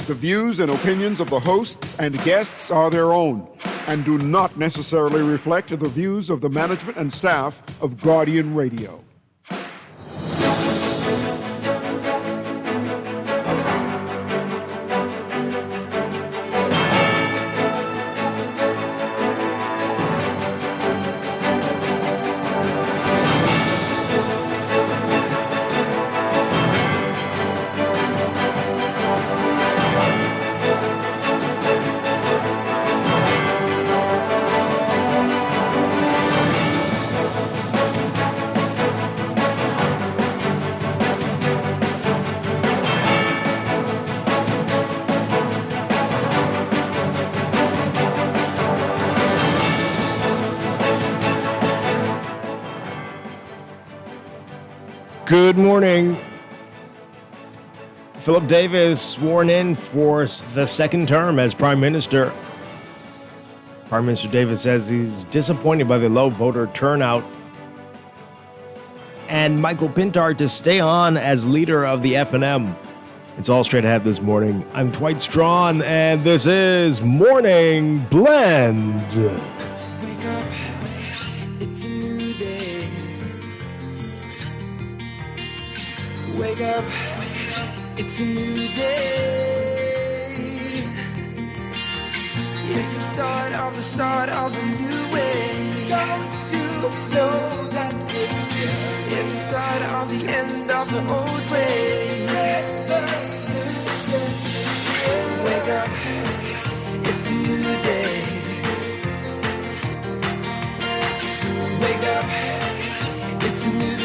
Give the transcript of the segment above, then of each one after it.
The views and opinions of the hosts and guests are their own and do not necessarily reflect the views of the management and staff of Guardian Radio. Good morning. Philip Davis sworn in for the second term as Prime Minister. Prime Minister Davis says he's disappointed by the low voter turnout. And Michael Pintar to stay on as leader of the FNM. It's all straight ahead this morning. I'm Dwight Strachan, and this is Morning Blend. Wake up, it's a new day. Wake up, it's a new day. It's the start of a new way. Don't you know that it's the start of the end of the old way. Wake up, it's a new day. Wake up, it's a new day.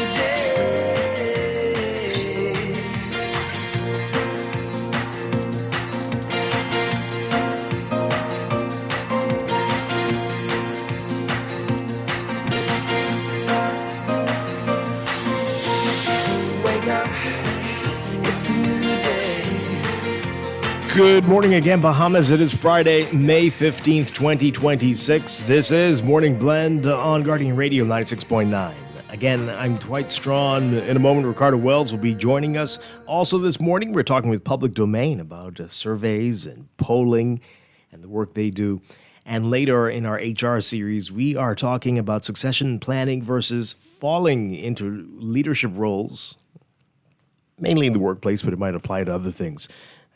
Good morning again, Bahamas. It is Friday, May 15th, 2026. This is Morning Blend on Guardian Radio 96.9. Again, I'm Dwight Strachan. In a moment, Ricardo Wells will be joining us. Also this morning, we're talking with Public Domain about surveys and polling and the work they do. And later in our HR series, we are talking about succession planning versus falling into leadership roles, mainly in the workplace, but it might apply to other things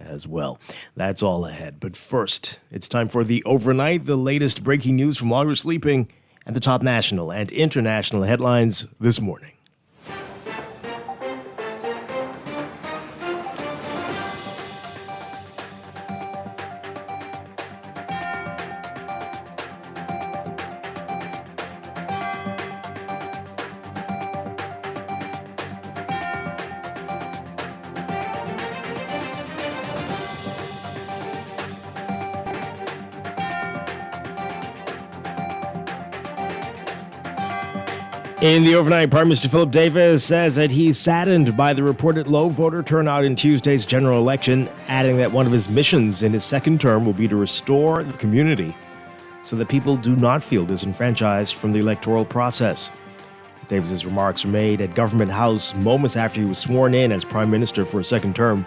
as well. That's all ahead. But first, it's time for the overnight, the latest breaking news from while you're sleeping, and the top national and international headlines this morning. In the overnight, Prime Minister Philip Davis says that he's saddened by the reported low voter turnout in Tuesday's general election, adding that one of his missions in his second term will be to restore the community so that people do not feel disenfranchised from the electoral process. Davis's remarks were made at Government House moments after he was sworn in as Prime Minister for a second term.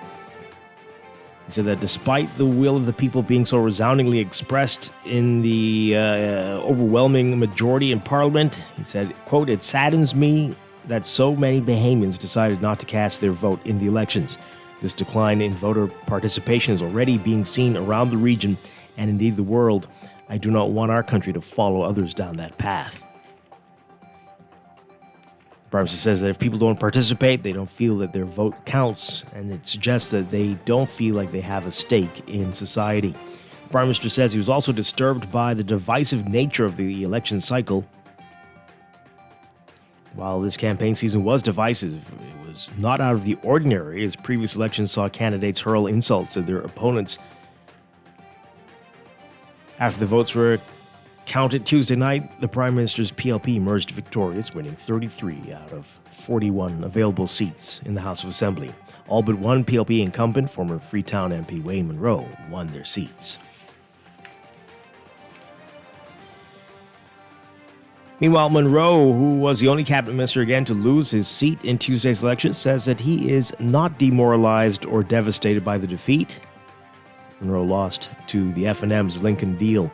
He said that despite the will of the people being so resoundingly expressed in the overwhelming majority in Parliament, he said, quote, "It saddens me that so many Bahamians decided not to cast their vote in the elections. This decline in voter participation is already being seen around the region and indeed the world. I do not want our country to follow others down that path." Prime Minister says that if people don't participate, they don't feel that their vote counts, and it suggests that they don't feel like they have a stake in society. The Prime Minister says he was also disturbed by the divisive nature of the election cycle. While this campaign season was divisive, it was not out of the ordinary, as previous elections saw candidates hurl insults at their opponents. After the votes were counted Tuesday night, the Prime Minister's PLP emerged victorious, winning 33 out of 41 available seats in the House of Assembly. All but one PLP incumbent, former Freetown MP Wayne Munro, won their seats. Meanwhile, Munro, who was the only cabinet minister again to lose his seat in Tuesday's election, says that he is not demoralized or devastated by the defeat. Monroe lost to the F&M's Lincoln Deal.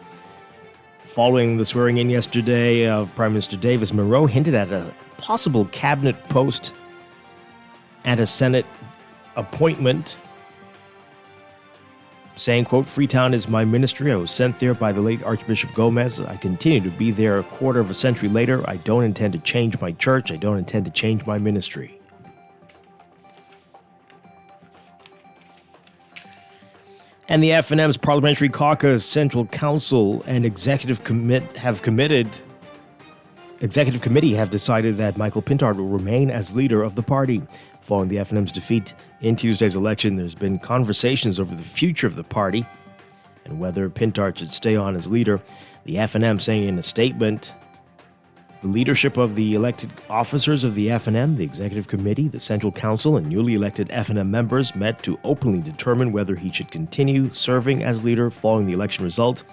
Following the swearing-in yesterday of Prime Minister Davis, Monroe hinted at a possible cabinet post and a Senate appointment, saying, quote, "Freetown is my ministry. I was sent there by the late Archbishop Gomez. I continue to be there a quarter of a century later. I don't intend to change my church. I don't intend to change my ministry." And the F&M's Parliamentary Caucus, Central Council, and Executive Committee have decided that Michael Pintard will remain as leader of the party. Following the F&M's defeat in Tuesday's election, there's been conversations over the future of the party and whether Pintard should stay on as leader. The F&M saying in a statement, the leadership of the elected officers of the F&M, the Executive Committee, the Central Council, and newly elected F&M members met to openly determine whether he should continue serving as leader following the election result.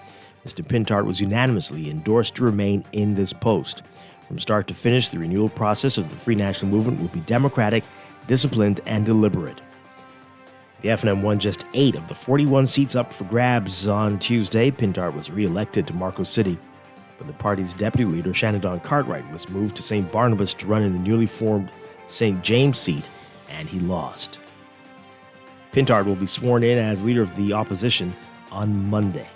Mr. Pintard was unanimously endorsed to remain in this post. From start to finish, the renewal process of the Free National Movement will be democratic, disciplined, and deliberate. The F&M won just 8 of the 41 seats up for grabs on Tuesday. Pintard was re-elected to Marco City, but the party's deputy leader, Shannon Cartwright, was moved to St. Barnabas to run in the newly formed St. James seat, and he lost. Pintard will be sworn in as leader of the opposition on Monday.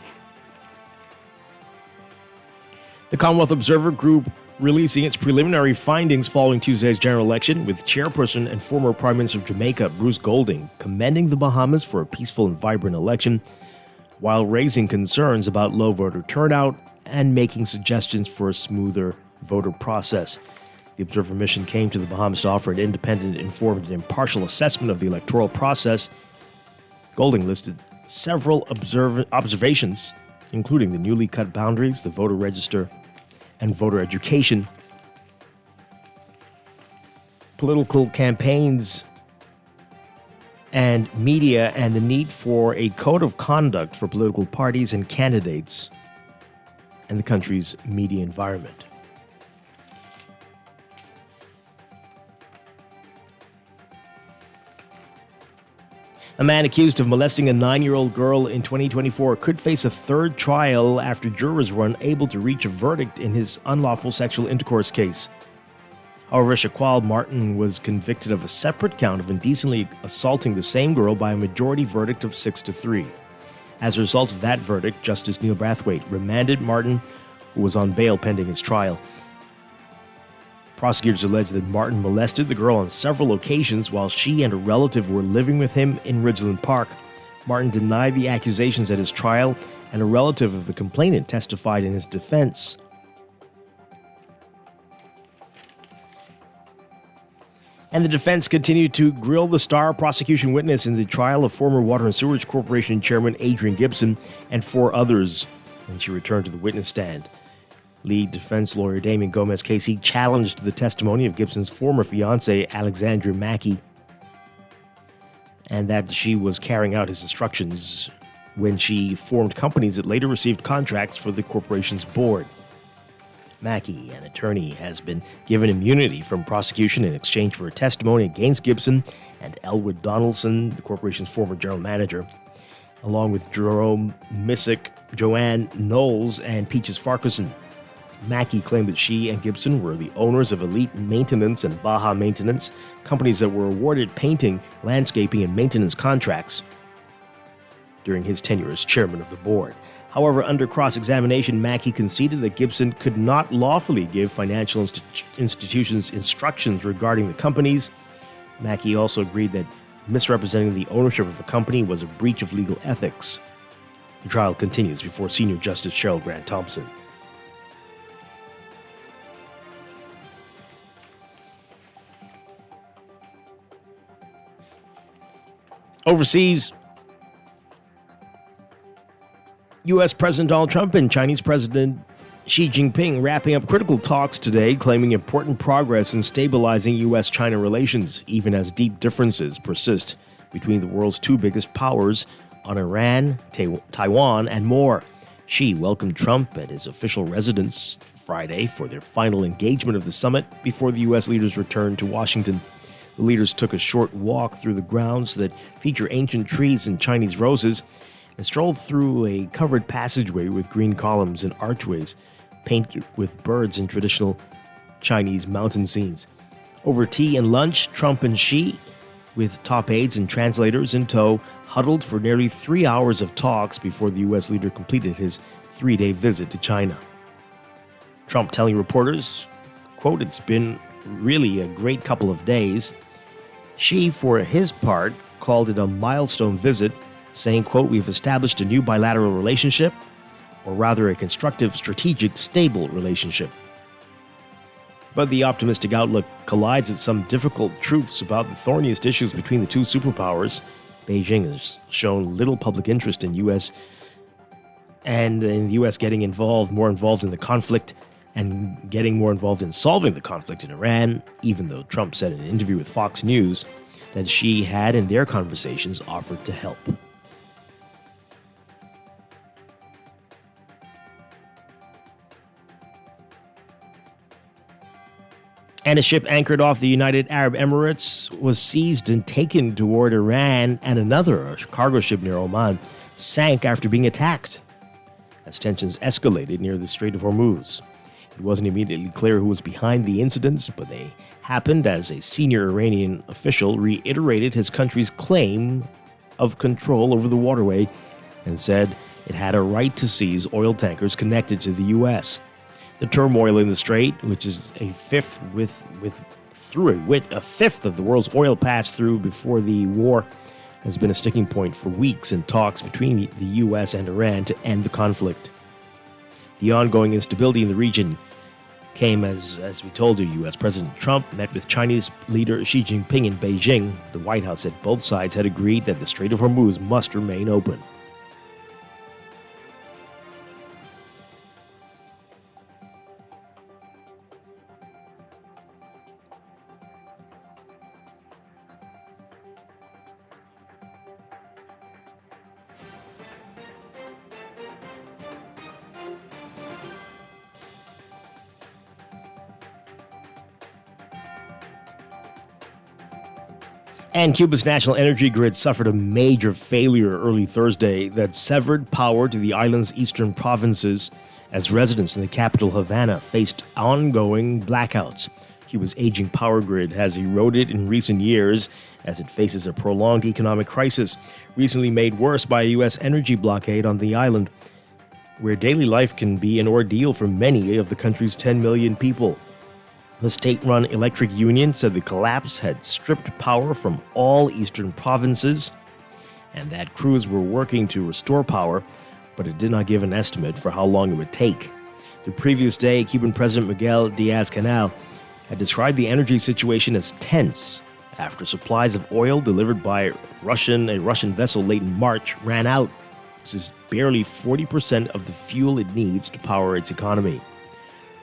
The Commonwealth Observer Group releasing its preliminary findings following Tuesday's general election, with chairperson and former Prime Minister of Jamaica, Bruce Golding, commending the Bahamas for a peaceful and vibrant election, while raising concerns about low voter turnout and making suggestions for a smoother voter process. The Observer mission came to the Bahamas to offer an independent, informed, and impartial assessment of the electoral process. Golding listed several observations, including the newly cut boundaries, the voter register, and voter education, political campaigns and media, and the need for a code of conduct for political parties and candidates, and the country's media environment. A man accused of molesting a 9-year-old girl in 2024 could face a third trial after jurors were unable to reach a verdict in his unlawful sexual intercourse case. However, Shaquille Martin was convicted of a separate count of indecently assaulting the same girl by a majority verdict of 6-3. As a result of that verdict, Justice Neil Brathwaite remanded Martin, who was on bail pending his trial. Prosecutors alleged that Martin molested the girl on several occasions while she and a relative were living with him in Ridgeland Park. Martin denied the accusations at his trial, and a relative of the complainant testified in his defense. And the defense continued to grill the star prosecution witness in the trial of former Water and Sewerage Corporation Chairman Adrian Gibson and 4 others when she returned to the witness stand. Lead defense lawyer Damien Gomez-Casey challenged the testimony of Gibson's former fiancée, Alexandra Mackey, and that she was carrying out his instructions when she formed companies that later received contracts for the corporation's board. Mackey, an attorney, has been given immunity from prosecution in exchange for a testimony against Gibson and Elwood Donaldson, the corporation's former general manager, along with Jerome Missick, Joanne Knowles, and Peaches Farquharson. Mackey claimed that she and Gibson were the owners of Elite Maintenance and Baja Maintenance, companies that were awarded painting, landscaping, and maintenance contracts during his tenure as chairman of the board. However, under cross-examination, Mackey conceded that Gibson could not lawfully give financial institutions instructions regarding the companies. Mackey also agreed that misrepresenting the ownership of the company was a breach of legal ethics. The trial continues before Senior Justice Cheryl Grant Thompson. Overseas, U.S. President Donald Trump and Chinese President Xi Jinping wrapping up critical talks today, claiming important progress in stabilizing U.S.-China relations, even as deep differences persist between the world's 2 biggest powers on Iran, Taiwan, and more. Xi welcomed Trump at his official residence Friday for their final engagement of the summit before the U.S. leaders returned to Washington. The leaders took a short walk through the grounds that feature ancient trees and Chinese roses. and strolled through a covered passageway with green columns and archways painted with birds and traditional Chinese mountain scenes. Over tea and lunch, Trump and Xi, with top aides and translators in tow, huddled for nearly 3 hours of talks before the U.S. leader completed his 3-day visit to China. Trump telling reporters, quote, "It's been really a great couple of days." Xi, for his part, called it a milestone visit, saying, quote, "We've established a new bilateral relationship, or rather a constructive, strategic, stable relationship." But the optimistic outlook collides with some difficult truths about the thorniest issues between the two superpowers. Beijing has shown little public interest in U.S. and in the U.S. getting more involved in the conflict and getting more involved in solving the conflict in Iran, even though Trump said in an interview with Fox News that Xi had in their conversations offered to help. And a ship anchored off the United Arab Emirates was seized and taken toward Iran, and another, a cargo ship near Oman, sank after being attacked as tensions escalated near the Strait of Hormuz. It wasn't immediately clear who was behind the incidents, but they happened as a senior Iranian official reiterated his country's claim of control over the waterway and said it had a right to seize oil tankers connected to the U.S. The turmoil in the strait, which is a fifth of the world's oil passed through before the war, has been a sticking point for weeks in talks between the U.S. and Iran to end the conflict. The ongoing instability in the region came as we told you, U.S. President Trump met with Chinese leader Xi Jinping in Beijing. The White House said both sides had agreed that the Strait of Hormuz must remain open. And Cuba's national energy grid suffered a major failure early Thursday that severed power to the island's eastern provinces as residents in the capital, Havana, faced ongoing blackouts. Cuba's aging power grid has eroded in recent years as it faces a prolonged economic crisis, recently made worse by a U.S. energy blockade on the island, where daily life can be an ordeal for many of the country's 10 million people. The state-run electric union said the collapse had stripped power from all eastern provinces and that crews were working to restore power, but it did not give an estimate for how long it would take. The previous day, Cuban President Miguel Diaz-Canel had described the energy situation as tense after supplies of oil delivered by a Russian vessel late in March ran out. This is barely 40% of the fuel it needs to power its economy.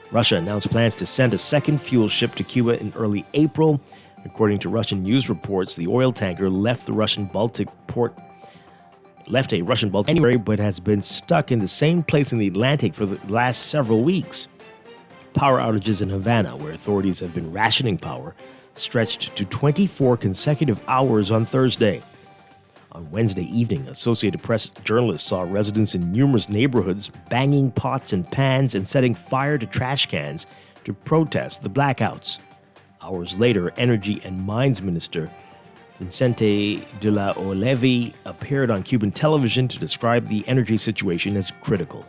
Russia announced plans to send a second fuel ship to Cuba in early April. According to Russian news reports, the oil tanker left a Russian Baltic anyway, but has been stuck in the same place in the Atlantic for the last several weeks. Power outages in Havana, where authorities have been rationing power, stretched to 24 consecutive hours on Thursday. On Wednesday evening, Associated Press journalists saw residents in numerous neighborhoods banging pots and pans and setting fire to trash cans to protest the blackouts. Hours later, Energy and Mines Minister Vicente de la Oleve appeared on Cuban television to describe the energy situation as critical.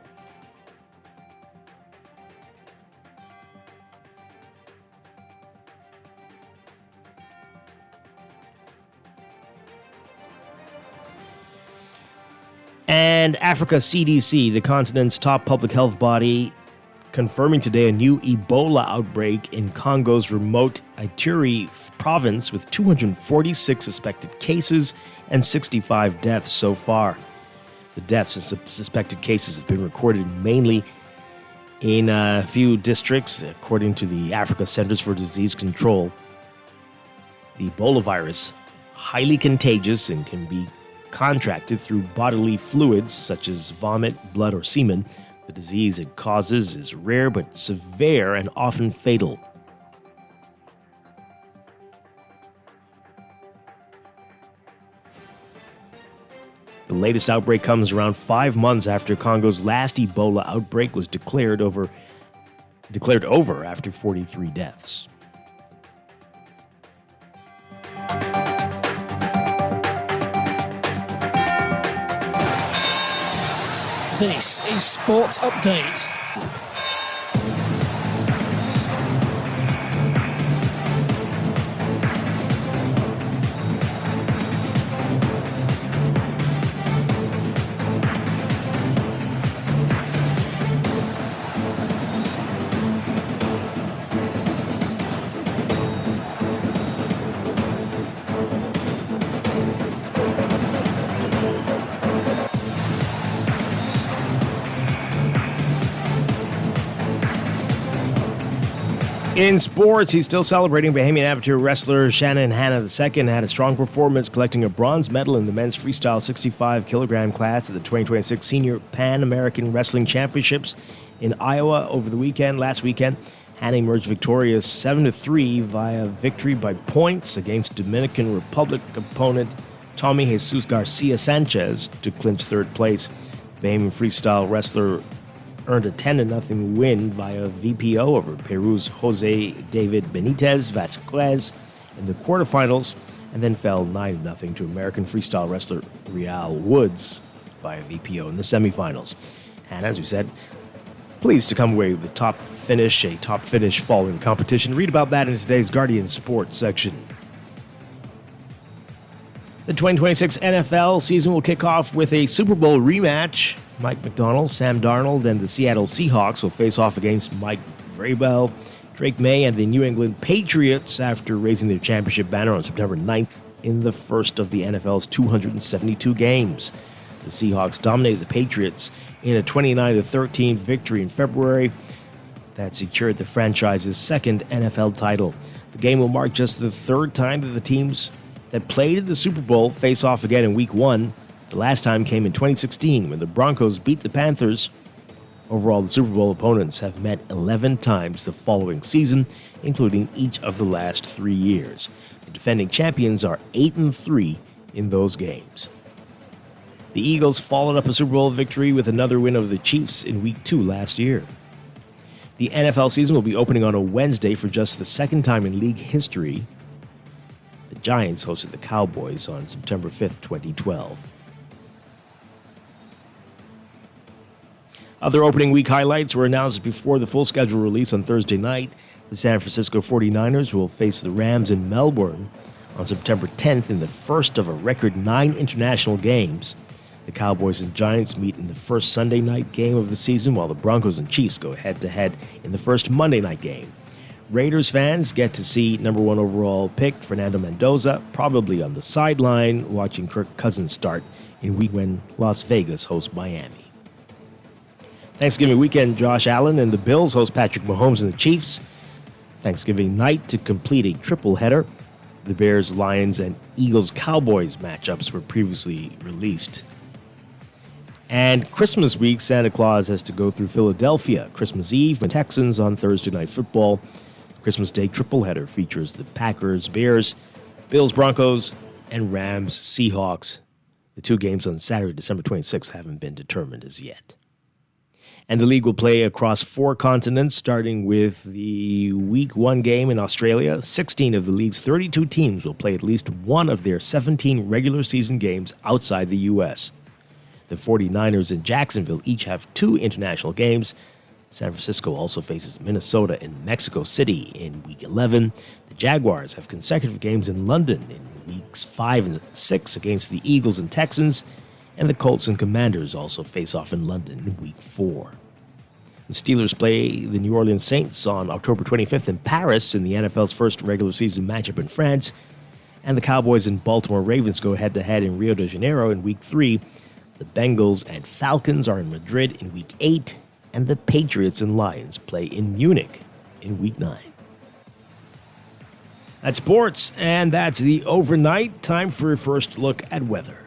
And Africa CDC, the continent's top public health body, confirming today a new Ebola outbreak in Congo's remote Ituri province with 246 suspected cases and 65 deaths so far. The deaths and suspected cases have been recorded mainly in a few districts, according to the Africa Centers for Disease Control. The Ebola virus, highly contagious and can be contracted through bodily fluids such as vomit, blood, or semen. The disease it causes is rare but severe and often fatal. The latest outbreak comes around 5 months after Congo's last Ebola outbreak was declared over after 43 deaths. This is Sports Update. In sports, he's still celebrating. Bahamian amateur wrestler Shannon Hanna II had a strong performance, collecting a bronze medal in the men's freestyle 65-kilogram class at the 2026 Senior Pan American Wrestling Championships in Iowa last weekend. Hanna emerged victorious 7-3 via victory by points against Dominican Republic opponent Tommy Jesus Garcia Sanchez to clinch third place. Bahamian freestyle wrestler earned a 10-0 win via VPO over Peru's Jose David Benitez Vasquez in the quarterfinals, and then fell 9-0 to American freestyle wrestler Real Woods via VPO in the semifinals. And as we said, pleased to come away with a top finish following competition. Read about that in today's Guardian Sports section. The 2026 NFL season will kick off with a Super Bowl rematch. Mike McDonald, Sam Darnold, and the Seattle Seahawks will face off against Mike Vrabel, Drake May, and the New England Patriots after raising their championship banner on September 9th in the first of the NFL's 272 games. The Seahawks dominated the Patriots in a 29-13 victory in February that secured the franchise's second NFL title. The game will mark just the third time that the teams that played in the Super Bowl face off again in Week 1. The last time came in 2016 when the Broncos beat the Panthers. Overall, the Super Bowl opponents have met 11 times the following season, including each of the last 3 years. The defending champions are 8-3 in those games. The Eagles followed up a Super Bowl victory with another win over the Chiefs in Week 2 last year. The NFL season will be opening on a Wednesday for just the second time in league history. The Giants hosted the Cowboys on September 5th, 2012. Other opening week highlights were announced before the full schedule release on Thursday night. The San Francisco 49ers will face the Rams in Melbourne on September 10th in the first of a record 9 international games. The Cowboys and Giants meet in the first Sunday night game of the season, while the Broncos and Chiefs go head-to-head in the first Monday night game. Raiders fans get to see number 1 overall pick Fernando Mendoza, probably on the sideline, watching Kirk Cousins start in week when Las Vegas hosts Miami. Thanksgiving weekend, Josh Allen and the Bills host Patrick Mahomes and the Chiefs. Thanksgiving night to complete a triple header. The Bears, Lions, and Eagles Cowboys matchups were previously released. And Christmas week, Santa Claus has to go through Philadelphia. Christmas Eve, with Texans on Thursday Night Football. Christmas Day triple header features the Packers, Bears, Bills, Broncos, and Rams, Seahawks. The 2 games on Saturday, December 26th, haven't been determined as yet. And the league will play across 4 continents, starting with the Week 1 game in Australia. 16 of the league's 32 teams will play at least one of their 17 regular season games outside the U.S. The 49ers and Jacksonville each have 2 international games. San Francisco also faces Minnesota and Mexico City in Week 11. The Jaguars have consecutive games in London in Weeks 5 and 6 against the Eagles and Texans. And the Colts and Commanders also face off in London in Week 4. The Steelers play the New Orleans Saints on October 25th in Paris in the NFL's first regular season matchup in France. And the Cowboys and Baltimore Ravens go head-to-head in Rio de Janeiro in Week 3. The Bengals and Falcons are in Madrid in Week 8. And the Patriots and Lions play in Munich in Week 9. That's sports, and that's the overnight. Time for a first look at weather.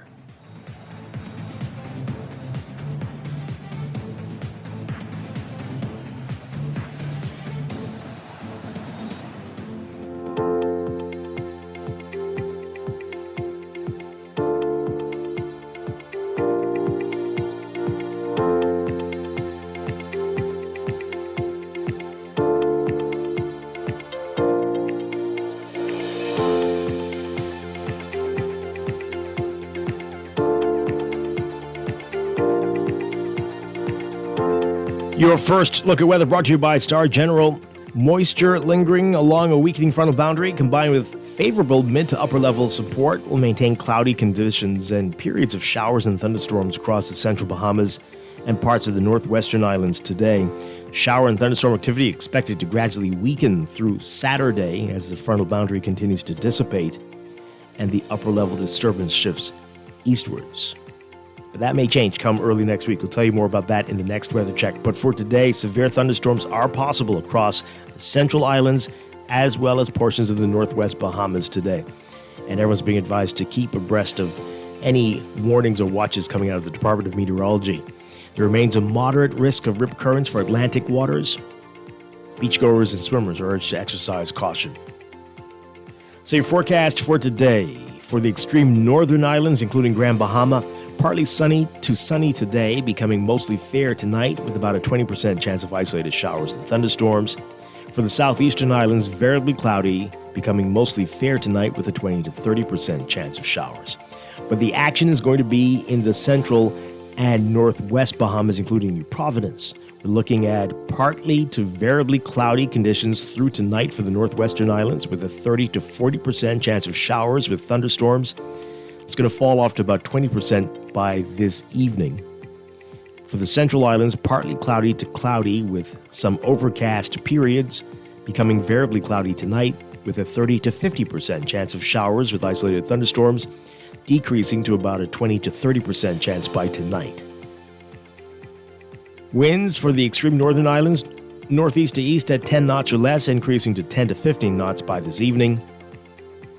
Your first look at weather brought to you by Star General. Moisture lingering along a weakening frontal boundary combined with favorable mid to upper level support will maintain cloudy conditions and periods of showers and thunderstorms across the central Bahamas and parts of the northwestern islands today. Shower and thunderstorm activity expected to gradually weaken through Saturday as the frontal boundary continues to dissipate and the upper level disturbance shifts eastwards. But that may change come early next week. We'll tell you more about that in the next weather check. But for today, severe thunderstorms are possible across the central islands as well as portions of the northwest Bahamas today. And everyone's being advised to keep abreast of any warnings or watches coming out of the Department of Meteorology. There remains a moderate risk of rip currents for Atlantic waters. Beachgoers and swimmers are urged to exercise caution. So your forecast for today. For the extreme northern islands, including Grand Bahama, partly sunny to sunny today, becoming mostly fair tonight with about a 20% chance of isolated showers and thunderstorms. For the southeastern islands, variably cloudy, becoming mostly fair tonight with a 20 to 30% chance of showers. But the action is going to be in the central and northwest Bahamas, including New Providence. We're looking at partly to variably cloudy conditions through tonight for the northwestern islands with a 30 to 40% chance of showers with thunderstorms. It's going to fall off to about 20% by this evening. For the central islands, partly cloudy to cloudy with some overcast periods, becoming variably cloudy tonight with a 30 to 50% chance of showers with isolated thunderstorms, decreasing to about a 20 to 30% chance by tonight. Winds for the extreme northern islands, northeast to east at 10 knots or less, increasing to 10 to 15 knots by this evening.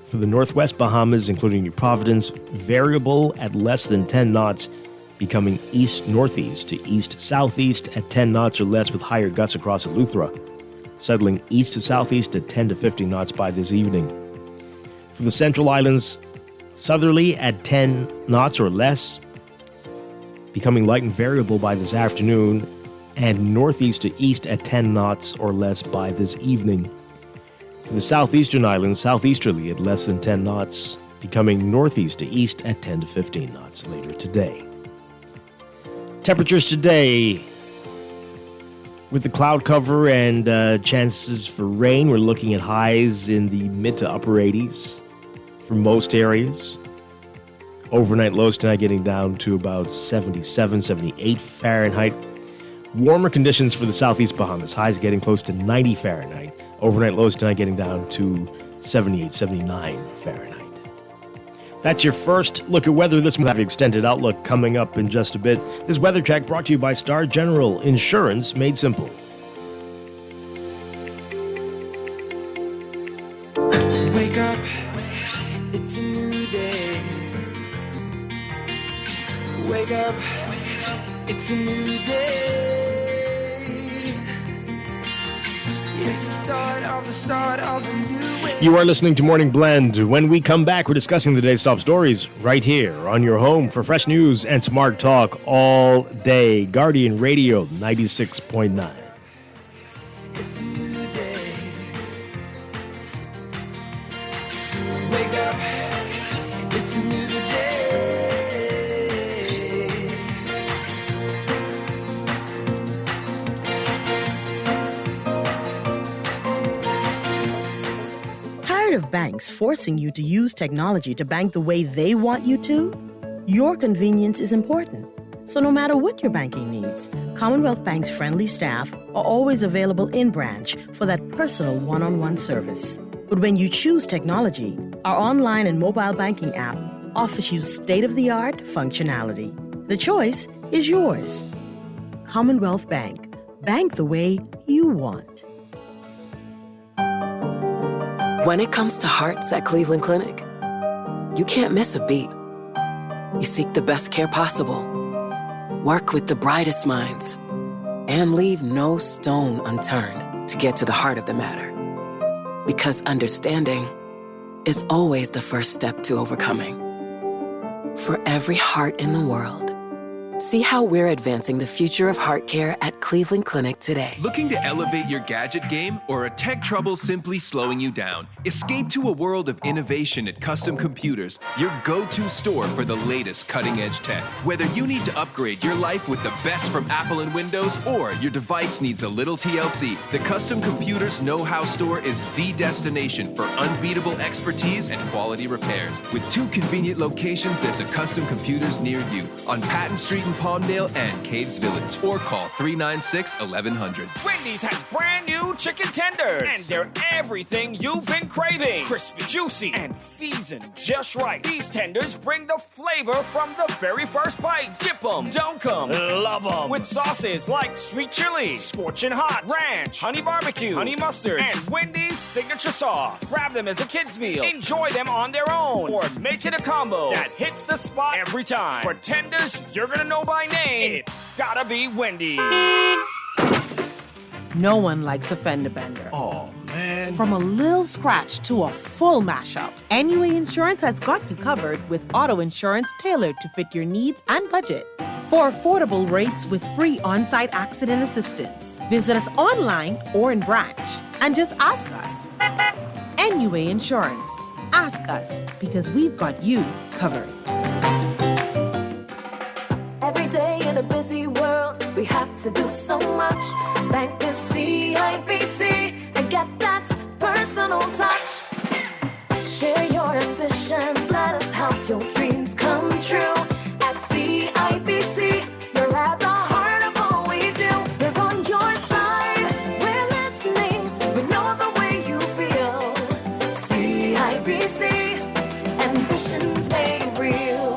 For the northwest Bahamas, including New Providence, variable at less than 10 knots, becoming east-northeast to east-southeast at 10 knots or less with higher gusts across Eleuthera, settling east to southeast at 10 to 15 knots by this evening. For the central islands, southerly at 10 knots or less, becoming light and variable by this afternoon, and northeast to east at 10 knots or less by this evening. For the southeastern islands, southeasterly at less than 10 knots, becoming northeast to east at 10 to 15 knots later today. Temperatures today, with the cloud cover and chances for rain, we're looking at highs in the mid to upper 80s for most areas. Overnight lows tonight getting down to about 77, 78 Fahrenheit. Warmer conditions for the southeast Bahamas, highs getting close to 90 Fahrenheit. Overnight lows tonight getting down to 78, 79 Fahrenheit. That's your first look at weather. This will have an extended outlook coming up in just a bit. This weather check brought to you by Star General, insurance made simple. Wake up, it's a new day. Wake up, it's a new day. It's the start of a new way. You are listening to Morning Blend. When we come back, we're discussing the day's top stories right here on your home for fresh news and smart talk all day. Guardian Radio 96.9. It's a new day. Wake up, it's a new day. Tired of banks forcing you to use technology to bank the way they want you to? Your convenience is important. So no matter what your banking needs, Commonwealth Bank's friendly staff are always available in branch for that personal one-on-one service. But when you choose technology, our online and mobile banking app offers you state-of-the-art functionality. The choice is yours. Commonwealth Bank. Bank the way you want. When it comes to hearts at Cleveland Clinic, you can't miss a beat. You seek the best care possible, work with the brightest minds, and leave no stone unturned to get to the heart of the matter. Because understanding is always the first step to overcoming. For every heart in the world, See how we're advancing the future of heart care at Cleveland Clinic today. Looking to elevate your gadget game or a tech trouble simply slowing you down? Escape to a world of innovation at Custom Computers, your go-to store for the latest cutting-edge tech. Whether you need to upgrade your life with the best from Apple and Windows or your device needs a little TLC, the Custom Computers Know-How Store is the destination for unbeatable expertise and quality repairs. With 2 convenient locations, there's a Custom Computers near you on Patton Street in Palmdale and Caves Village, or call 396-1100. Wendy's has brand new chicken tenders, and they're everything you've been craving. Crispy, juicy, and seasoned just right. These tenders bring the flavor from the very first bite. Dip 'em, dunk 'em, love 'em. With sauces like sweet chili, scorching hot, ranch, honey barbecue, honey mustard, and Wendy's signature sauce. Grab them as a kid's meal. Enjoy them on their own, or make it a combo that hits the spot every time. For tenders you're gonna know by name, it's gotta be Wendy's. No one likes a fender bender. Oh, man. From a little scratch to a full mashup, NUA Insurance has got you covered with auto insurance tailored to fit your needs and budget. For affordable rates with free on-site accident assistance, visit us online or in branch and just ask us. NUA Insurance. Ask us because we've got you covered. Every day in a busy world, we have to do so much. Bank with CIBC and get that personal touch. Share your ambitions, let us help your dreams come true. At CIBC, you're at the heart of all we do. We're on your side, we're listening, we know the way you feel. CIBC, ambitions made real.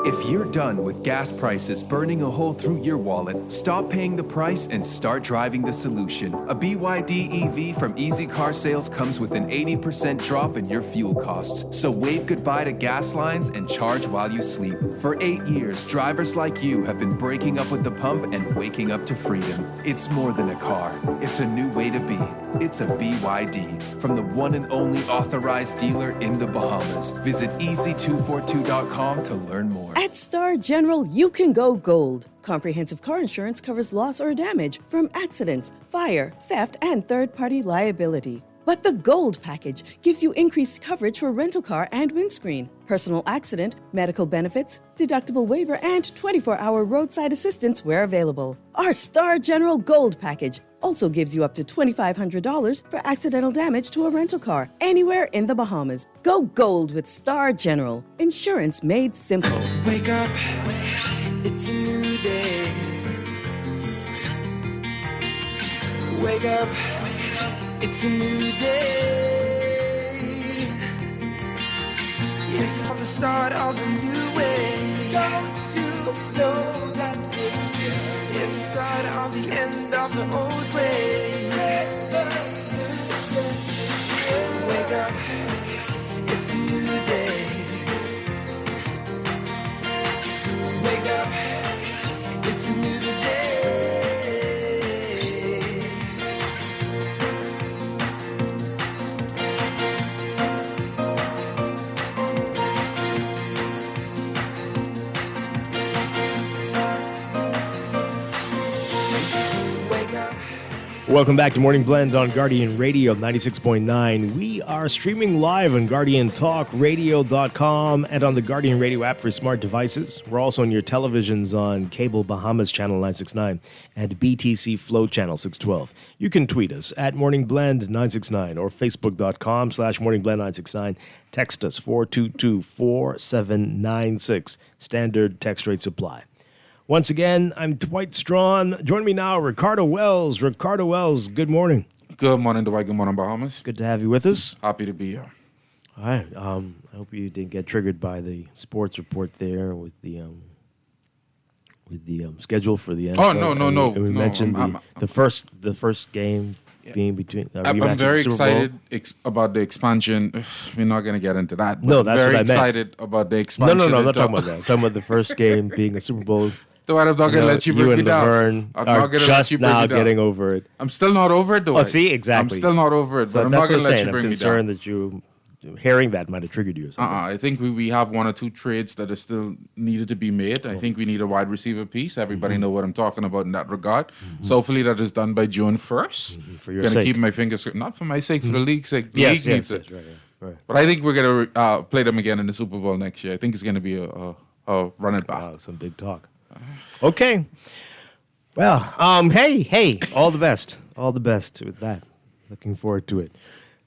If you're done with gas prices burning a hole through your wallet, stop paying the price and start driving the solution. A BYD EV from Easy Car Sales comes with an 80% drop in your fuel costs. So wave goodbye to gas lines and charge while you sleep. For 8 years, drivers like you have been breaking up with the pump and waking up to freedom. It's more than a car. It's a new way to be. It's a BYD from the one and only authorized dealer in the Bahamas. Visit easy242.com to learn more. At Star General, you can go gold. Comprehensive car insurance covers loss or damage from accidents, fire, theft, and third-party liability. But the Gold package gives you increased coverage for rental car and windscreen, personal accident, medical benefits, deductible waiver, and 24-hour roadside assistance where available. Our Star General Gold package also gives you up to $2,500 for accidental damage to a rental car anywhere in the Bahamas. Go gold with Star General. Insurance made simple. Wake up, it's a new day. Wake up, it's a new day. It's the start of a new way. Don't you know that it's the start of the end of the old way. Wake up, it's a new day. Wake up, it's a new day. Welcome back to Morning Blend on Guardian Radio 96.9. We are streaming live on GuardianTalkRadio.com and on the Guardian Radio app for smart devices. We're also on your televisions on Cable Bahamas Channel 969 and BTC Flow Channel 612. You can tweet us at Morning Blend 969 or Facebook.com/Morning Blend 969. Text us 422-4796. Standard text rate supply. Once again, I'm Dwight Strachan. Join me now, Ricardo Wells. Ricardo Wells, good morning. Good morning, Dwight. Good morning, Bahamas. Good to have you with us. Happy to be here. All right. I hope you didn't get triggered by the sports report there with the schedule for the NFL. Oh, no. We mentioned the first game being between. I'm very excited about the expansion. We're not going to get into that. But No, that's what I meant. Very excited about the expansion. No, I'm not talking about that. I'm talking about the first game being a Super Bowl. Dwight, I'm not going to let you break me down. Laverne I'm not going to let you break now me down. getting over it. I'm still not over it, Dwight. Oh, see, exactly. I'm still not over it, but I'm not going to let you bring me down. I'm concerned that you hearing that might have triggered you or something. I think we have one or two trades that are still needed to be made. I think we need a wide receiver piece. Everybody know what I'm talking about in that regard. So hopefully that is done by June 1st. For your Going to sake. keep my fingers, not for my sake, for the league's sake. The Yes, league needs it. right. But I think we're going to play them again in the Super Bowl next year. I think it's going to be a run it back. Wow, some big talk. Okay. Well, hey, all the best. All the best with that. Looking forward to it.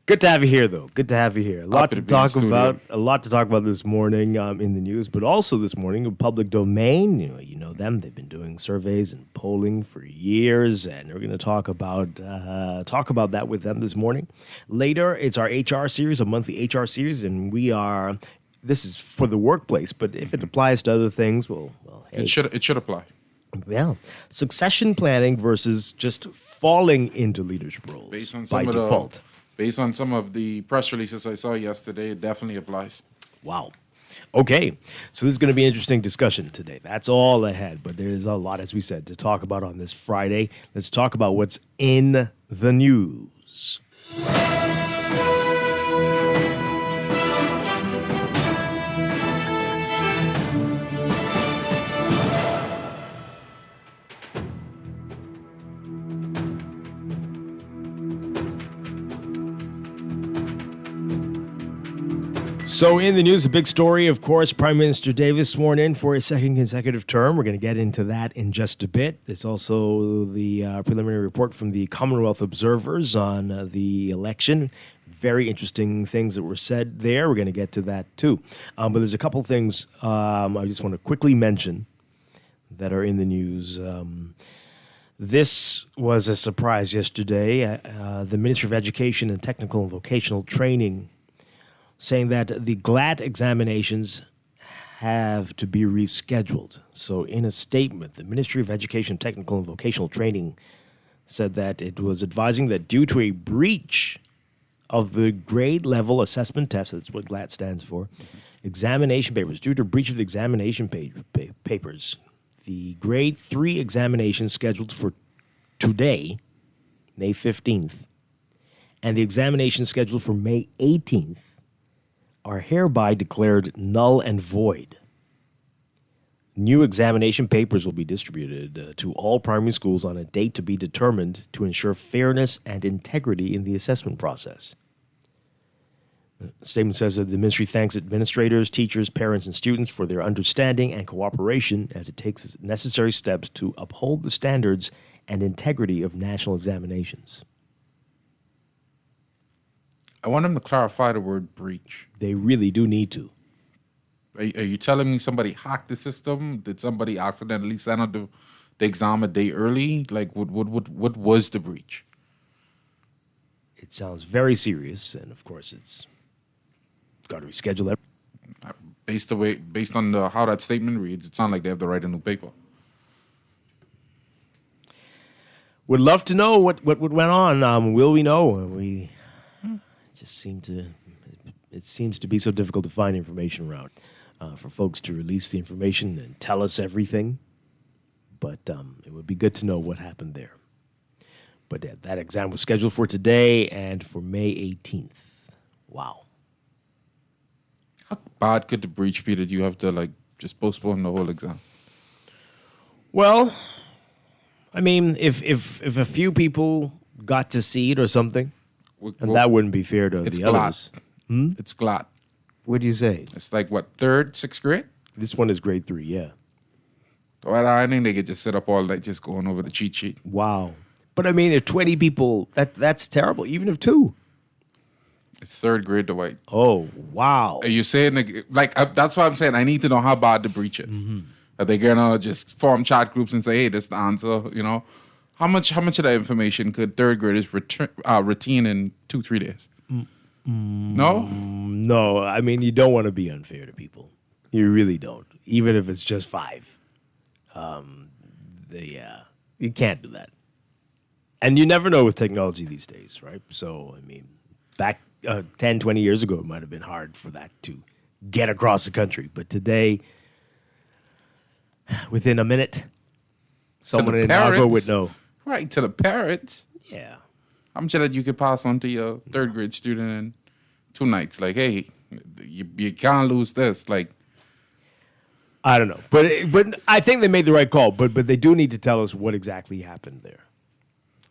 Good to have you here, though. Good to have you here. A lot Happy to to be in talk studio. about. A lot to talk about this morning in the news, but also this morning in public domain. You know them. They've been doing surveys and polling for years, and we're going to talk about that with them this morning. Later, it's our HR series, a monthly HR series, and this is for the workplace, but if it applies to other things, well, hey. It should apply. Well, succession planning versus just falling into leadership roles Based on by some default. Based on some of the press releases I saw yesterday, it definitely applies. Wow. Okay, so this is going to be an interesting discussion today. That's all ahead, but there's a lot, as we said, to talk about on this Friday. Let's talk about what's in the news. So in the news, a big story, of course, Prime Minister Davis sworn in for his second consecutive term. We're going to get into that in just a bit. There's also the preliminary report from the Commonwealth observers on the election. Very interesting things that were said there. We're going to get to that too. But there's a couple things I just want to quickly mention that are in the news. This was a surprise yesterday. The Ministry of Education and Technical and Vocational Training saying that the GLAT examinations have to be rescheduled. So in a statement, the Ministry of Education, Technical and Vocational Training said that it was advising that due to a breach of the grade level assessment test, that's what GLAT stands for, examination papers, due to breach of the examination papers, the grade 3 examination scheduled for today, May 15th, and the examination scheduled for May 18th, are hereby declared null and void. New examination papers will be distributed to all primary schools on a date to be determined to ensure fairness and integrity in the assessment process. The statement says that the ministry thanks administrators, teachers, parents, and students for their understanding and cooperation as it takes necessary steps to uphold the standards and integrity of national examinations. I want them to clarify the word breach. They really do need to. Are you telling me somebody hacked the system? Did somebody accidentally send out the exam a day early? Like, what was the breach? It sounds very serious, and of course, it's got to reschedule that. Based on how that statement reads, it sounds like they have to write a new paper. Would love to know what went on. Will we know? We just seems to be so difficult to find information around for folks to release the information and tell us everything. But it would be good to know what happened there. But that exam was scheduled for today and for May 18th. Wow. How bad could the breach be that you have to just postpone the whole exam? Well, I mean, if a few people got to see it or something, and that wouldn't be fair to the others. It's GLAT. What do you say? It's like, what, 3rd, 6th grade? This one is grade 3, yeah. Well, I think they could just sit up all night just going over the cheat sheet. Wow. But I mean, if 20 people, that's terrible, even if 2. It's 3rd grade, Dwight. Oh, wow. Are you saying, that's why I'm saying I need to know how bad the breach is. Are they going to just form chat groups and say, hey, this is the answer, you know? How much of that information could 3rd graders retain in 2-3 days? No? No, I mean, you don't want to be unfair to people. You really don't, even if it's just 5. You can't do that. And you never know with technology these days, right? So, I mean, back 10, 20 years ago, it might have been hard for that to get across the country. But today, within a minute, someone in Nago would know. Right, to the parents. Yeah. How much of that you could pass on to your 3rd grade student and 2 nights. Like, hey, you can't lose this. Like, I don't know, but I think they made the right call. But they do need to tell us what exactly happened there,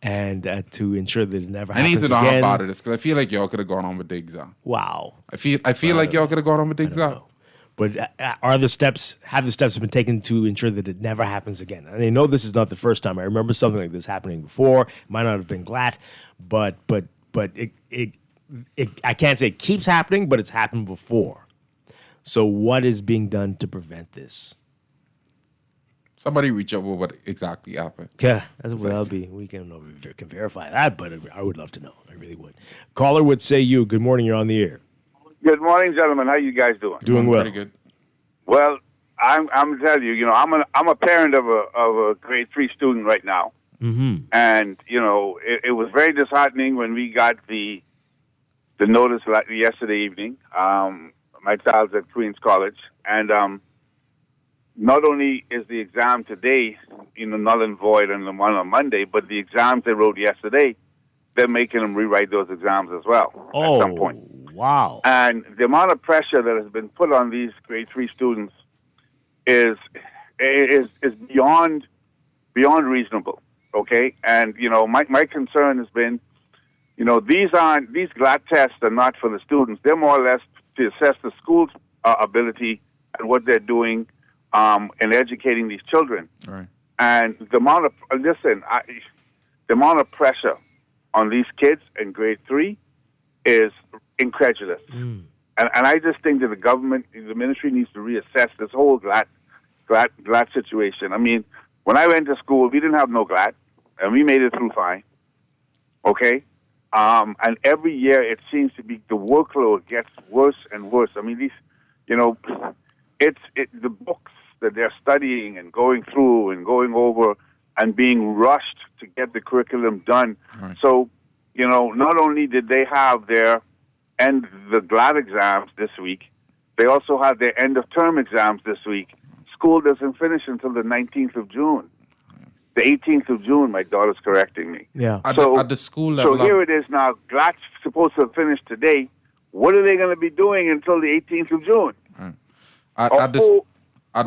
and to ensure that it never happens I need to know again. how bad it is because I feel like y'all could have gone on with the exam. Wow. I feel like y'all could have gone on with the exam. But have the steps been taken to ensure that it never happens again? And I know this is not the first time. I remember something like this happening before. It might not have been GLAT, but it I can't say it keeps happening, but it's happened before. So what is being done to prevent this? Somebody reach out with what exactly happened. Yeah, that's what that'll be. We can verify that, but I would love to know. I really would. Caller would say you. Good morning. You're on the air. Good morning, gentlemen. How you guys doing? Doing well. Pretty good. Well, I'm telling you, I'm a parent of a grade 3 student right now, and it was very disheartening when we got the notice yesterday evening. My child's at Queens College, and not only is the exam today, null and void, and the one on Monday, but the exams they wrote yesterday, they're making them rewrite those exams as well at some point. Wow. And the amount of pressure that has been put on these grade 3 students is beyond reasonable. Okay? And my concern has been, these GLAT tests are not for the students. They're more or less to assess the school's ability and what they're doing in educating these children. Right. And the amount of pressure on these kids in grade 3 is incredulous. And I just think that the government, the ministry needs to reassess this whole GLAT situation. I mean, when I went to school, we didn't have no GLAT, and we made it through fine. Okay? And every year it seems to be the workload gets worse and worse. I mean, these, the books that they're studying and going through and going over and being rushed to get the curriculum done. Right. So, not only did they have the GLAT exams this week, they also had their end-of-term exams this week. School doesn't finish until the 19th of June. The 18th of June, my daughter's correcting me. Yeah. At the school level. So here it is now. GLAT's supposed to finish today. What are they going to be doing until the 18th of June? Right. At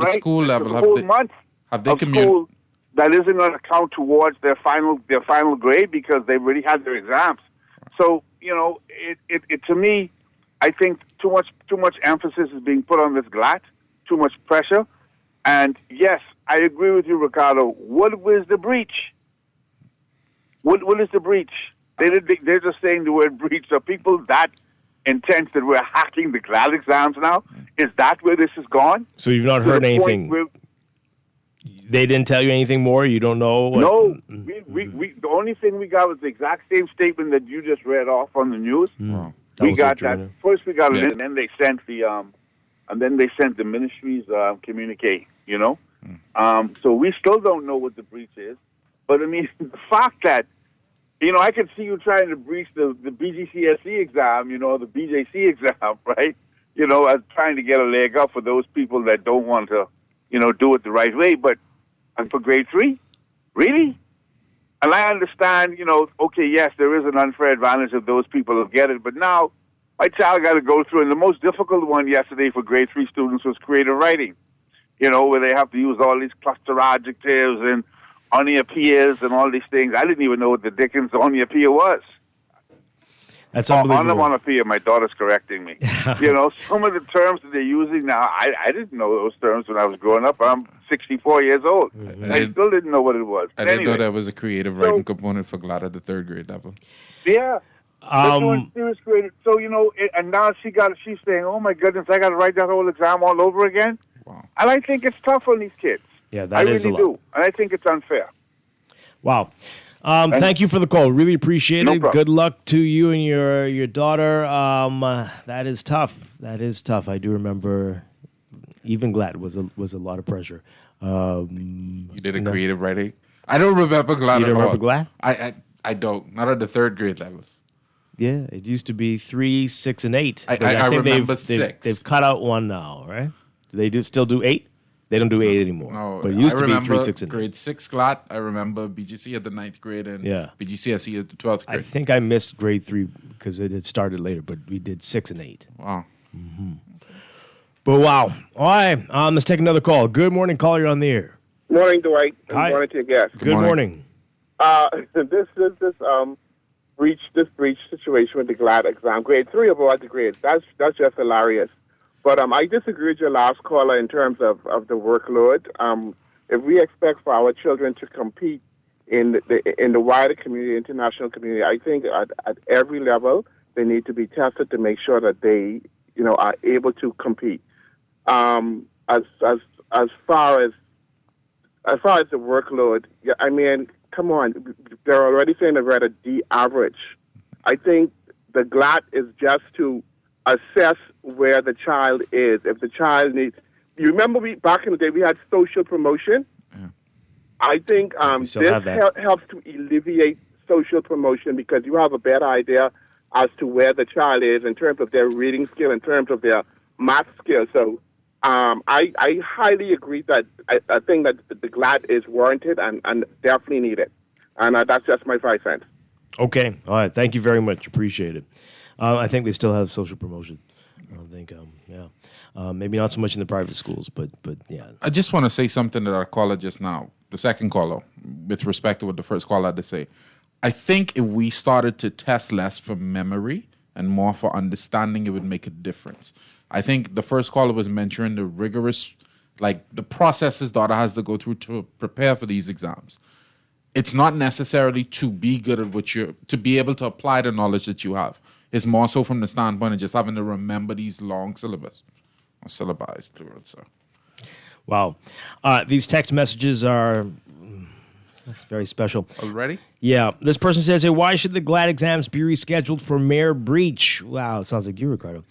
the school level, have they communicated? That isn't going to count towards their final grade because they've already had their exams. So it to me, I think too much emphasis is being put on this GLAT, too much pressure, and yes, I agree with you, Ricardo. What was the breach? What is the breach? They're just saying the word breach. Are people that intense that we're hacking the GLAT exams now? Is that where this has gone? So you've not heard anything? They didn't tell you anything more? You don't know? No. We the only thing we got was the exact same statement that you just read off on the news. Wow. We got that. First we got it, and then they sent the ministry's communique, So we still don't know what the breach is. But, I mean, the fact that, I could see you trying to breach the BGCSE exam, the BJC exam, right? As trying to get a leg up for those people that don't want to, do it the right way. But and for grade 3? Really? And I understand, okay, yes, there is an unfair advantage of those people who get it. But now my child got to go through, and the most difficult one yesterday for grade 3 students was creative writing, where they have to use all these cluster adjectives and onomatopoeias and all these things. I didn't even know what the dickens onomatopoeia was. That's unbelievable. Onomatopoeia, my daughter's correcting me. Some of the terms that they're using now, I didn't know those terms when I was growing up. I'm 64 years old. Mm-hmm. I still didn't know what it was. I didn't know there was a creative writing component for GLAT at the 3rd grade level. Yeah. Serious creative. So, and now she's saying, oh my goodness, I got to write that whole exam all over again. Wow. And I think it's tough on these kids. Yeah, that is really a lot. do. And I think it's unfair. Wow. Thank you for the call. Really appreciate it. Problem. Good luck to you and your daughter. That is tough. That is tough. I do remember even GLAT was a lot of pressure. You did a creative writing? I don't remember GLAT You at don't all. remember GLAT? I don't. Not at the 3rd grade levels. Yeah, it used to be 3, 6, and 8. I think remember 6. They've cut out one now, right? Do they still do 8? They don't do 8 anymore. No, but it used I to be remember 3, 6, and 8. grade 6 GLAT. I remember BGC at the 9th grade and BGCSE at the 12th grade. I think I missed grade 3 because it had started later, but we did 6 and 8. Wow. Mm-hmm. But wow. All right, let's take another call. Good morning, caller. You're on the air. Morning, Dwight. Hi. Good morning to your guest. Good morning. This breach situation with the GLAD exam, grade 3 of all the grades, that's just hilarious. But I disagree with your last caller in terms of the workload. If we expect for our children to compete in the wider community, international community, I think at every level they need to be tested to make sure that they, are able to compete. As far as the workload, I mean, come on, they're already saying they're at a D average. I think the GLAT is just to assess where the child is. If the child needs, you remember back in the day we had social promotion. Yeah. I think this helps to alleviate social promotion because you have a better idea as to where the child is in terms of their reading skill, in terms of their math skill. So I highly agree that I think that the GLAD is warranted and definitely needed. And that's just my 5 cents. Okay. All right. Thank you very much. Appreciate it. I think they still have social promotion. I think, maybe not so much in the private schools, but yeah. I just want to say something that our caller just now, the second caller, with respect to what the first caller had to say. I think if we started to test less for memory and more for understanding, it would make a difference. I think the first caller was mentioning the rigorous, the processes daughter has to go through to prepare for these exams. It's not necessarily to be good at to be able to apply the knowledge that you have. It's more so from the standpoint of just having to remember these long syllabus. Or syllabi, plural, so. Wow. These text messages are that's very special. Already? Yeah. This person says, hey, why should the GLAD exams be rescheduled for mayor breach? Wow, it sounds like you, Ricardo.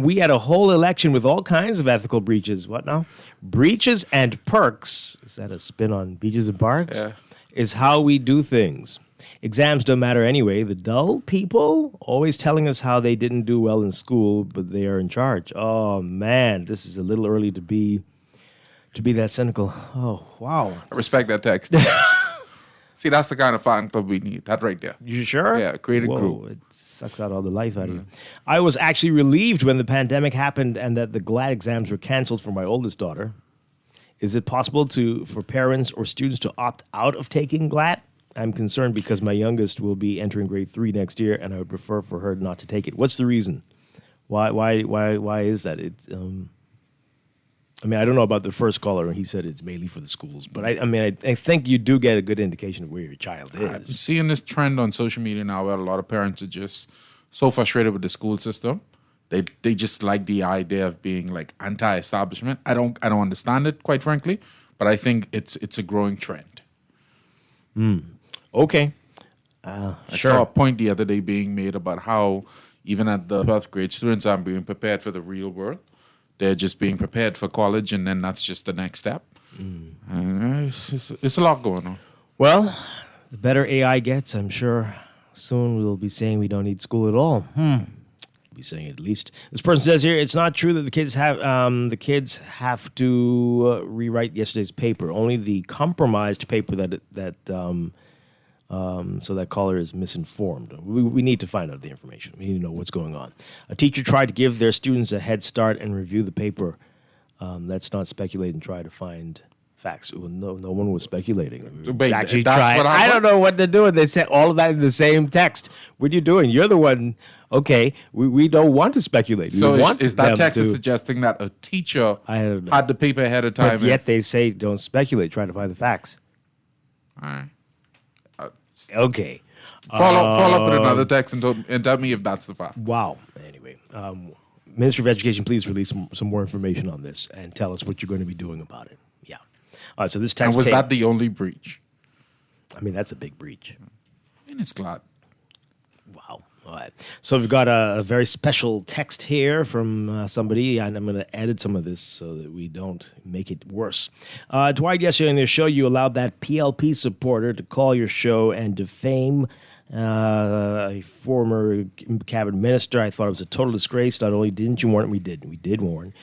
We had a whole election with all kinds of ethical breaches. What now? Breaches and perks. Is that a spin on beaches and parks? Yeah. Is how we do things. Exams don't matter anyway. The dull people always telling us how they didn't do well in school, but they are in charge. Oh, man, this is a little early to be that cynical. Oh, wow. I respect that text. See, that's the kind of fan club we need. That right there. You sure? Yeah, create a group. It sucks out all the life out of you. I was actually relieved when the pandemic happened and that the GLAD exams were canceled for my oldest daughter. Is it possible for parents or students to opt out of taking GLAD? I'm concerned because my youngest will be entering grade 3 next year, and I would prefer for her not to take it. What's the reason? Why is that? I don't know about the first caller. He said it's mainly for the schools, but I think you do get a good indication of where your child is. I'm seeing this trend on social media now where a lot of parents are just so frustrated with the school system. They just like the idea of being like anti-establishment. I don't understand it, quite frankly, but I think it's a growing trend. Okay. I saw a point the other day being made about how even at the 12th grade, students aren't being prepared for the real world. They're just being prepared for college, and then that's just the next step. And it's a lot going on. Well, the better AI gets, I'm sure soon we'll be saying we don't need school at all. Be saying it at least. This person says here, it's not true that the kids have to rewrite yesterday's paper. Only the compromised paper so that caller is misinformed. We need to find out the information. We need to know what's going on. A teacher tried to give their students a head start and review the paper. Let's not speculate and try to find facts. Well, no one was speculating. Wait, actually that's tried. what I don't know what they're doing. They said all of that in the same text. What are you doing? You're the one. Okay, we don't want to speculate. So is that text suggesting that a teacher had the paper ahead of time? But yet they say don't speculate. Try to find the facts. All right. Okay. Follow up with another text and tell me if that's the fact. Wow. Anyway, Ministry of Education, please release some more information on this and tell us what you're going to be doing about it. Yeah. All right. So this text. And was that the only breach? That's a big breach. And it's glad. Wow. All right. So we've got a very special text here from somebody, and I'm going to edit some of this so that we don't make it worse. Dwight, yesterday on your show, you allowed that PLP supporter to call your show and defame a former cabinet minister. I thought it was a total disgrace. Not only didn't you warn, we did warn.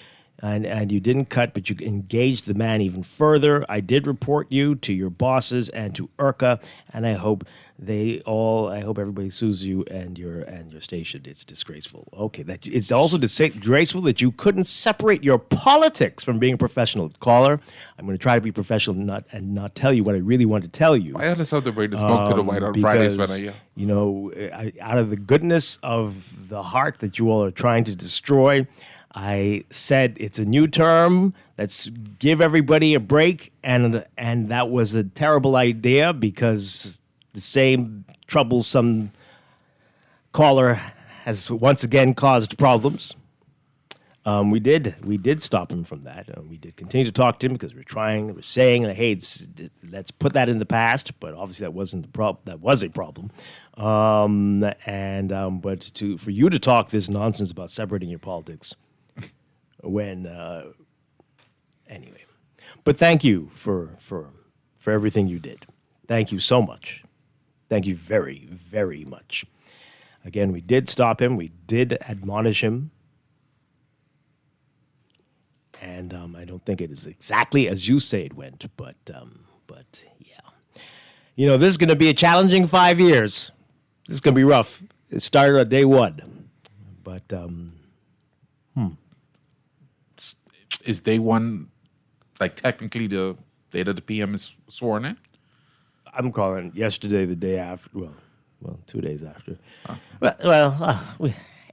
and you didn't cut, but you engaged the man even further. I did report you to your bosses and to IRCA, and I hope everybody sues you and your station. It's disgraceful. Okay, it's also disgraceful that you couldn't separate your politics from being a professional. Caller, I'm going to try to be professional and not tell you what I really want to tell you. I understand the way to smoke to the white on Fridays when out of the goodness of the heart that you all are trying to destroy, I said it's a new term. Let's give everybody a break, and that was a terrible idea because the same troublesome caller has once again caused problems. We did stop him from that. We did continue to talk to him because we're saying, hey, let's put that in the past. But obviously that wasn't the problem. That was a problem. But for you to talk this nonsense about separating your politics, anyway. But thank you for everything you did. Thank you so much. Thank you very, very much. Again, we did stop him. We did admonish him. And I don't think it is exactly as you say it went, but yeah. This is going to be a challenging 5 years. This is going to be rough. It started on day one. But, Is day one, like, technically the day that the PM is sworn in? I'm calling yesterday the day after. Well, 2 days after.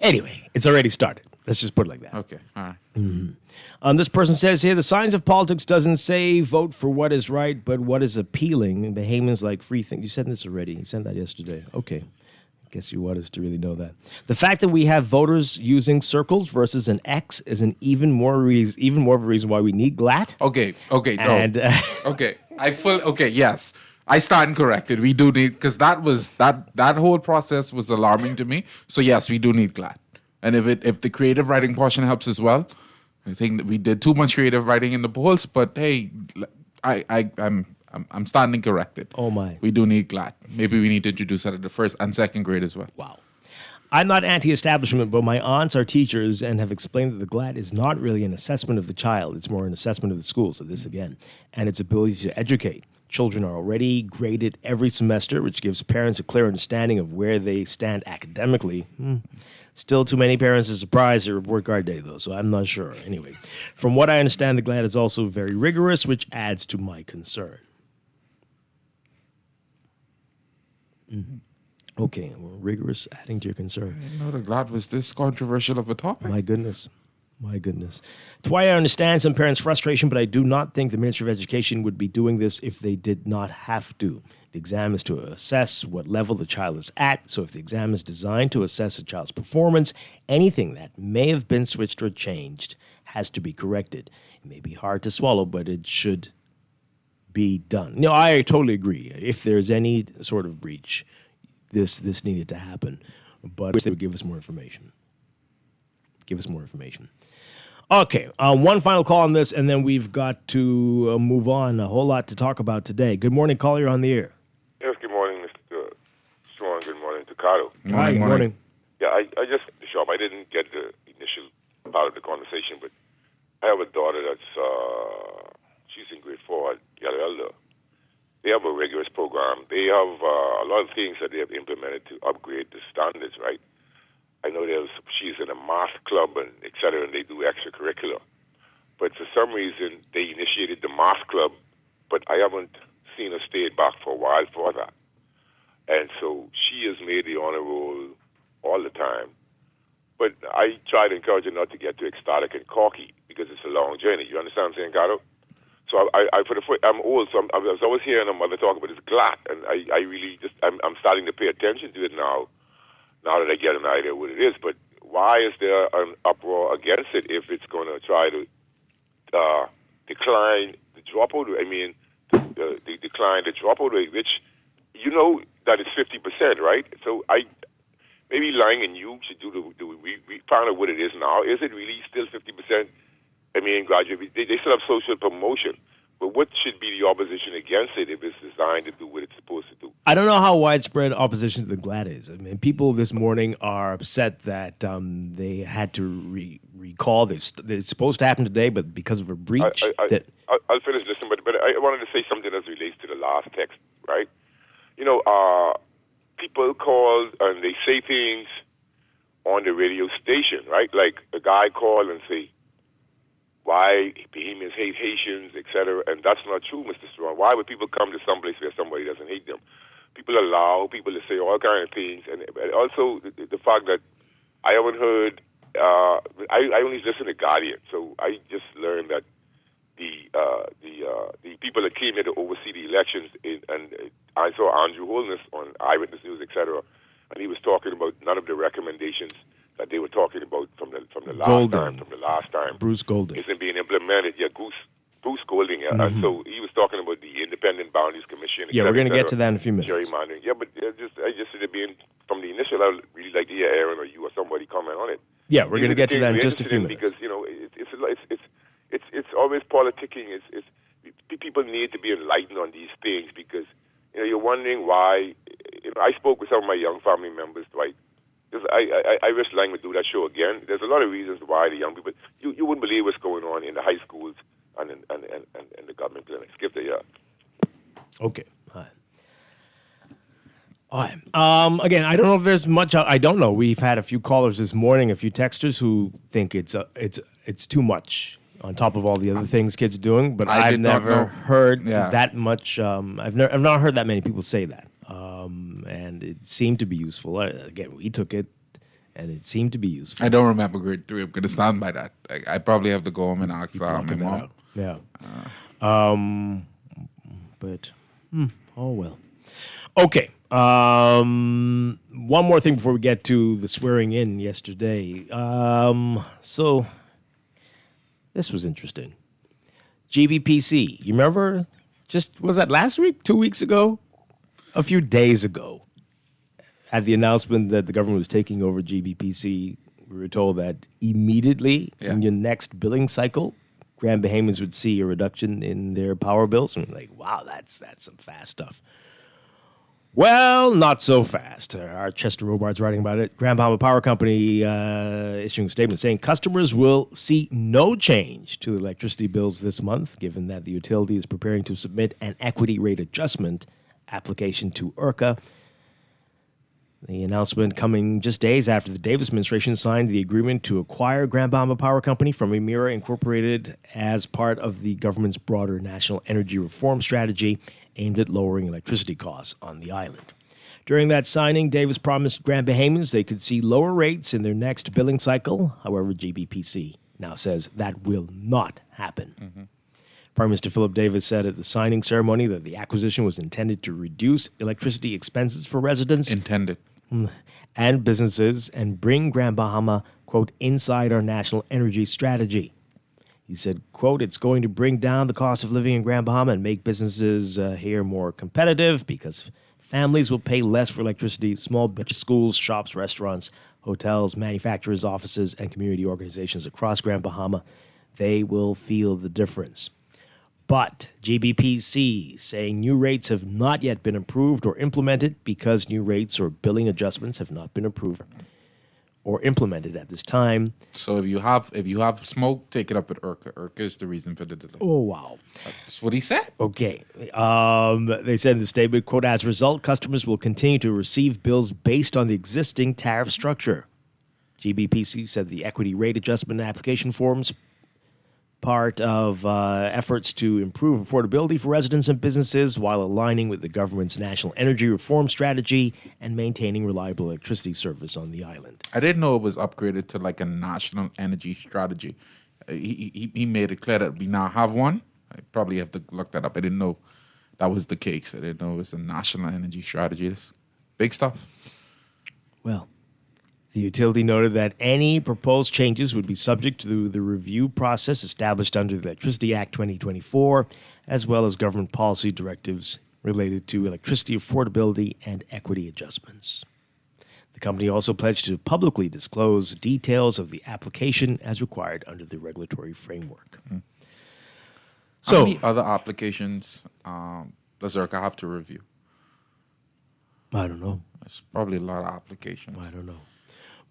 Anyway, it's already started. Let's just put it like that. Okay, all right. Mm-hmm. This person says here, the science of politics doesn't say vote for what is right, but what is appealing. Bahamians like free things. You said this already. You said that yesterday. Okay. I guess you want us to really know that. The fact that we have voters using circles versus an X is an even more of a reason why we need GLAT. Okay, yes. I stand corrected. We do need, because that whole process was alarming to me. So yes, we do need GLAT. And if the creative writing portion helps as well, I think that we did too much creative writing in the polls. But hey, I'm standing corrected. Oh my! We do need GLAT. Maybe we need to introduce that at the first and second grade as well. Wow. I'm not anti-establishment, but my aunts are teachers and have explained that the GLAT is not really an assessment of the child. It's more an assessment of the school. So this again, and its ability to educate. Children are already graded every semester, which gives parents a clear understanding of where they stand academically. Still too many parents are surprised at report card day, though, so I'm not sure. Anyway, from what I understand, the GLAT is also very rigorous, which adds to my concern. Mm-hmm. Okay, well, rigorous, adding to your concern. I didn't know the GLAT was this controversial of a topic. My goodness. It's why I understand some parents' frustration, but I do not think the Ministry of Education would be doing this if they did not have to. The exam is to assess what level the child is at, so if the exam is designed to assess a child's performance, anything that may have been switched or changed has to be corrected. It may be hard to swallow, but it should be done. No, I totally agree. If there's any sort of breach, this needed to happen, but they would give us more information. Okay, one final call on this, and then we've got to move on. A whole lot to talk about today. Good morning, caller. You're on the air. Yes, good morning, Mr. Strachan. Good morning, Takado. Hi, good morning. Yeah, I just sharp. I didn't get the initial part of the conversation, but I have a daughter that's she's in grade 4 at Yellow Elder. They have a rigorous program. They have a lot of things that they have implemented to upgrade the standards, right? I know she's in a math club and et cetera, and they do extracurricular. But for some reason, they initiated the math club, but I haven't seen her stay back for a while for that. And so she has made the honor roll all the time. But I try to encourage her not to get too ecstatic and cocky because it's a long journey. You understand what I'm saying, Gato? So I'm old, so I was always hearing a mother talk about this GLAT, and I really I'm starting to pay attention to it now that I get an idea what it is. But why is there an uproar against it if it's going to try to decline the dropout? I mean, decline the dropout rate, which you know that it's 50%, right? So maybe Lang and you should we found out what it is now. Is it really still 50%? I mean, graduate, they still have social promotion, But what should be the opposition against it if it's designed to do what it's supposed to do? I don't know how widespread opposition to the GLAD is. I mean, people this morning are upset that they had to recall. It's supposed to happen today, but because of a breach. I'll finish this, but I wanted to say something as relates to the last text, right? People call and they say things on the radio station, right? Like a guy call and say, why Bahamians hate Haitians, etc. And that's not true, Mr. Strachan. Why would people come to someplace where somebody doesn't hate them? People allow people to say all kinds of things. And also the fact that I haven't heard, I only listen to Guardian, so I just learned that the people that came here to oversee the elections, and I saw Andrew Holness on Eyewitness News, etc., and he was talking about none of the recommendations that they were talking about from the last time. Bruce Golding isn't being implemented. Yeah, Bruce Golding. Yeah. And so he was talking about the Independent Boundaries Commission. Yeah, we're going to get to that in a few minutes. Gerrymandering. Yeah, but I just said it being from the initial. I would really like to hear Aaron or you or somebody comment on it. Yeah, we're going to get to that in just a few minutes because it's always politicking. It's people need to be enlightened on these things because you're wondering why. I spoke with some of my young family members, Dwight. I wish Lang would do that show again. There's a lot of reasons why the young people. You wouldn't believe what's going on in the high schools and in the government clinics. Skip the Okay. All right. Again, I don't know if there's much. I don't know. We've had a few callers this morning, a few texters who think it's too much on top of all the other things kids are doing. But I've never heard that much. I've not heard that many people say that. And it seemed to be useful. Again, we took it, and it seemed to be useful. I don't remember grade 3. I'm going to stand by that. I probably have to go home and ask my mom. Yeah. But, oh well. Okay. One more thing before we get to the swearing in yesterday. So, this was interesting. GBPC, you remember? Was that last week? 2 weeks ago? A few days ago, at the announcement that the government was taking over GBPC, we were told that immediately in your next billing cycle, Grand Bahamians would see a reduction in their power bills. And we're like, wow, that's some fast stuff. Well, not so fast. Our Chester Robards writing about it. Grand Bahama Power Company issuing a statement saying customers will see no change to electricity bills this month, given that the utility is preparing to submit an equity rate adjustment application to IRCA. The announcement coming just days after the Davis administration signed the agreement to acquire Grand Bahama Power Company from Emera Incorporated as part of the government's broader national energy reform strategy aimed at lowering electricity costs on the island. During that signing, Davis promised Grand Bahamians they could see lower rates in their next billing cycle. However, GBPC now says that will not happen. Mm-hmm. Prime Minister Philip Davis said at the signing ceremony that the acquisition was intended to reduce electricity expenses for residents and businesses and bring Grand Bahama, quote, inside our national energy strategy. He said, quote, it's going to bring down the cost of living in Grand Bahama and make businesses here more competitive because families will pay less for electricity. Small schools, shops, restaurants, hotels, manufacturers, offices, and community organizations across Grand Bahama, they will feel the difference. But GBPC saying new rates have not yet been approved or implemented because new rates or billing adjustments have not been approved or implemented at this time. So if you have smoke, take it up at IRCA. IRCA is the reason for the delay. Oh, wow. That's what he said. Okay. They said in the statement, quote, as a result, customers will continue to receive bills based on the existing tariff structure. GBPC said the equity rate adjustment application forms part of efforts to improve affordability for residents and businesses while aligning with the government's national energy reform strategy and maintaining reliable electricity service on the island. I didn't know it was upgraded to like a national energy strategy. He made it clear that we now have one. I probably have to look that up. I didn't know that was the case. I didn't know it was a national energy strategy. It's big stuff. Well, the utility noted that any proposed changes would be subject to the review process established under the Electricity Act 2024, as well as government policy directives related to electricity affordability and equity adjustments. The company also pledged to publicly disclose details of the application as required under the regulatory framework. How many other applications does ERCA have to review? I don't know. It's probably a lot of applications. I don't know.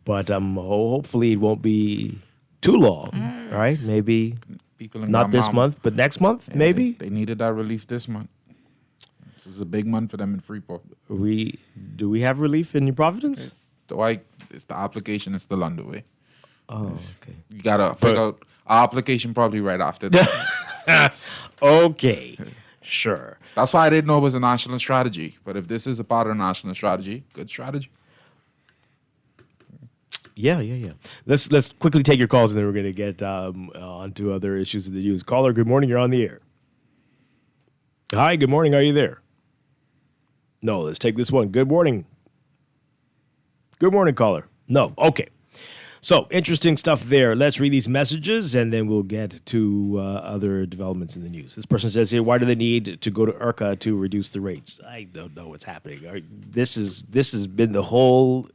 But hopefully it won't be too long, right? Maybe People in not this Guam, month, but next month, maybe? They needed that relief this month. This is a big month for them in Freeport. Do we have relief in New Providence? Dwight, it's the application is still underway. Oh, okay. You got to figure out our application probably right after that. Okay, sure. That's why I didn't know it was a national strategy. But if this is a part of a national strategy, good strategy. Yeah. Let's quickly take your calls, and then we're going to get on to other issues of the news. Caller, good morning. You're on the air. Hi, good morning. Are you there? No, let's take this one. Good morning. Good morning, caller. No, okay. So, interesting stuff there. Let's read these messages, and then we'll get to other developments in the news. This person says here, why do they need to go to ERCA to reduce the rates? I don't know what's happening. This has been the whole...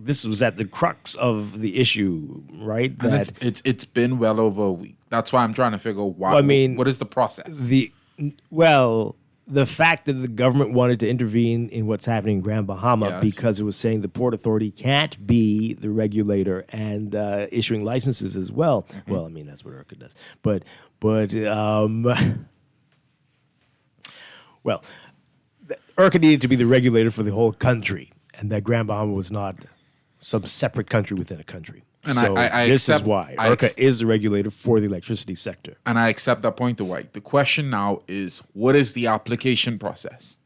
This was at the crux of the issue, right? And it's been well over a week. That's why I'm trying to figure out why. Well, I mean, what is the process? The fact that the government wanted to intervene in what's happening in Grand Bahama because it was saying the Port Authority can't be the regulator and issuing licenses as well. Mm-hmm. Well, I mean, that's what ERCA does. But ERCA needed to be the regulator for the whole country, and that Grand Bahama was not some separate country within a country. And so this is why ERCA is the regulator for the electricity sector. And I accept that point, Dwight. The question now is, what is the application process?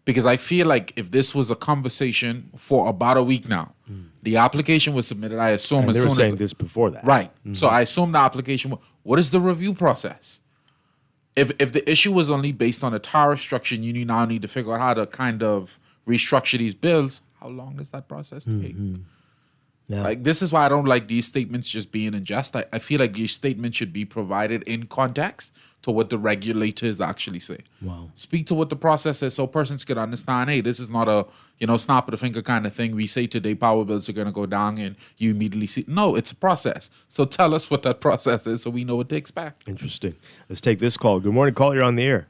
Because I feel like if this was a conversation for about a week now, the application was submitted, I assume. And they were saying this before that. Right. Mm-hmm. So I assume the application, what is the review process? If the issue was only based on a tariff structure, and you now need to figure out how to kind of restructure these bills, how long does that process take? Mm-hmm. Yeah. Like, this is why I don't like these statements just being in jest. I feel like these statements should be provided in context to what the regulators actually say. Wow. Speak to what the process is so persons can understand, hey, this is not a, snap of the finger kind of thing. We say today power bills are going to go down and you immediately see. No, it's a process. So tell us what that process is so we know what to expect. Interesting. Let's take this call. Good morning, caller. You're on the air.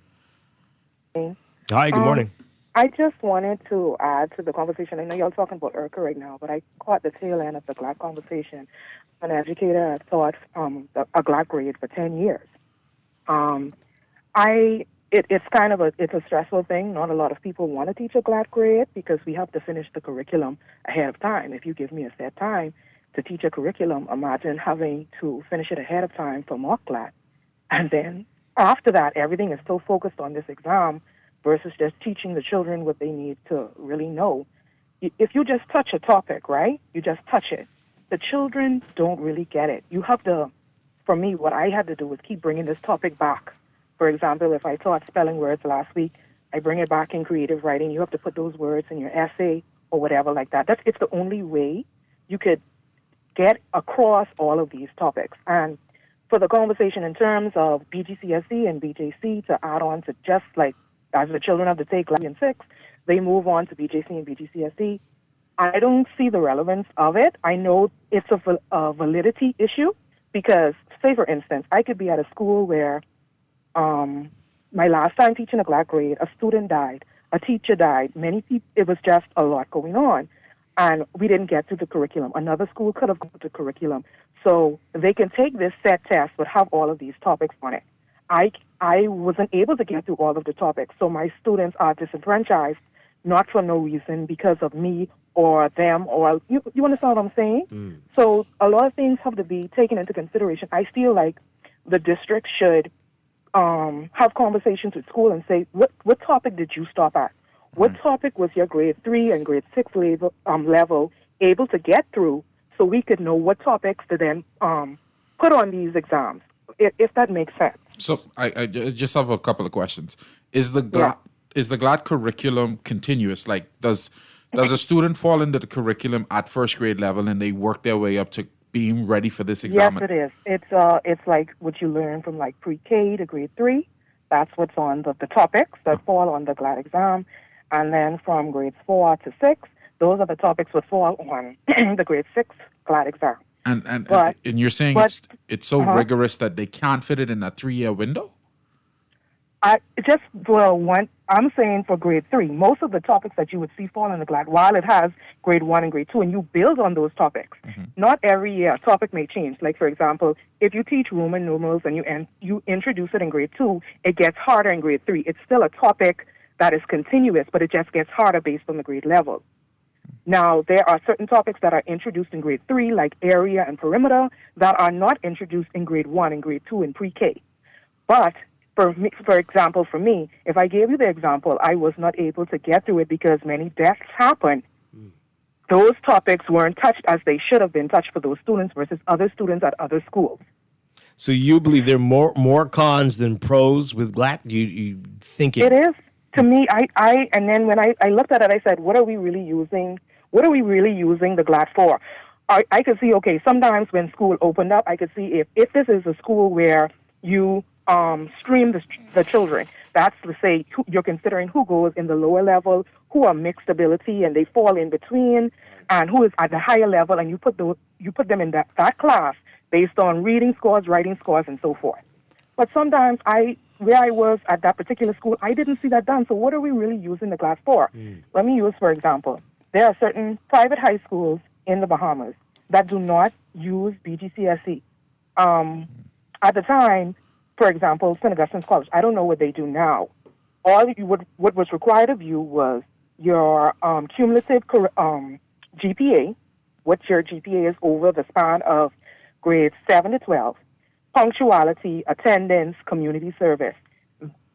Hi, good morning. I just wanted to add to the conversation. I know y'all talking about ERCA right now, but I caught the tail end of the GLAD conversation. An educator had taught a GLAD grade for 10 years. It's kind of a stressful thing. Not a lot of people want to teach a GLAD grade because we have to finish the curriculum ahead of time. If you give me a set time to teach a curriculum, imagine having to finish it ahead of time for mock GLAD. And then after that, everything is still focused on this exam versus just teaching the children what they need to really know. If you just touch a topic, right, you just touch it, the children don't really get it. You have to, for me, what I had to do was keep bringing this topic back. For example, if I taught spelling words last week, I bring it back in creative writing. You have to put those words in your essay or whatever like that. It's the only way you could get across all of these topics. And for the conversation in terms of BGCSE and BJC to add on to just like as the children have to take GLAD in 6, they move on to BJC and BGCSE. I don't see the relevance of it. I know it's a validity issue because, say, for instance, I could be at a school where my last time teaching a GLAD grade, a student died, a teacher died, many people, it was just a lot going on. And we didn't get to the curriculum. Another school could have gone to the curriculum. So they can take this set test but have all of these topics on it. I wasn't able to get through all of the topics, so my students are disenfranchised, not for no reason, because of me or them, or you understand what I'm saying? So a lot of things have to be taken into consideration. I feel like the district should have conversations with school and say, what topic did you stop at? What topic was your grade 3 and grade 6 level able to get through so we could know what topics to then put on these exams, if that makes sense. So I just have a couple of questions. Is the GLAD curriculum continuous? Like, does a student fall into the curriculum at first grade level and they work their way up to being ready for this exam? Yes, it is. It's like what you learn from like pre-K to grade 3. That's what's on the topics that fall on the GLAD exam. And then from grades 4 to 6, those are the topics that fall on the grade 6 GLAD exam. And you're saying it's so rigorous that they can't fit it in that 3-year window? I'm saying for grade 3, most of the topics that you would see fall in the GLAD, while it has grade 1 and grade 2, and you build on those topics, not every year a topic may change. Like, for example, if you teach Roman numerals and you introduce it in grade 2, it gets harder in grade 3. It's still a topic that is continuous, but it just gets harder based on the grade level. Now, there are certain topics that are introduced in grade 3, like area and perimeter, that are not introduced in grade 1 and grade 2 in pre-K. But for example, for me, if I gave you the example, I was not able to get through it because many deaths happened. Those topics weren't touched as they should have been touched for those students versus other students at other schools. So you believe there are more cons than pros with GLAD? You think it is? To me, and then when I looked at it, I said, what are we really using the GLAD for? I could see, okay, sometimes when school opened up, I could see if this is a school where you stream the children. That's to say you're considering who goes in the lower level, who are mixed ability and they fall in between, and who is at the higher level, and you put them in that class based on reading scores, writing scores, and so forth. But sometimes where I was at that particular school, I didn't see that done. So what are we really using the GLAD for? Let me use, for example, there are certain private high schools in the Bahamas that do not use BGCSE. At the time, for example, St. Augustine's College, I don't know what they do now. What was required of you was your cumulative GPA, what your GPA is over the span of grades 7 to 12, punctuality, attendance, community service.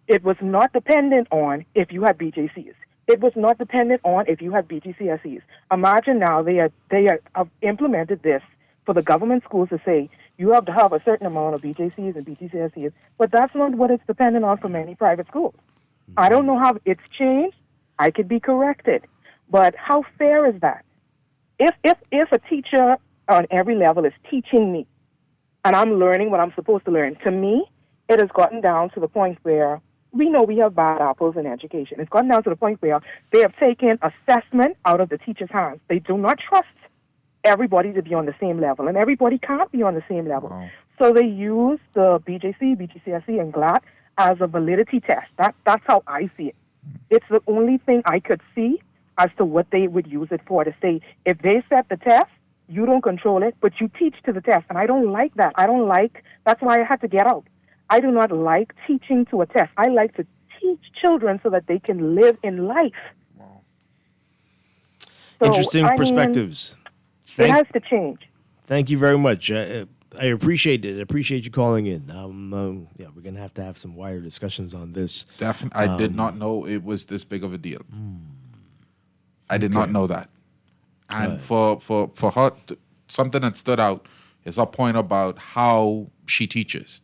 It was not dependent on if you had BJCs. It was not dependent on if you had BGCSEs. Imagine now they have implemented this for the government schools to say you have to have a certain amount of BJCs and BGCSEs, but that's not what it's dependent on for many private schools. I don't know how it's changed. I could be corrected, but how fair is that? If a teacher on every level is teaching me, and I'm learning what I'm supposed to learn, to me, it has gotten down to the point where we know we have bad apples in education. It's gotten down to the point where they have taken assessment out of the teacher's hands. They do not trust everybody to be on the same level, and everybody can't be on the same level. Wow. So they use the BJC, BGCSE, and GLAD as a validity test. That's how I see it. It's the only thing I could see as to what they would use it for, to say, if they set the test, you don't control it, but you teach to the test. And I don't like that. That's why I had to get out. I do not like teaching to a test. I like to teach children so that they can live in life. Wow. So, interesting perspectives. It has to change. Thank you very much. I appreciate it. I appreciate you calling in. We're going to have some wider discussions on this. Definitely. I did not know it was this big of a deal. I did not know that. And for her, something that stood out is her point about how she teaches.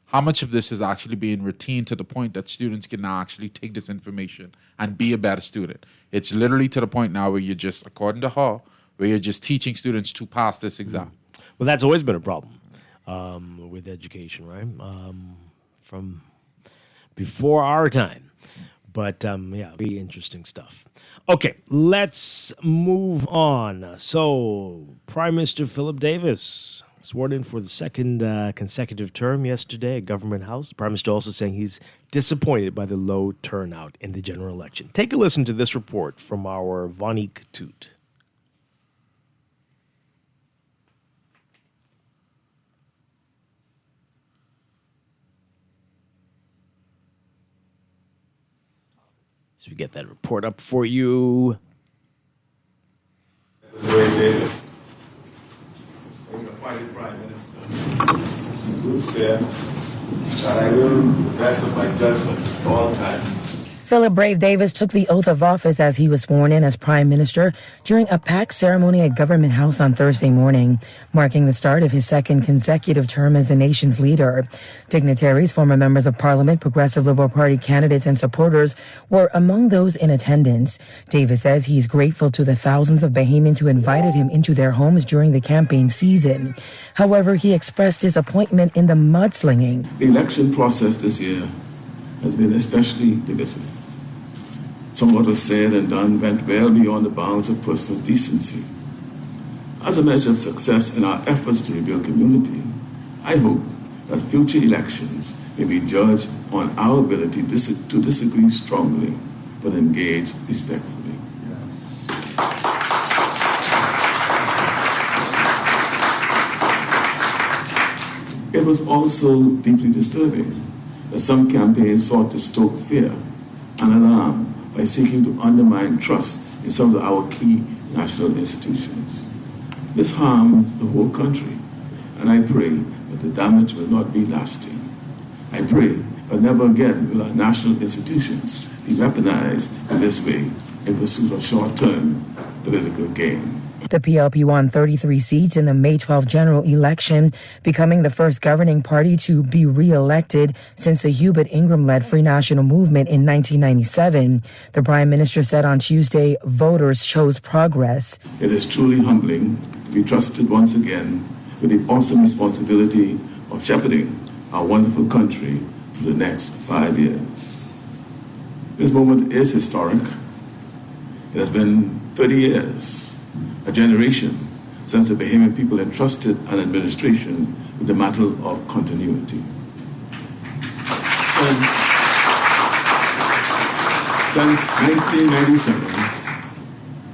How much of this is actually being retained to the point that students can now actually take this information and be a better student. It's literally to the point now where you're just, according to her, where you're just teaching students to pass this exam. Well, that's always been a problem with education, right? From before our time. But, very interesting stuff. Okay, let's move on. So, Prime Minister Philip Davis sworn in for the second consecutive term yesterday at Government House. The Prime Minister also saying he's disappointed by the low turnout in the general election. Take a listen to this report from our Vanique Toot. So we get that report up for you. Dwight Davis, being appointed Prime Minister, good sir, that I will, to the best of my judgment, at all times. Philip Brave Davis took the oath of office as he was sworn in as Prime Minister during a packed ceremony at Government House on Thursday morning, marking the start of his second consecutive term as the nation's leader. Dignitaries, former members of Parliament, Progressive Liberal Party candidates, and supporters were among those in attendance. Davis says he's grateful to the thousands of Bahamians who invited him into their homes during the campaign season. However, he expressed disappointment in the mudslinging. The election process this year has been especially divisive. Some of what was said and done went well beyond the bounds of personal decency. As a measure of success in our efforts to rebuild community, I hope that future elections may be judged on our ability to disagree strongly but engage respectfully. It was also deeply disturbing that some campaigns sought to stoke fear and alarm by seeking to undermine trust in some of our key national institutions. This harms the whole country, and I pray that the damage will not be lasting. I pray that never again will our national institutions be weaponized in this way in pursuit of short-term political gain. The PLP won 33 seats in the May 12 general election, becoming the first governing party to be re-elected since the Hubert Ingraham-led Free National Movement in 1997. The Prime Minister said on Tuesday, voters chose progress. It is truly humbling to be trusted once again with the awesome responsibility of shepherding our wonderful country for the next 5 years. This moment is historic. It has been 30 years, a generation, since the Bahamian people entrusted an administration with the mantle of continuity. Since 1997,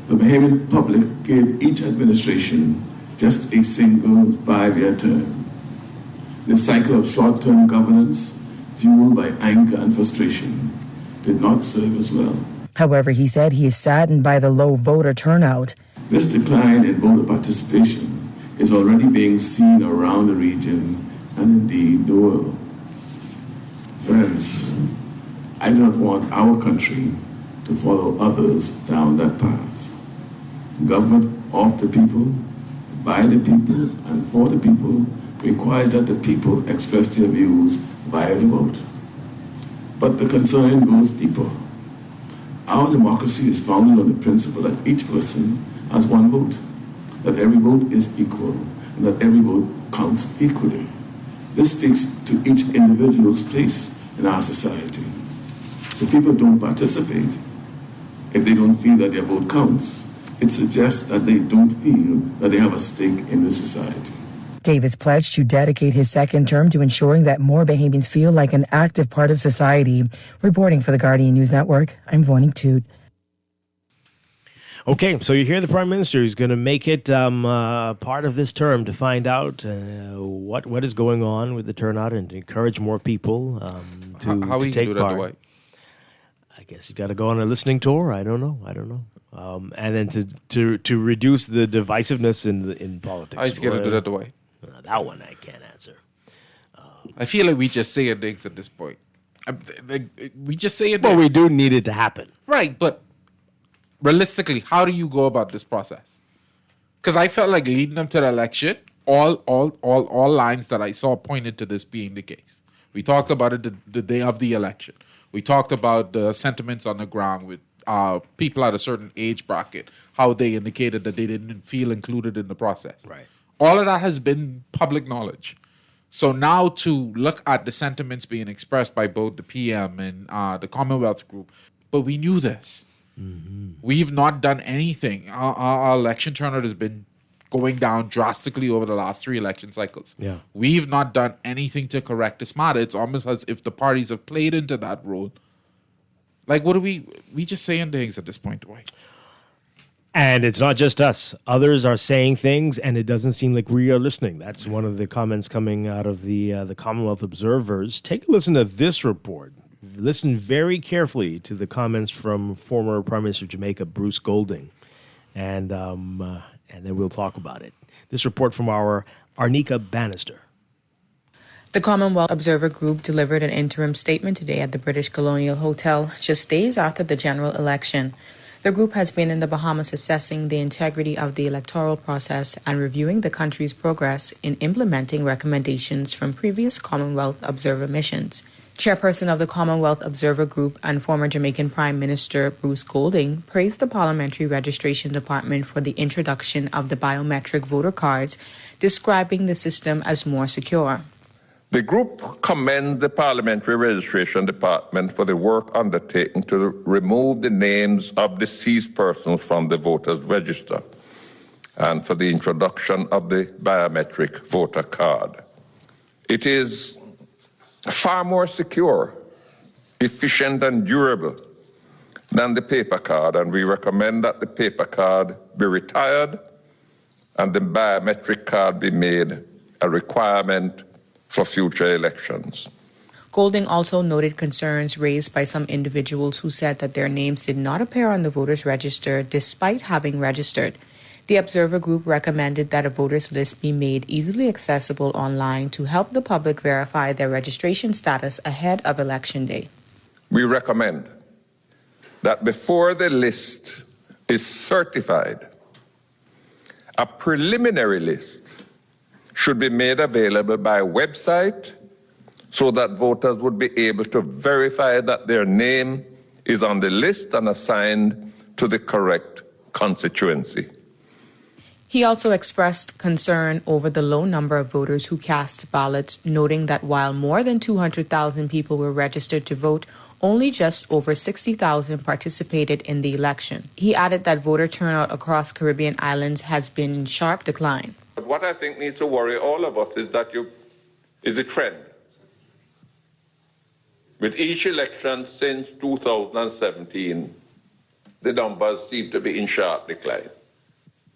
the Bahamian public gave each administration just a single 5-year term. This cycle of short-term governance, fueled by anger and frustration, did not serve us well. However, he said he is saddened by the low voter turnout. This decline in voter participation is already being seen around the region and indeed the world. Friends, I do not want our country to follow others down that path. Government of the people, by the people, and for the people requires that the people express their views via the vote. But the concern goes deeper. Our democracy is founded on the principle that each person has one vote, that every vote is equal, and that every vote counts equally. This speaks to each individual's place in our society. If people don't participate, if they don't feel that their vote counts, it suggests that they don't feel that they have a stake in the society. Davis pledged to dedicate his second term to ensuring that more Bahamians feel like an active part of society. Reporting for the Guardian News Network, I'm Voning Toot. Okay, so you hear the Prime Minister is going to make it part of this term to find out what is going on with the turnout and to encourage more people how to take do part. That, Dwight? I guess you got to go on a listening tour. I don't know. And then to reduce the divisiveness in politics. How is he going to do that, Dwight? That one I can't answer. I feel like we just say things at this point. We just say it. Well, we do need it to happen. Right, but realistically, how do you go about this process? Because I felt like leading them to the election, all lines that I saw pointed to this being the case. We talked about it the day of the election. We talked about the sentiments on the ground with people at a certain age bracket, how they indicated that they didn't feel included in the process. Right. All of that has been public knowledge. So now to look at the sentiments being expressed by both the PM and the Commonwealth Group, but we knew this. Mm-hmm. We've not done anything. Our election turnout has been going down drastically over the last 3 election cycles. Yeah. We've not done anything to correct this matter. It's almost as if the parties have played into that role. Like, what are we just saying things at this point, Dwight? And it's not just us. Others are saying things, and it doesn't seem like we are listening. That's one of the comments coming out of the Commonwealth Observers. Take a listen to this report. Listen very carefully to the comments from former Prime Minister of Jamaica, Bruce Golding, and then we'll talk about it. This report from our Arnika Bannister. The Commonwealth Observer Group delivered an interim statement today at the British Colonial Hotel, just days after the general election. The group has been in the Bahamas assessing the integrity of the electoral process and reviewing the country's progress in implementing recommendations from previous Commonwealth Observer missions. Chairperson of the Commonwealth Observer Group and former Jamaican Prime Minister Bruce Golding praised the Parliamentary Registration Department for the introduction of the biometric voter cards, describing the system as more secure. The group commends the Parliamentary Registration Department for the work undertaken to remove the names of deceased persons from the voters' register and for the introduction of the biometric voter card. It is far more secure, efficient, and durable than the paper card, and we recommend that the paper card be retired and the biometric card be made a requirement for future elections. Golding also noted concerns raised by some individuals who said that their names did not appear on the voters' register despite having registered. The Observer Group recommended that a voters' list be made easily accessible online to help the public verify their registration status ahead of Election Day. We recommend that before the list is certified, a preliminary list should be made available by website so that voters would be able to verify that their name is on the list and assigned to the correct constituency. He also expressed concern over the low number of voters who cast ballots, noting that while more than 200,000 people were registered to vote, only just over 60,000 participated in the election. He added that voter turnout across Caribbean islands has been in sharp decline. But what I think needs to worry all of us is that is a trend. With each election since 2017, the numbers seem to be in sharp decline.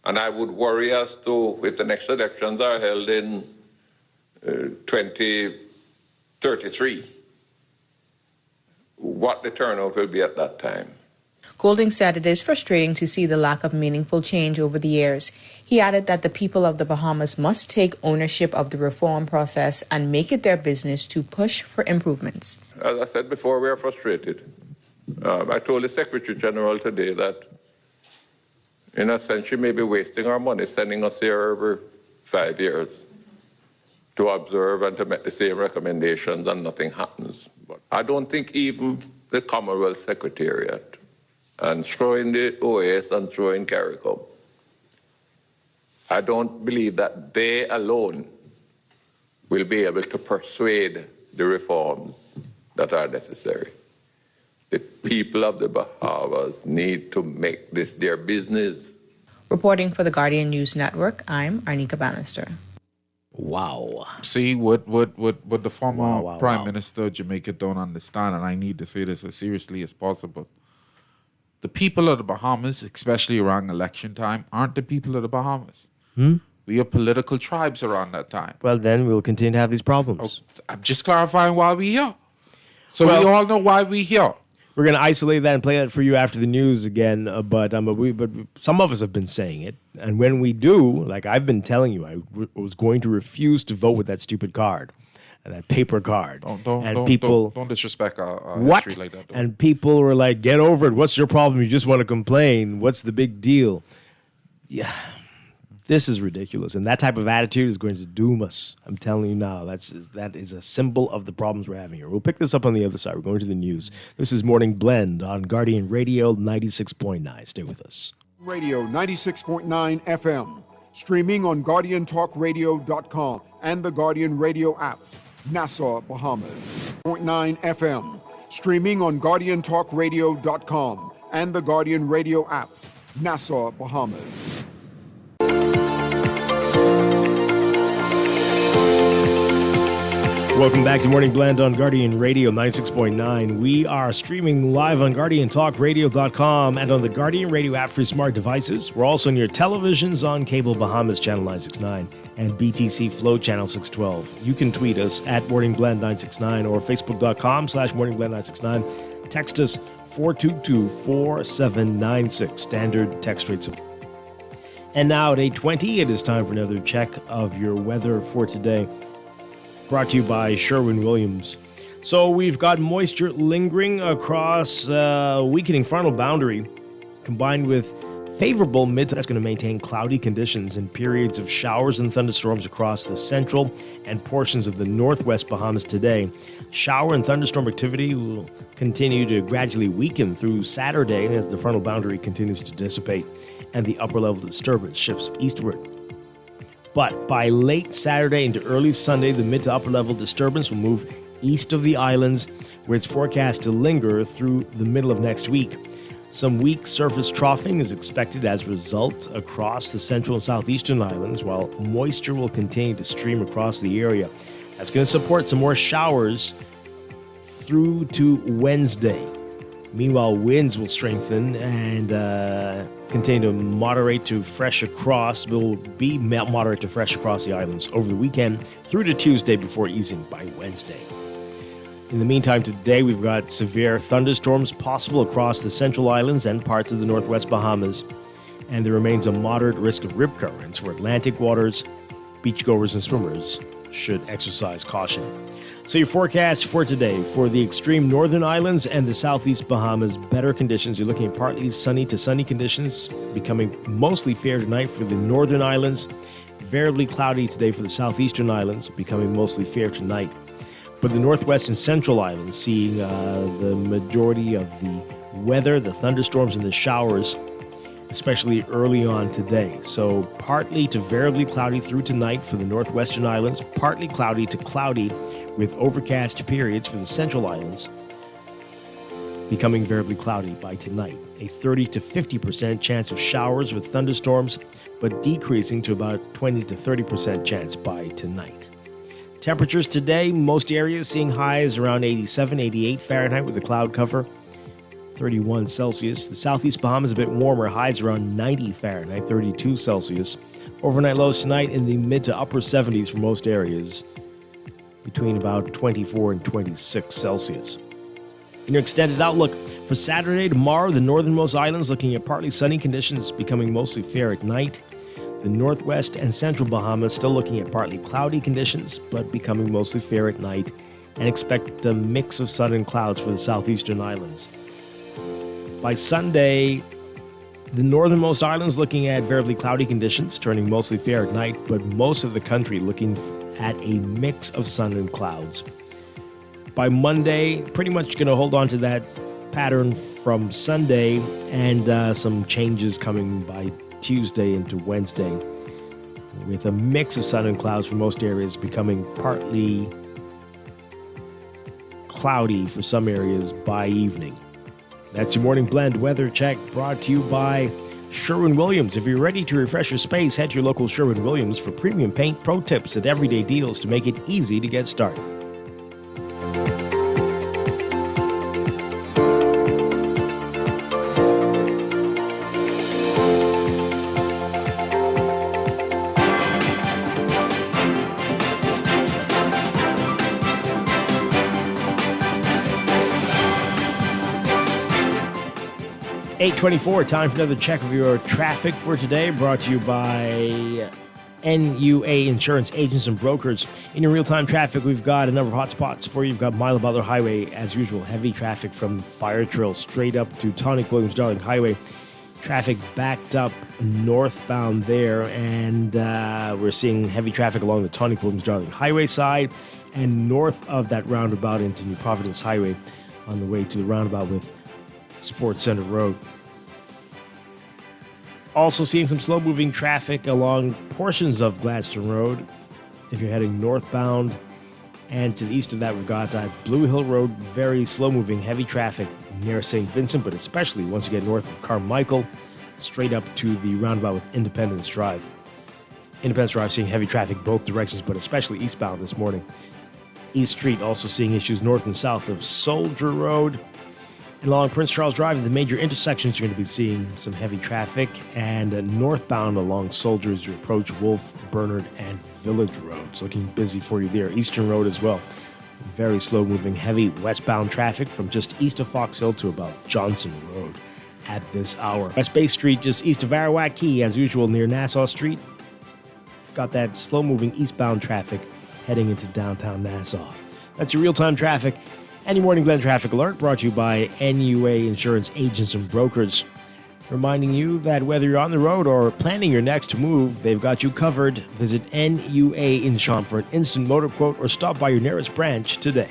And I would worry as to, if the next elections are held in 2033, what the turnout will be at that time. Golding said it is frustrating to see the lack of meaningful change over the years. He added that the people of the Bahamas must take ownership of the reform process and make it their business to push for improvements. As I said before, we are frustrated. I told the Secretary General today that, in a sense, she may be wasting our money sending us here every 5 years to observe and to make the same recommendations and nothing happens. But I don't think even the Commonwealth Secretariat, and throwing the OAS and throwing CARICOM, I don't believe that they alone will be able to persuade the reforms that are necessary. The people of the Bahamas need to make this their business. Reporting for the Guardian News Network, I'm Arnika Bannister. Wow. See, what the former Prime Minister of Jamaica don't understand, and I need to say this as seriously as possible. The people of the Bahamas, especially around election time, aren't the people of the Bahamas. We are political tribes around that time. Well, then we'll continue to have these problems. I'm just clarifying why we're here. So we all know why we're here. We're going to isolate that and play that for you after the news again. But some of us have been saying it. And when we do, like I've been telling you, I was going to refuse to vote with that stupid card. And that paper card. Don't disrespect our history like that. And people were like, get over it. What's your problem? You just want to complain. What's the big deal? Yeah. This is ridiculous. And that type of attitude is going to doom us. I'm telling you now. That is a symbol of the problems we're having here. We'll pick this up on the other side. We're going to the news. This is Morning Blend on Guardian Radio 96.9. Stay with us. Radio 96.9 FM. Streaming on GuardianTalkRadio.com and the Guardian Radio app. Nassau, Bahamas. 0.9 FM. Streaming on GuardianTalkRadio.com and the Guardian Radio app. Nassau, Bahamas. Welcome back to Morning Blend on Guardian Radio 96.9. We are streaming live on GuardianTalkRadio.com and on the Guardian Radio app for smart devices. We're also on your televisions on Cable Bahamas Channel 969 and BTC Flow Channel 612. You can tweet us at Morning Blend 969 or Facebook.com/Morning Blend 969. Text us 422-4796. Standard text rates. And now at 8:20, it is time for another check of your weather for today. Brought to you by Sherwin-Williams. So we've got moisture lingering across weakening frontal boundary, combined with favorable mid. That's going to maintain cloudy conditions and periods of showers and thunderstorms across the central and portions of the northwest Bahamas today. Shower and thunderstorm activity will continue to gradually weaken through Saturday as the frontal boundary continues to dissipate and the upper level disturbance shifts eastward. But by late Saturday into early Sunday, the mid to upper level disturbance will move east of the islands, where it's forecast to linger through the middle of next week. Some weak surface troughing is expected as a result across the central and southeastern islands, while moisture will continue to stream across the area. That's going to support some more showers through to Wednesday. Meanwhile, winds will strengthen and continue to moderate to fresh across. Will be moderate to fresh across the islands over the weekend through to Tuesday before easing by Wednesday. In the meantime, today we've got severe thunderstorms possible across the Central Islands and parts of the Northwest Bahamas, and there remains a moderate risk of rip currents for Atlantic waters. Beachgoers and swimmers should exercise caution. So your forecast for today for the extreme northern islands and the southeast Bahamas, better conditions. You're looking at partly sunny to sunny conditions, becoming mostly fair tonight for the northern islands. Variably cloudy today for the southeastern islands, becoming mostly fair tonight. But the northwest and central islands seeing the majority of the weather, the thunderstorms and the showers, especially early on today. So partly to variably cloudy through tonight for the northwestern islands, partly cloudy to cloudy with overcast periods for the central islands, becoming variably cloudy by tonight. A 30 to 50% chance of showers with thunderstorms, but decreasing to about 20 to 30% chance by tonight. Temperatures today, most areas seeing highs around 87, 88 Fahrenheit with a cloud cover, 31 Celsius. The southeast Bahamas a bit warmer, highs around 90 Fahrenheit, 32 Celsius. Overnight lows tonight in the mid to upper 70s for most areas, between about 24 and 26 Celsius. In your extended outlook for Saturday, tomorrow, the northernmost islands looking at partly sunny conditions, becoming mostly fair at night. The northwest and central Bahamas still looking at partly cloudy conditions, but becoming mostly fair at night, and expect a mix of sun and clouds for the southeastern islands. By Sunday, the northernmost islands looking at variably cloudy conditions, turning mostly fair at night, but most of the country looking at a mix of sun and clouds. By Monday, pretty much going to hold on to that pattern from Sunday, and some changes coming by Tuesday into Wednesday, with a mix of sun and clouds for most areas, becoming partly cloudy for some areas by evening. That's your morning blend weather check, brought to you by Sherwin-Williams. If you're ready to refresh your space, head to your local Sherwin-Williams for premium paint, pro tips, and everyday deals to make it easy to get started. .24, time for another check of your traffic for today, brought to you by NUA Insurance Agents and Brokers. In your real-time traffic, we've got a number of hot spots for you. You've got Mile Butler Highway, as usual, heavy traffic from Fire Trail straight up to Tonic Williams Darling Highway. Traffic backed up northbound there, and we're seeing heavy traffic along the Tonic Williams Darling Highway side and north of that roundabout into New Providence Highway on the way to the roundabout with Sports Center Road. Also seeing some slow-moving traffic along portions of Gladstone Road. If you're heading northbound, and to the east of that, we've got Blue Hill Road, very slow-moving, heavy traffic near St. Vincent, but especially once you get north of Carmichael, straight up to the roundabout with Independence Drive. Independence Drive seeing heavy traffic both directions, but especially eastbound this morning. East Street also seeing issues north and south of Soldier Road. And along Prince Charles Drive, the major intersections, you're going to be seeing some heavy traffic. And northbound along Soldier as you approach Wolf, Bernard, and Village Roads. Looking busy for you there. Eastern Road as well. Very slow-moving, heavy westbound traffic from just east of Fox Hill to about Johnson Road at this hour. West Bay Street, just east of Arawak Key, as usual, near Nassau Street. Got that slow-moving eastbound traffic heading into downtown Nassau. That's your real-time traffic. Any Morning Blend Traffic Alert brought to you by NUA Insurance Agents and Brokers. Reminding you that whether you're on the road or planning your next move, they've got you covered. Visit NUA Insurance for an instant motor quote or stop by your nearest branch today.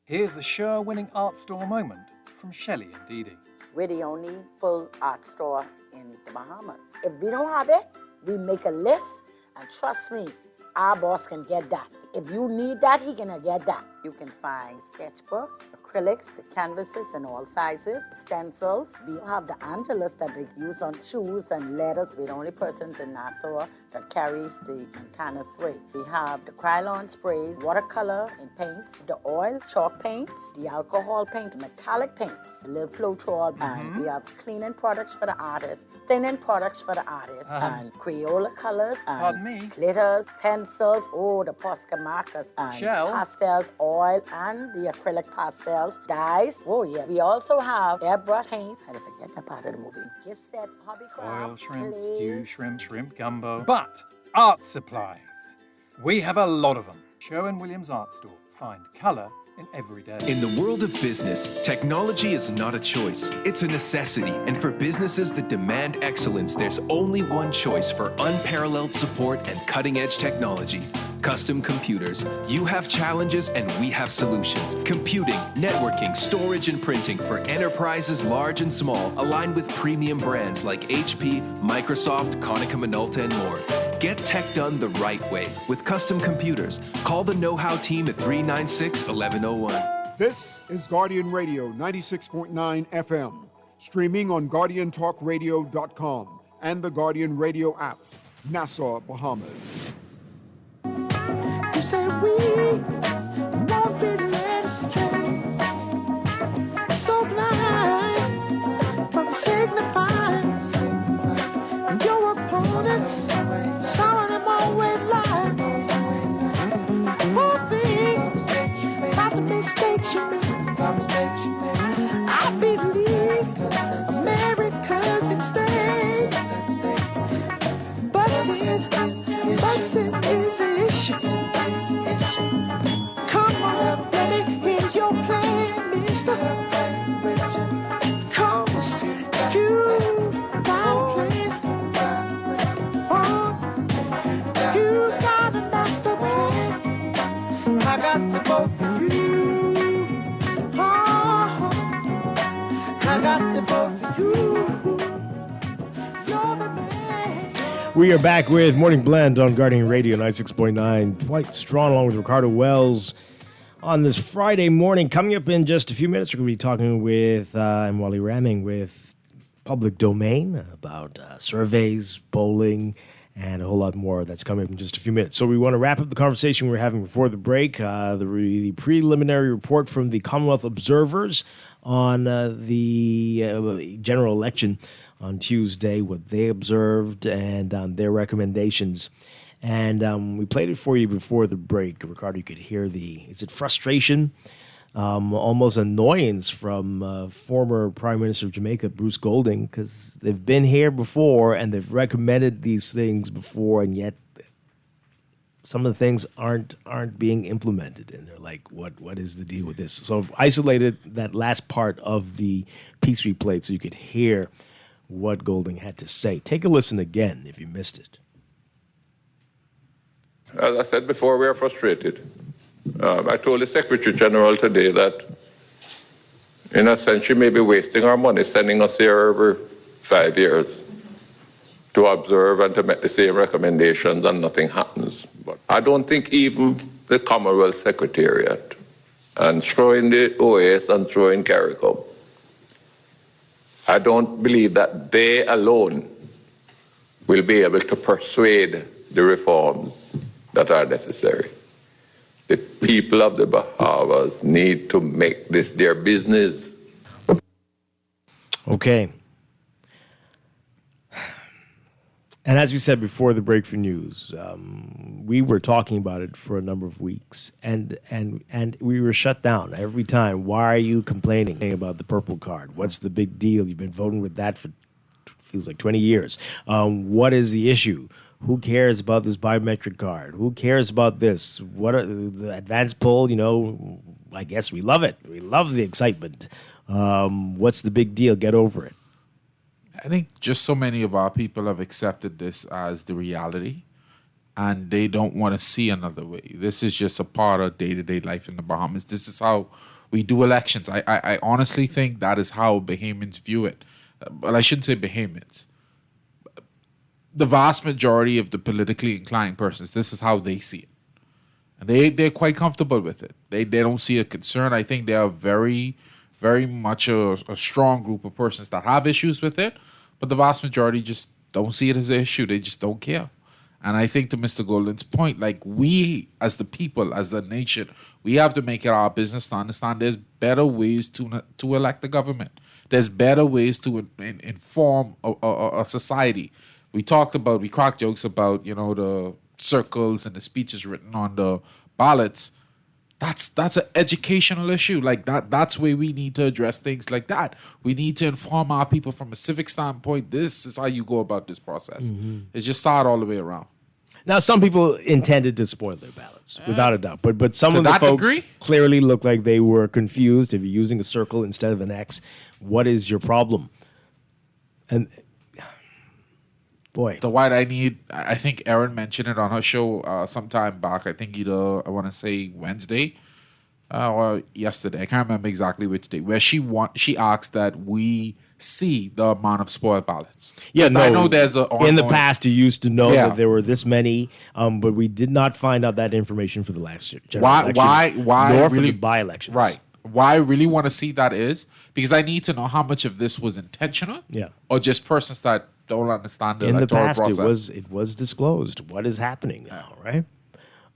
Here's the Sure-winning art store moment from Shelley and Dee Dee. We're the only full art store in the Bahamas. If we don't have it, we make a list And trust me, our boss can get that. If you need that, he can get that. You can find sketchbooks, acrylics, the canvases in all sizes, stencils. We have the Angelus that they use on shoes and letters. We're the only persons in Nassau that carries the Montana spray. We have the Krylon sprays, watercolor and paints, the oil, chalk paints, the alcohol paint, metallic paints, the little Floetrol, and we have cleaning products for the artists, thinning products for the artists, and Crayola colors, and glitters, pencils, the Posca markers, and pastels, oil, and the acrylic pastels, dyes. Oh yeah, we also have airbrush paint. I didn't forget that part of the movie. Gift sets, hobby craft, Oil shrimp, clays. stew shrimp, shrimp gumbo. But art supplies. We have a lot of them. Sherwin-Williams Art Store. Find colour in every day. In the world of business, technology is not a choice, it's a necessity. And for businesses that demand excellence, there's only one choice for unparalleled support and cutting-edge technology. Custom Computers. You have challenges and we have solutions. Computing, networking, storage, and printing for enterprises large and small, aligned with premium brands like HP, Microsoft, Konica Minolta, and more. Get tech done the right way with Custom Computers. Call the know-how team at 396-1101. This is Guardian Radio 96.9 FM, streaming on GuardianTalkRadio.com and the Guardian Radio app, Nassau, Bahamas. You say we won't be led astray, so blind from signifying your opponents, showing them always lying. Poor things about the mistakes you made. I believe America's at stake. Busing is an issue. Come on, let me hear your plan, mister. Come on, if you got a plan, if you got a master plan, I got the vote for you. I got the vote for you. You're the man. We are back with Morning Blend on Guardian Radio 96.9. Dwight Strachan along with Ricardo Wells on this Friday morning. Coming up in just a few minutes, we're going to be talking with and Wally Ramming with Public Domain about surveys, polling, and a whole lot more. That's coming up in just a few minutes. So we want to wrap up the conversation we were having before the break. The preliminary report from the Commonwealth Observers on the general election on Tuesday, what they observed and their recommendations. And we played it for you before the break. Ricardo, you could hear is it frustration, almost annoyance from former Prime Minister of Jamaica, Bruce Golding, because they've been here before and they've recommended these things before, and yet some of the things aren't being implemented. And they're like, what is the deal with this? So I've isolated that last part of the piece we played so you could hear what Golding had to say. Take a listen again if you missed it. As I said before, we are frustrated. I told the Secretary General today that, in a sense, she may be wasting our money sending us here every 5 years to observe and to make the same recommendations and nothing happens. But I don't think even the Commonwealth Secretariat, and throwing the OAS and throwing CARICOM, I don't believe that they alone will be able to persuade the reforms that are necessary. The people of the Bahamas need to make this their business. Okay. And as we said before the break for news, we were talking about it for a number of weeks, and we were shut down every time. Why are you complaining about the purple card? What's the big deal? You've been voting with that for feels like 20 years. What is the issue? Who cares about this biometric card? Who cares about this? What are the advanced poll? You know, I guess we love it. We love the excitement. What's the big deal? Get over it. I think just so many of our people have accepted this as the reality, and they don't want to see another way. This is just a part of day-to-day life in the Bahamas. This is how we do elections. I honestly think that is how Bahamians view it. But I shouldn't say Bahamians. the vast majority of the politically inclined persons, this is how they see it. And they're quite comfortable with it. They don't see a concern. I think they are very, very much a strong group of persons that have issues with it, but the vast majority just don't see it as an issue. They just don't care. And I think to Mr. Golden's point, like we as the people, as the nation, we have to make it our business to understand there's better ways to elect the government. There's better ways to inform a society. We cracked jokes about, the circles and the speeches written on the ballots. That's an educational issue. Like that's where we need to address things like that. We need to inform our people from a civic standpoint. This is how you go about this process. It's just sad all the way around. Now, some people intended to spoil their ballots, without a doubt. But some To of the that folks degree? clearly look like they were confused. If you're using a circle instead of an X, what is your problem? And boy, Dwight, I think Erin mentioned it on her show sometime back. I think either, I want to say Wednesday or yesterday. I can't remember exactly which day. Where she asked that we see the amount of spoiled ballots. yeah, 'Cause no. I know there's in the ongoing- past, you used to know Yeah. that there were this many, but we did not find out that information for the last general Why election, nor for really the by-elections. Right. Why I really want to see that is because I need to know how much of this was intentional, Yeah. or just persons that don't understand the In the electoral past, process. it was disclosed. What is happening now, right?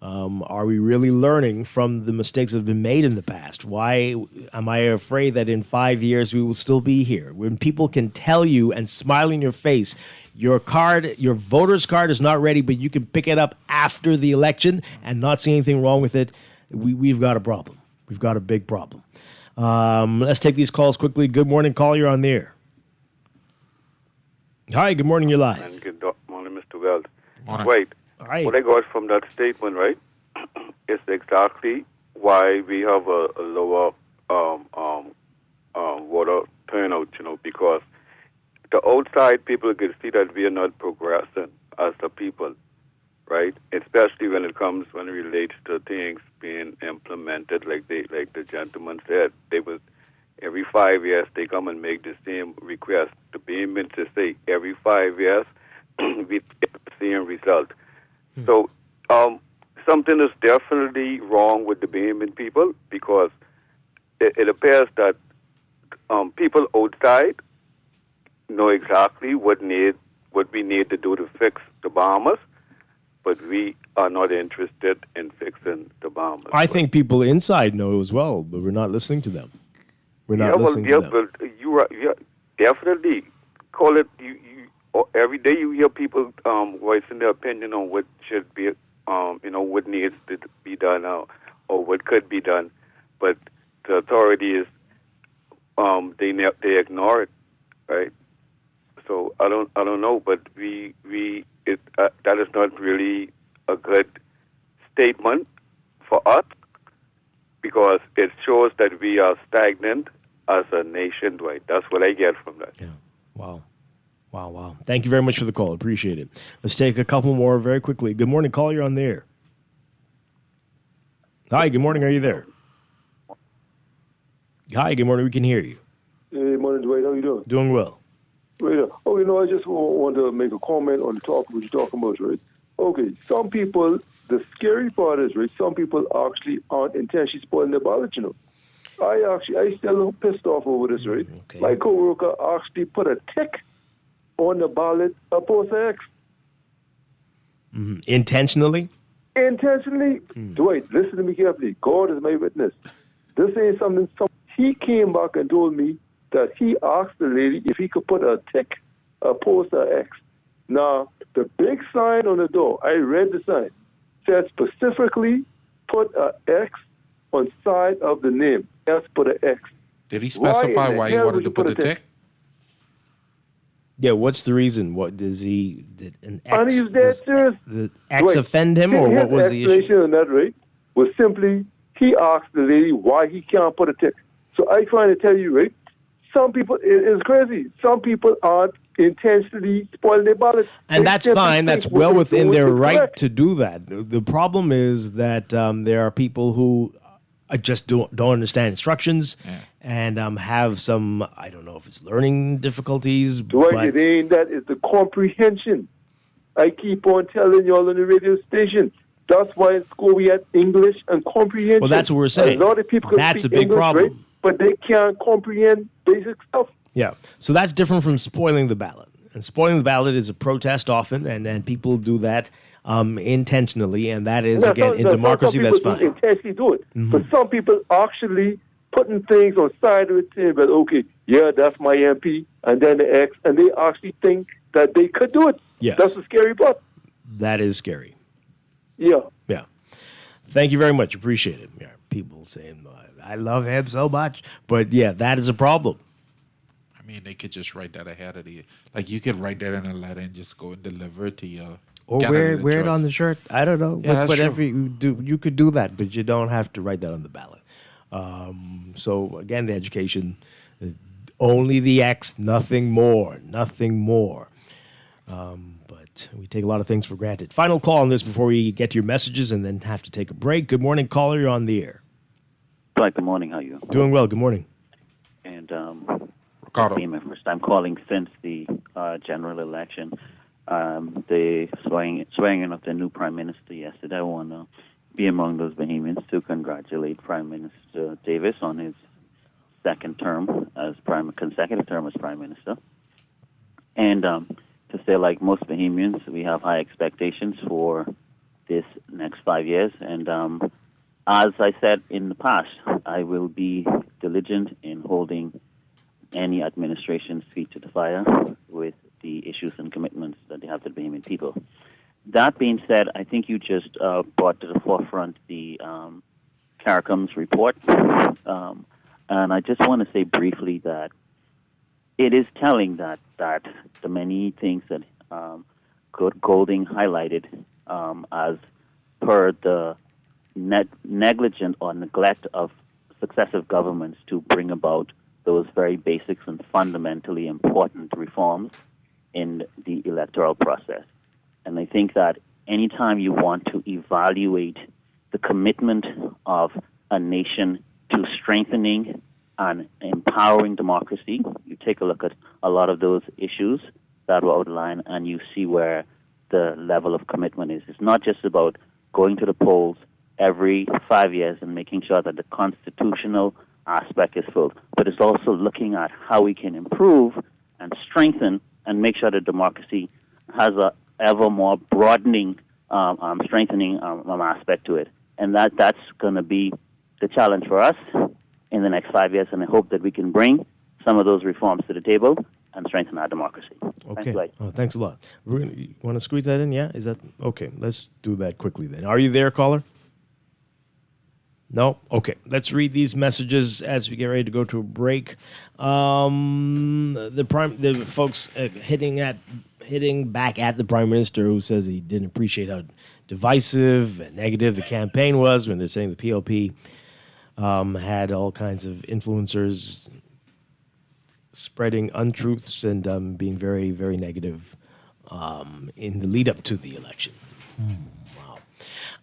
Are we really learning from the mistakes that have been made in the past? Why am I afraid that in 5 years we will still be here? When people can tell you and smile in your face, your voter's card is not ready, but you can pick it up after the election and not see anything wrong with it, we've got a problem. We've got a big problem. Let's take these calls quickly. Good morning, caller. You're on the air. Hi, good morning. You're live. And good morning, Mr. Weld. Morning. Wait, Hi. what I got from that statement, right, is exactly why we have a lower voter turnout, because the outside people can see that we are not progressing as a people, right? Especially when it relates to things being implemented, like the gentleman said, every 5 years they come and make the same request. The payment to say every 5 years we get the same result. So something is definitely wrong with the Bahamian people, because it appears that people outside know exactly what we need to do to fix the Bahamas, but we are not interested in fixing the Bahamas. I think people inside know as well, but we're not listening to them. We're not listening to them. But you definitely call it. Every day you hear people voicing their opinion on what should be, what needs to be done or what could be done, but the authorities they ignore it, right? So I don't know, but that is not really a good statement for us, because it shows that we are stagnant as a nation, Dwight. That's what I get from that. Yeah. Wow. Thank you very much for the call. Appreciate it. Let's take a couple more very quickly. Good morning, caller. You're on the air. Hi, good morning. Are you there? Hi, good morning. We can hear you. Hey, morning, Dwight. How you doing? Doing well. Right. I just want to make a comment on the topic what you're talking about, right? Okay, some people, the scary part is, right, some people actually aren't intentionally spoiling their ballot, I still pissed off over this, right? Okay. My coworker actually put a tick on the ballot opposed to X. Mm-hmm. Intentionally? Intentionally? Dwight, listen to me carefully. God is my witness. This ain't something. He came back and told me that he asked the lady if he could put a tick opposed to X. Now, the big sign on the door, I read the sign, said specifically put an X on side of the name. Yes, put an X. Did he specify why he wanted to put a tick? Yeah, what's the reason? What did an X? And he's dead serious. The X offend him, or what was the issue? His explanation on that, right, was simply he asked the lady why he can't put a tick. So I trying to tell you, right, some people, it's crazy. Some people aren't intentionally spoiling their ballots. And that's fine. That's well within their right to do that. The problem is that there are people who just don't understand instructions and have some, I don't know if it's learning difficulties. Dwight, it ain't that. It's the comprehension. I keep on telling y'all on the radio station. That's why in school we had English and comprehension. Well, that's what we're saying. A lot of people can That's speak a big English, problem. right? But they can't comprehend basic stuff. Yeah. So that's different from spoiling the ballot. And spoiling the ballot is a protest often, and people do that intentionally, and that is, again, in democracy, that's some fine. people intentionally do it. Mhm. But some people actually putting things on side of the table. Okay, yeah, that's my MP, and then the X, and they actually think that they could do it. Yes. That's the scary part. That is scary. Yeah. Yeah. Thank you very much. Appreciate it. Yeah. People saying, I love him so much. But, yeah, that is a problem. I mean, they could just write that ahead of the, like, you could write that in a letter and just go and deliver it to your Or candidate of wear it choice. on the shirt. I don't know. Yeah, that's Whatever true. you do, you could do that, but you don't have to write that on the ballot. So, again, the education, only the X, nothing more. Nothing more. But we take a lot of things for granted. Final call on this before we get to your messages and then have to take a break. Good morning, caller. You're on the air. Dwight, good morning. How are you? Doing well. Good morning. And Ricardo. being my first time calling since the general election, the swearing in of the new prime minister yesterday. I want to be among those Bahamians to congratulate Prime Minister Davis on his second term as consecutive term as prime minister. And to say, like most Bahamians, we have high expectations for this next 5 years. And as I said in the past, I will be diligent in holding any administration's feet to the fire with the issues and commitments that they have to the Bahamian people. That being said, I think you just brought to the forefront the CARICOM's report. And I just want to say briefly that it is telling that the many things that Golding highlighted as per the negligent or neglect of successive governments to bring about those very basics and fundamentally important reforms in the electoral process. And I think that anytime you want to evaluate the commitment of a nation to strengthening and empowering democracy, you take a look at a lot of those issues that were outlined and you see where the level of commitment is. It's not just about going to the polls every 5 years and making sure that the constitutional aspect is filled, but it's also looking at how we can improve and strengthen and make sure that democracy has a ever more broadening, strengthening aspect to it. And that's going to be the challenge for us in the next 5 years, and I hope that we can bring some of those reforms to the table and strengthen our democracy. Okay. Thanks, Thanks a lot. You want to squeeze that in? Yeah? Is that okay? Let's do that quickly then. Are you there, caller? No? Okay. Let's read these messages as we get ready to go to a break. The folks hitting back at the Prime Minister who says he didn't appreciate how divisive and negative the campaign was when they're saying the PLP had all kinds of influencers spreading untruths and being very, very negative in the lead up to the election.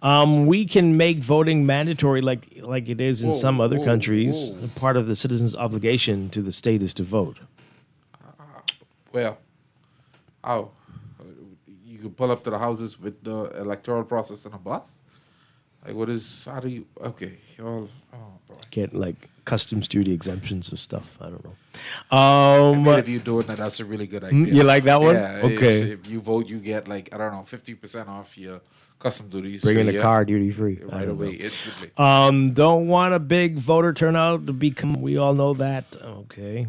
We can make voting mandatory like it is in some other countries. Part of the citizens' obligation to the state is to vote. Well, how? You could pull up to the houses with the electoral process in a bus? Like, how do you, okay. Boy. Get like customs duty exemptions or stuff. I don't know. I mean, if you do it, that's a really good idea. You like that one? Yeah. Okay. If you vote, you get 50% off your custom duties. Bringing the car duty free. Right away, instantly. Don't want a big voter turnout to become, we all know that. Okay.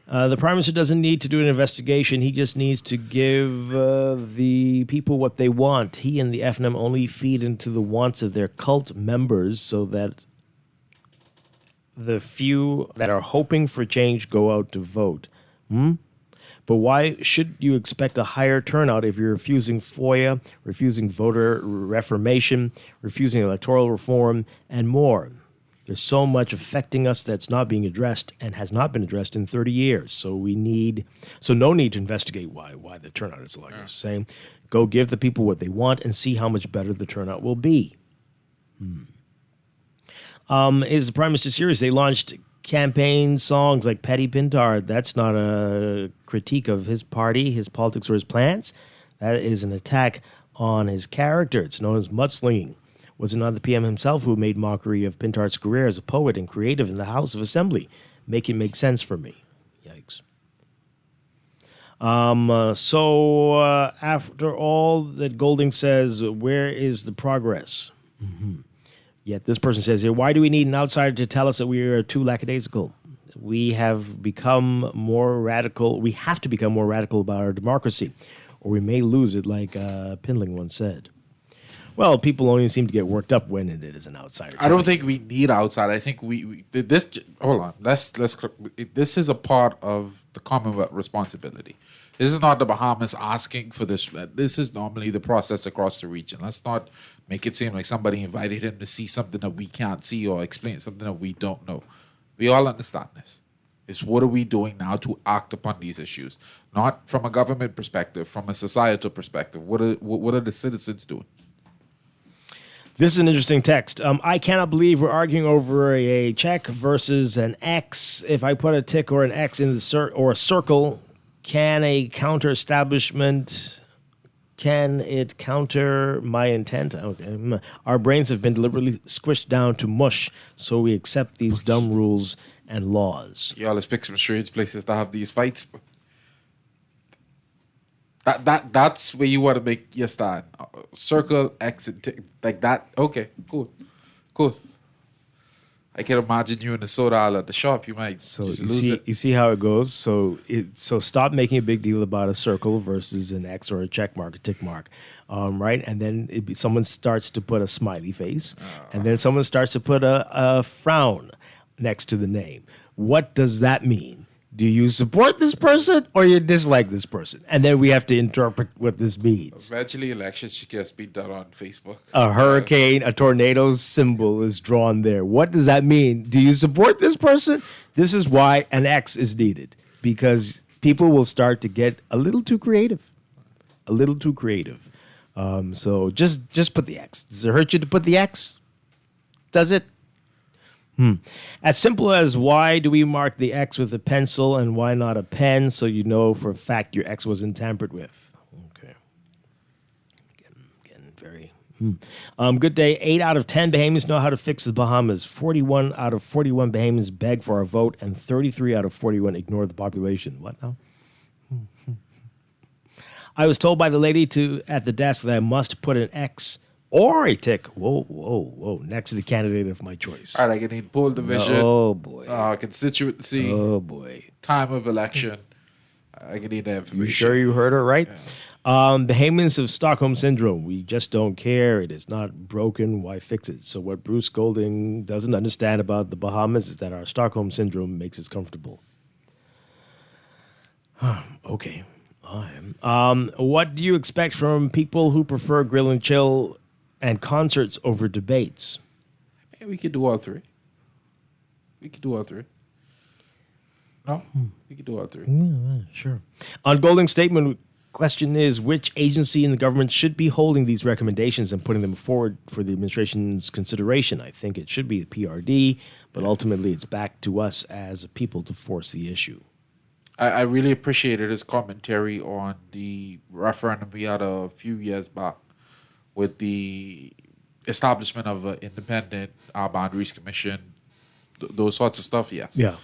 The Prime Minister doesn't need to do an investigation. He just needs to give the people what they want. He and the FNM only feed into the wants of their cult members so that the few that are hoping for change go out to vote. But why should you expect a higher turnout if you're refusing FOIA, refusing voter reformation, refusing electoral reform, and more? There's so much affecting us that's not being addressed and has not been addressed in 30 years. So no need to investigate why the turnout is like you're saying. Go give the people what they want and see how much better the turnout will be. Is the Prime Minister serious? They launched campaign songs like Petty Pintard. That's not a critique of his party, his politics, or his plans. That is an attack on his character. It's known as mudslinging. Was it not the PM himself who made mockery of Pintart's career as a poet and creative in the House of Assembly? Make it make sense for me. Yikes. After all that Golding says, where is the progress? Mm-hmm. Yet this person says here, why do we need an outsider to tell us that we are too lackadaisical? We have become more radical. We have to become more radical about our democracy, or we may lose it, like Pindling once said. Well, people only seem to get worked up when it is an outsider. I don't think we need outside. I think we this. Hold on. Let's. This is a part of the Commonwealth responsibility. This is not the Bahamas asking for this. This is normally the process across the region. Let's not make it seem like somebody invited him to see something that we can't see or explain something that we don't know. We all understand this. It's what are we doing now to act upon these issues? Not from a government perspective, from a societal perspective. What are the citizens doing? This is an interesting text. I cannot believe we're arguing over a check versus an X. If I put a tick or an X in the or a circle, can a counter establishment, can it counter my intent? Okay. Our brains have been deliberately squished down to mush, so we accept these dumb rules and laws. Yeah, let's pick some strange places to have these fights. That's where you want to make your stand. Circle, exit, like that. Okay, cool. I can imagine you in the soda aisle at the shop. You might just lose it. You see how it goes. So stop making a big deal about a circle versus an X or a check mark, a tick mark, right? And then someone starts to put a smiley face, and then someone starts to put a frown next to the name. What does that mean? Do you support this person or you dislike this person? And then we have to interpret what this means. Eventually, elections should just be done on Facebook. A hurricane, a tornado symbol is drawn there. What does that mean? Do you support this person? This is why an X is needed, because people will start to get a little too creative. So just put the X. Does it hurt you to put the X? Does it? As simple as, why do we mark the X with a pencil and why not a pen, so you know for a fact your X wasn't tampered with? Okay. Again, very... Good day. 8 out of 10 Bahamians know how to fix the Bahamas. 41 out of 41 Bahamians beg for our vote, and 33 out of 41 ignore the population. What now? I was told by the lady at the desk that I must put an X or a tick, whoa, next to the candidate of my choice. All right, I can need poll division. Oh, boy. Constituency. Oh, boy. Time of election. I can need that information. You sure you heard her right? Yeah. Bahamians have Stockholm Syndrome. We just don't care. It is not broken. Why fix it? So what Bruce Golding doesn't understand about the Bahamas is that our Stockholm Syndrome makes us comfortable. Okay. What do you expect from people who prefer grill and chill and concerts over debates? Hey, we could do all three. No? We could do all three. Yeah, sure. On Golding's statement, question is, which agency in the government should be holding these recommendations and putting them forward for the administration's consideration? I think it should be the PRD, but ultimately it's back to us as a people to force the issue. I really appreciated his commentary on the referendum we had a few years back with the establishment of an independent boundaries commission, those sorts of stuff, yes. Yeah.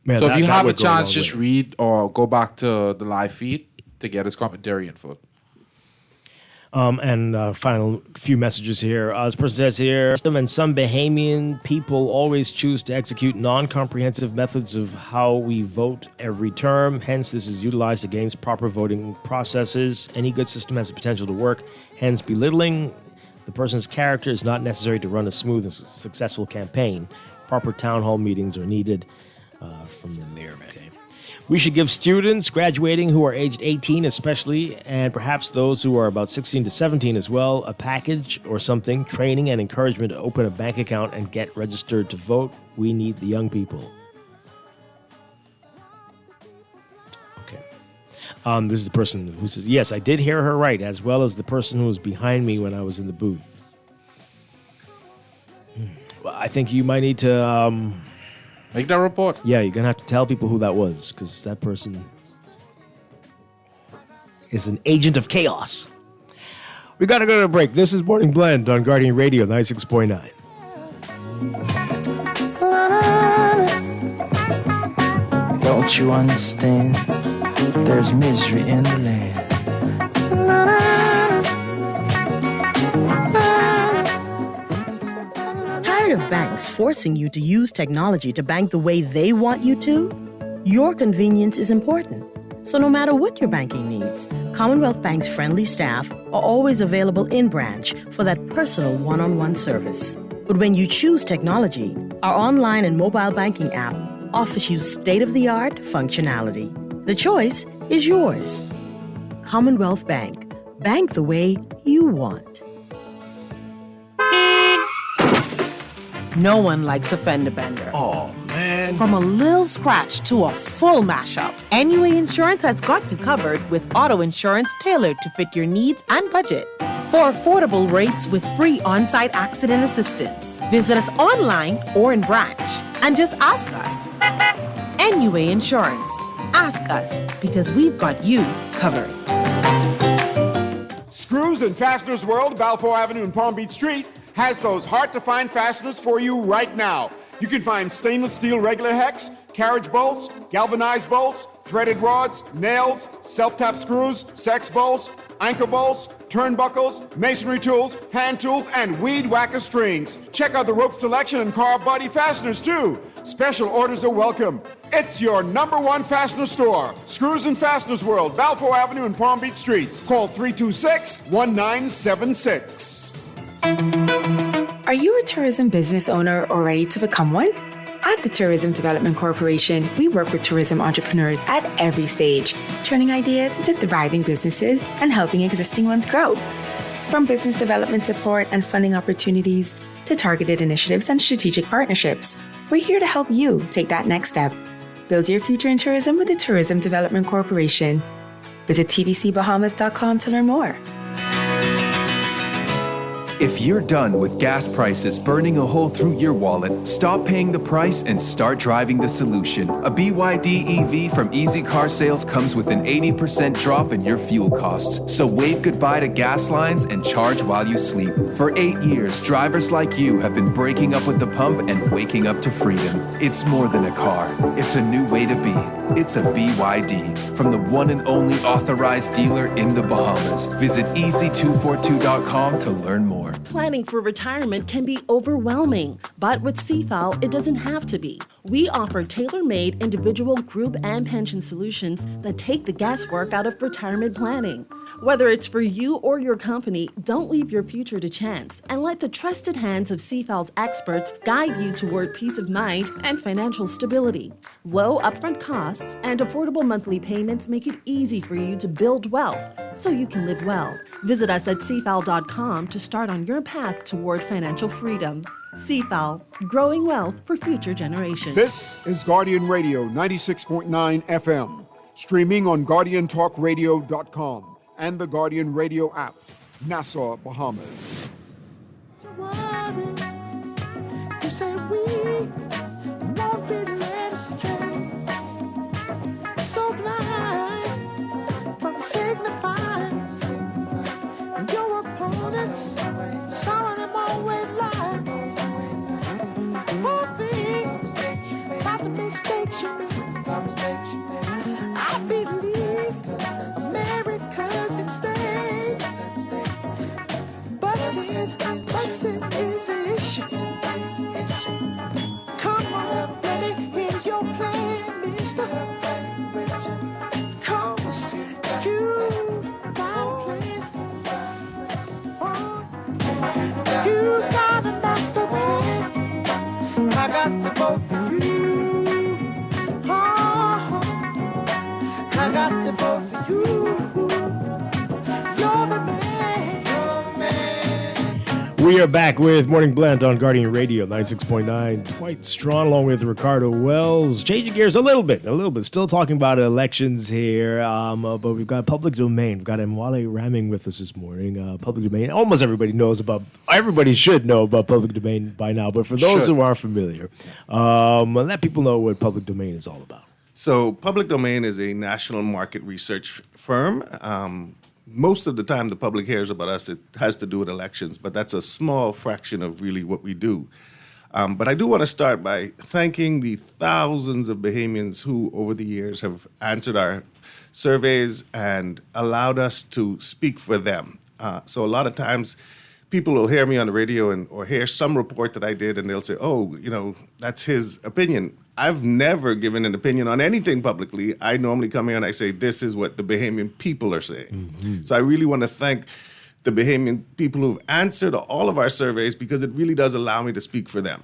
So if you have a chance, just read or go back to the live feed to get his commentary and vote. And final few messages here. This person says here, and some Bahamian people always choose to execute non-comprehensive methods of how we vote every term. Hence, this is utilized against proper voting processes. Any good system has the potential to work. Hence, belittling the person's character is not necessary to run a smooth and successful campaign. Proper town hall meetings are needed from the mayor. Okay. We should give students graduating who are aged 18 especially, and perhaps those who are about 16 to 17 as well, a package or something, training and encouragement to open a bank account and get registered to vote. We need the young people. Okay. This is the person who says, yes, I did hear her right, as well as the person who was behind me when I was in the booth. Well, I think you might need to... make that report. Yeah, you're going to have to tell people who that was, because that person... is an agent of chaos. We got to go to a break. This is Morning Blend on Guardian Radio 96.9. Don't you understand? There's misery in the land. Tired of banks forcing you to use technology to bank the way they want you to? Your convenience is important. So no matter what your banking needs, Commonwealth Bank's friendly staff are always available in branch for that personal one-on-one service. But when you choose technology, our online and mobile banking app offers you state-of-the-art functionality. The choice is yours. Commonwealth Bank. Bank the way you want. No one likes a fender bender. Oh, man. From a little scratch to a full mashup, NUA Insurance has got you covered with auto insurance tailored to fit your needs and budget. For affordable rates with free on-site accident assistance, visit us online or in branch and just ask us. NUA Insurance. Ask us because we've got you covered. Screws and Fasteners World, Balfour Avenue and Palm Beach Street, has those hard-to-find fasteners for you right now. You can find stainless steel regular hex, carriage bolts, galvanized bolts, threaded rods, nails, self-tap screws, sex bolts, anchor bolts, turnbuckles, masonry tools, hand tools, and weed whacker strings. Check out the rope selection and car body fasteners, too. Special orders are welcome. It's your #1 fastener store. Screws and Fasteners World, Balfour Avenue and Palm Beach Streets. Call 326-1976. Are you a tourism business owner or ready to become one? At the Tourism Development Corporation, we work with tourism entrepreneurs at every stage, turning ideas into thriving businesses and helping existing ones grow. From business development support and funding opportunities to targeted initiatives and strategic partnerships, we're here to help you take that next step. Build your future in tourism with the Tourism Development Corporation. Visit tdcbahamas.com to learn more. If you're done with gas prices burning a hole through your wallet, stop paying the price and start driving the solution. A BYD EV from Easy Car Sales comes with an 80% drop in your fuel costs. So wave goodbye to gas lines and charge while you sleep. For 8 years, drivers like you have been breaking up with the pump and waking up to freedom. It's more than a car. It's a new way to be. It's a BYD from the one and only authorized dealer in the Bahamas. Visit easy242.com to learn more. Planning for retirement can be overwhelming, but with CFAL, it doesn't have to be. We offer tailor-made individual, group, and pension solutions that take the guesswork out of retirement planning. Whether it's for you or your company, don't leave your future to chance and let the trusted hands of CFAL's experts guide you toward peace of mind and financial stability. Low upfront costs and affordable monthly payments make it easy for you to build wealth so you can live well. Visit us at cfal.com to start on your path toward financial freedom. CFAL, growing wealth for future generations. This is Guardian Radio 96.9 FM, streaming on GuardianTalkRadio.com and the Guardian Radio app, Nassau, Bahamas. You say we won't be led astray. So blind from signifying your opponents, showing them always lie. Poor thing, about the mistakes you made. I believe America's at stake. Busing is an issue. Come on, let me hear your plan, mister. Cause if you got a plan, if you got a master plan, I got the vote for you. I got the vote for you. You're the man. We are back with Morning Blend on Guardian Radio 96.9. Dwight Strachan along with Ricardo Wells. Changing gears a little bit. Still talking about elections here, but we've got public domain. We've got Mwale Ramming with us this morning. Public domain. Almost everybody should know about public domain by now, but for those who aren't familiar, let people know what public domain is all about. So Public Domain is a national market research firm. Most of the time the public hears about us, it has to do with elections, but that's a small fraction of really what we do. But I do want to start by thanking the thousands of Bahamians who, over the years, have answered our surveys and allowed us to speak for them. So a lot of times, people will hear me on the radio or hear some report that I did, and they'll say, "Oh, that's his opinion." I've never given an opinion on anything publicly. I normally come here and I say, "This is what the Bahamian people are saying." Mm-hmm. So I really want to thank the Bahamian people who've answered all of our surveys, because it really does allow me to speak for them.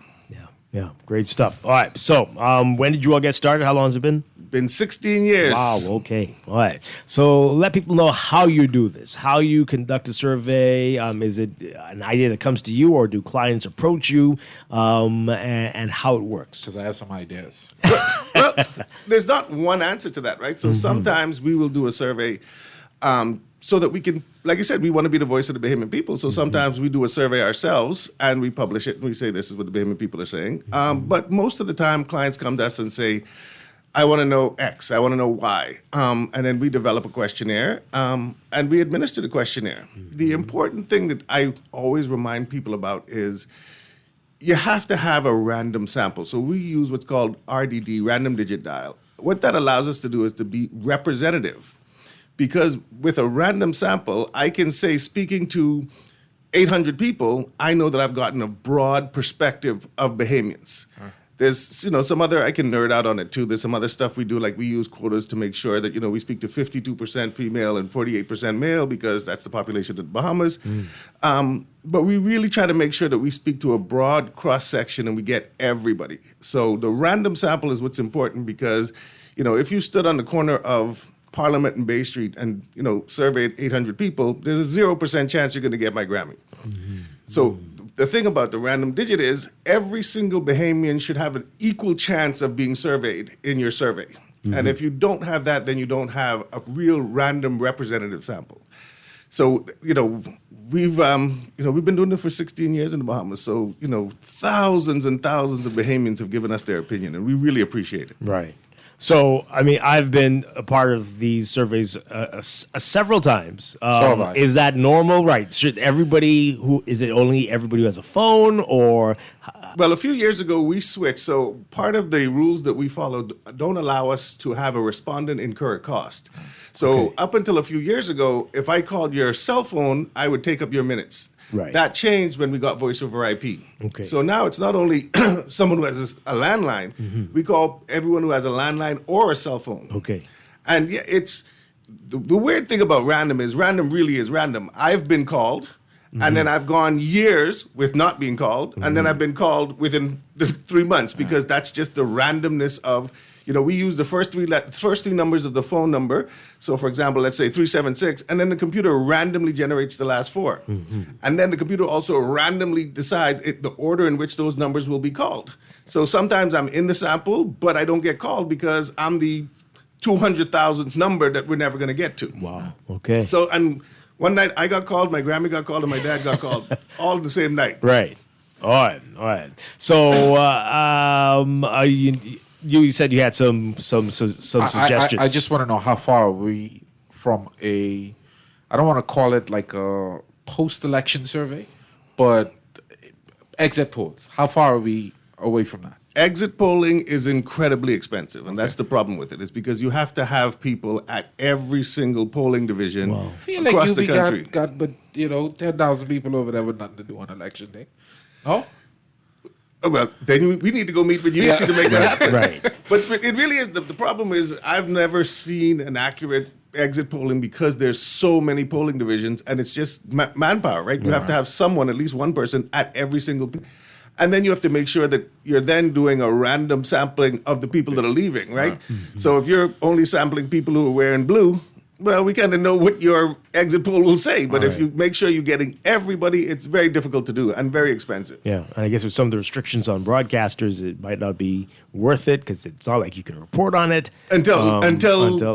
Yeah, great stuff. All right, so when did you all get started? How long has it been? Been 16 years. Wow, okay. All right. So let people know how you do this, how you conduct a survey. Is it an idea that comes to you, or do clients approach you, and how it works? Because I have some ideas. Well, there's not one answer to that, right? So sometimes we will do a survey so that we can, like I said, we want to be the voice of the Bahamian people. So sometimes we do a survey ourselves and we publish it and we say, this is what the Bahamian people are saying. But most of the time, clients come to us and say, I want to know X, I want to know Y. And then we develop a questionnaire and we administer the questionnaire. The important thing that I always remind people about is you have to have a random sample. So we use what's called RDD, random digit dial. What that allows us to do is to be representative. Because with a random sample, I can say, speaking to 800 people, I know that I've gotten a broad perspective of Bahamians. There's, some other, I can nerd out on it too. There's some other stuff we do, like we use quotas to make sure that, we speak to 52% female and 48% male, because that's the population of the Bahamas. But we really try to make sure that we speak to a broad cross-section and we get everybody. So the random sample is what's important, because, if you stood on the corner of Parliament and Bay Street and, surveyed 800 people, there's a 0% chance you're going to get my Grammy. So the thing about the random digit is every single Bahamian should have an equal chance of being surveyed in your survey. And if you don't have that, then you don't have a real random representative sample. So, we've been doing it for 16 years in the Bahamas. So, thousands and thousands of Bahamians have given us their opinion, and we really appreciate it. Right. So, I've been a part of these surveys several times. So have I. Is that normal? Right. Should is it only everybody who has a phone, or? Well, a few years ago, we switched. So part of the rules that we followed don't allow us to have a respondent incur a cost. So up until a few years ago, if I called your cell phone, I would take up your minutes. Right. That changed when we got voice over IP. Okay. So now it's not only someone who has a landline, we call everyone who has a landline or a cell phone. Okay. And yeah, it's the weird thing about random really is random. I've been called, and then I've gone years with not being called, and then I've been called within the 3 months, because that's just the randomness of, we use the first three numbers of the phone number. So, for example, let's say 376, and then the computer randomly generates the last four. And then the computer also randomly decides the order in which those numbers will be called. So sometimes I'm in the sample, but I don't get called because I'm the 200,000th number that we're never going to get to. Wow. Okay. So, and one night I got called, my Grammy got called, and my dad got called all the same night. Right. All right. So, you said you had some suggestions. I just want to know, how far are we from I don't want to call it like a post-election survey, but exit polls. How far are we away from that? Exit polling is incredibly expensive, and that's the problem with it. It's because you have to have people at every single polling division across the country. But 10,000 people over there with nothing to do on election day. No? Oh, well, then we need to go meet with you to make that happen. Right. But it really is, the problem is I've never seen an accurate exit polling, because there's so many polling divisions, and it's just manpower, right? You have to have someone, at least one person, at every single. And then you have to make sure that you're then doing a random sampling of the people that are leaving, right? So if you're only sampling people who are wearing blue, well, we kind of know what your exit poll will say. But if you make sure you're getting everybody, it's very difficult to do and very expensive. Yeah, and I guess with some of the restrictions on broadcasters, it might not be worth it, because it's not like you can report on it until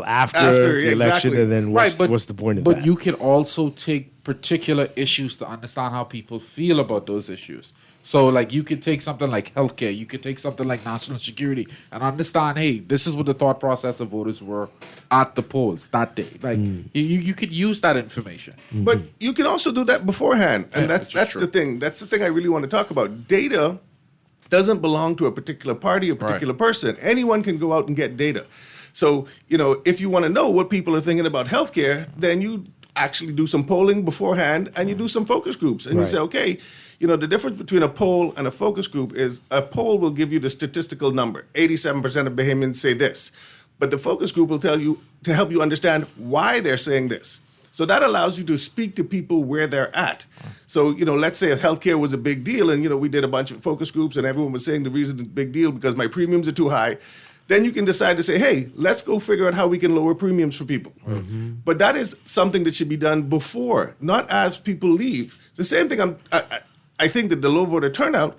after the election, and then what's the point of that? But you can also take particular issues to understand how people feel about those issues. So, like, you could take something like healthcare, you could take something like national security, and understand, hey, this is what the thought process of voters were at the polls that day. Like, you could use that information. But you can also do that beforehand, and Yeah, that's the thing. That's the thing I really want to talk about. Data doesn't belong to a particular party, a particular person. Anyone can go out and get data. So, if you want to know what people are thinking about healthcare, then you actually do some polling beforehand, and you do some focus groups, and you say, okay. The difference between a poll and a focus group is a poll will give you the statistical number. 87% of Bahamians say this. But the focus group will tell you to help you understand why they're saying this. So that allows you to speak to people where they're at. So, let's say if healthcare was a big deal and, we did a bunch of focus groups and everyone was saying the reason it's a big deal because my premiums are too high. Then you can decide to say, hey, let's go figure out how we can lower premiums for people. But that is something that should be done before, not as people leave. The same thing I think that the low voter turnout,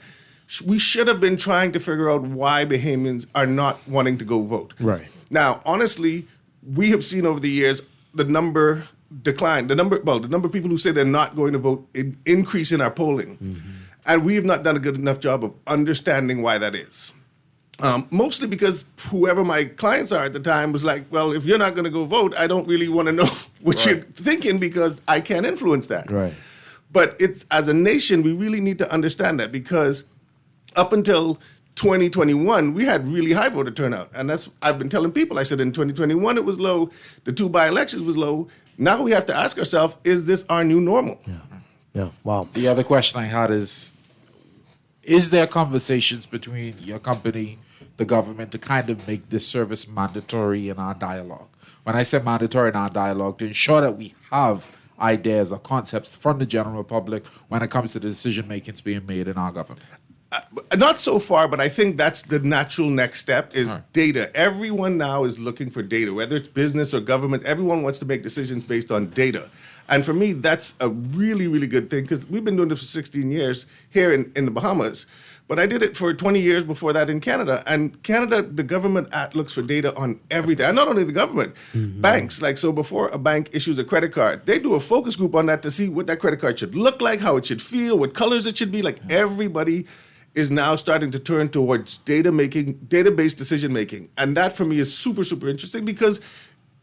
we should have been trying to figure out why Bahamians are not wanting to go vote. Right. Now, honestly, we have seen over the years the number decline. The number of people who say they're not going to vote increase in our polling. And we have not done a good enough job of understanding why that is. Mostly because whoever my clients are at the time was like, well, if you're not going to go vote, I don't really want to know what you're thinking because I can't influence that. Right. But it's as a nation, we really need to understand that because up until 2021, we had really high voter turnout. And I've been telling people, I said in 2021 it was low, the 2 by-elections was low. Now we have to ask ourselves, is this our new normal? Yeah, wow. The other question I had is there conversations between your company, the government, to kind of make this service mandatory in our dialogue? When I say mandatory in our dialogue, to ensure that we have ideas or concepts from the general public when it comes to the decision making being made in our government? Not so far, but I think that's the natural next step is data. Everyone now is looking for data, whether it's business or government. Everyone wants to make decisions based on data. And for me, that's a really, really good thing because we've been doing this for 16 years here in the Bahamas. But I did it for 20 years before that in Canada. And Canada, the government looks for data on everything. And not only the government, banks. So before a bank issues a credit card, they do a focus group on that to see what that credit card should look like, how it should feel, what colors it should be. Everybody is now starting to turn towards data-based decision-making. And that for me is super, super interesting because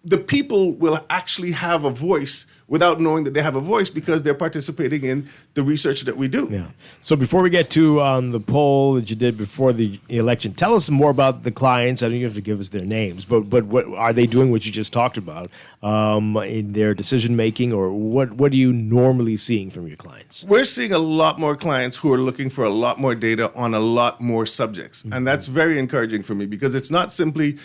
the people will actually have a voice without knowing that they have a voice because they're participating in the research that we do. Yeah. So before we get to the poll that you did before the election, tell us more about the clients. I don't have to give us their names, but what are they doing what you just talked about in their decision making, or what are you normally seeing from your clients? We're seeing a lot more clients who are looking for a lot more data on a lot more subjects. And that's very encouraging for me because it's not simply,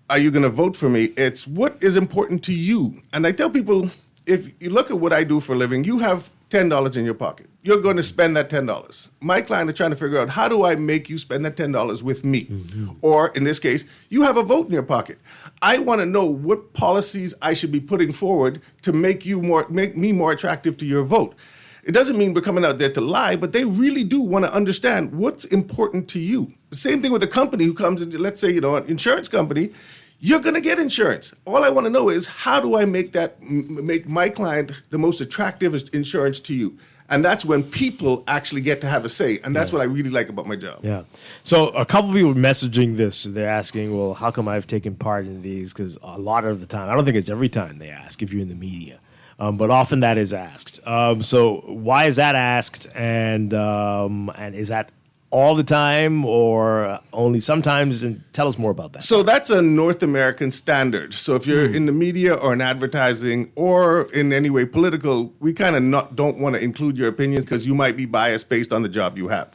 are you going to vote for me? It's what is important to you. And I tell people, if you look at what I do for a living, you have $10 in your pocket. You're going to spend that $10. My client is trying to figure out, how do I make you spend that $10 with me? Or in this case, you have a vote in your pocket. I want to know what policies I should be putting forward to make me more attractive to your vote. It doesn't mean we're coming out there to lie, but they really do want to understand what's important to you. The same thing with a company who comes into, let's say, an insurance company. You're going to get insurance. All I want to know is, how do I make my client the most attractive insurance to you? And that's when people actually get to have a say. And that's what I really like about my job. Yeah. So a couple of people are messaging this. They're asking, well, how come I've taken part in these? Because a lot of the time, I don't think it's every time they ask if you're in the media. But often that is asked. So why is that asked? And is that all the time or only sometimes? And tell us more about that. So that's a North American standard. So if you're in the media or in advertising or in any way political, we kind of don't want to include your opinions because you might be biased based on the job you have.